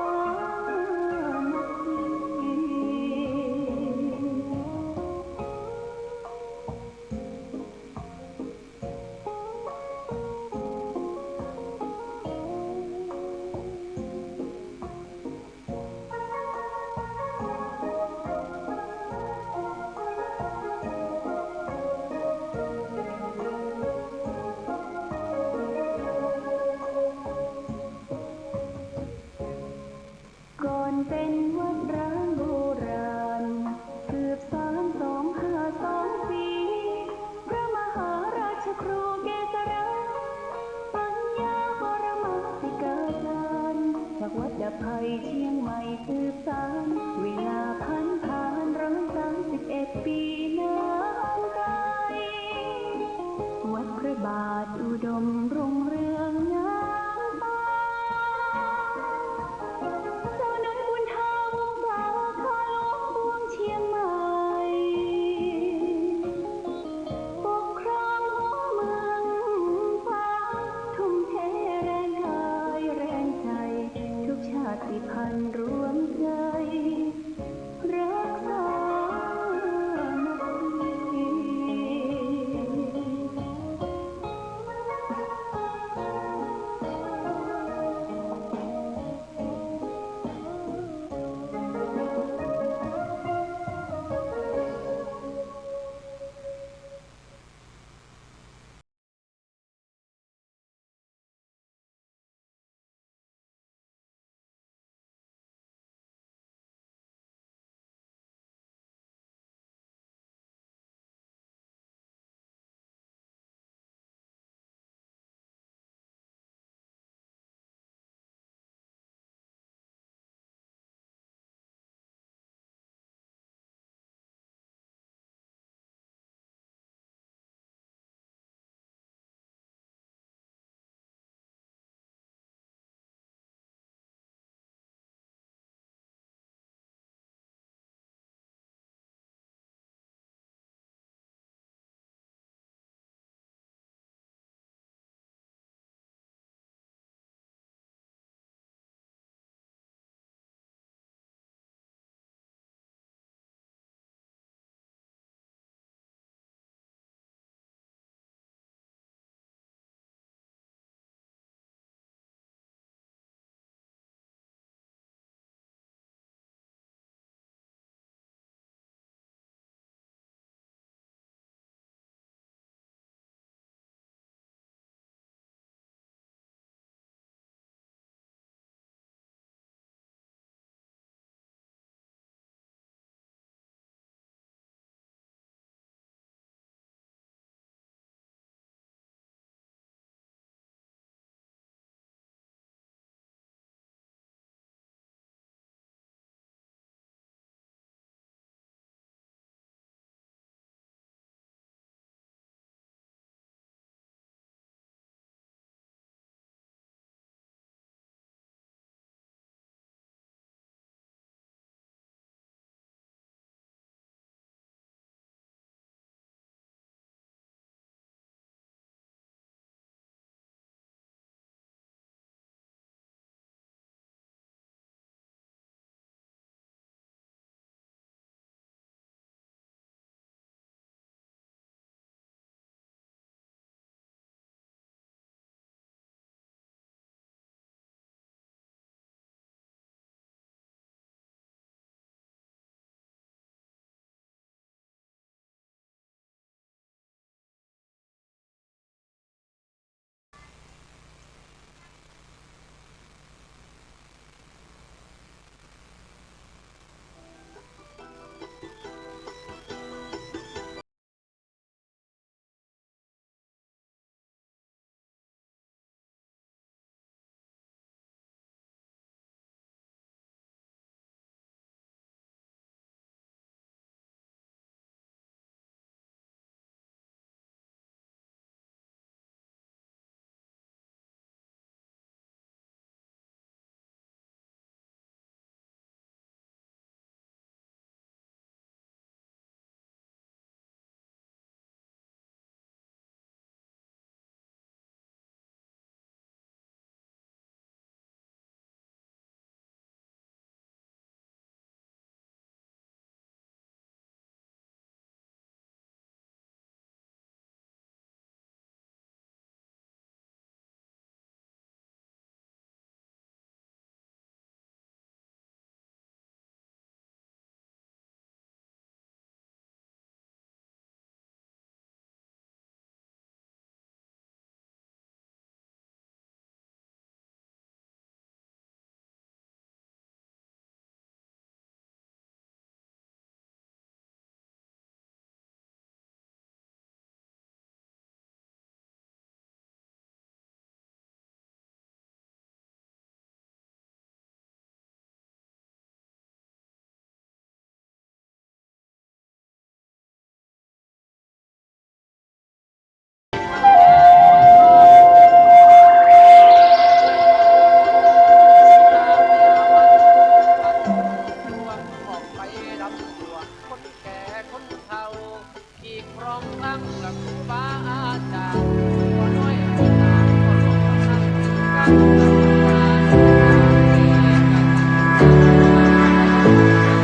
องทั้งหลักครูบาอา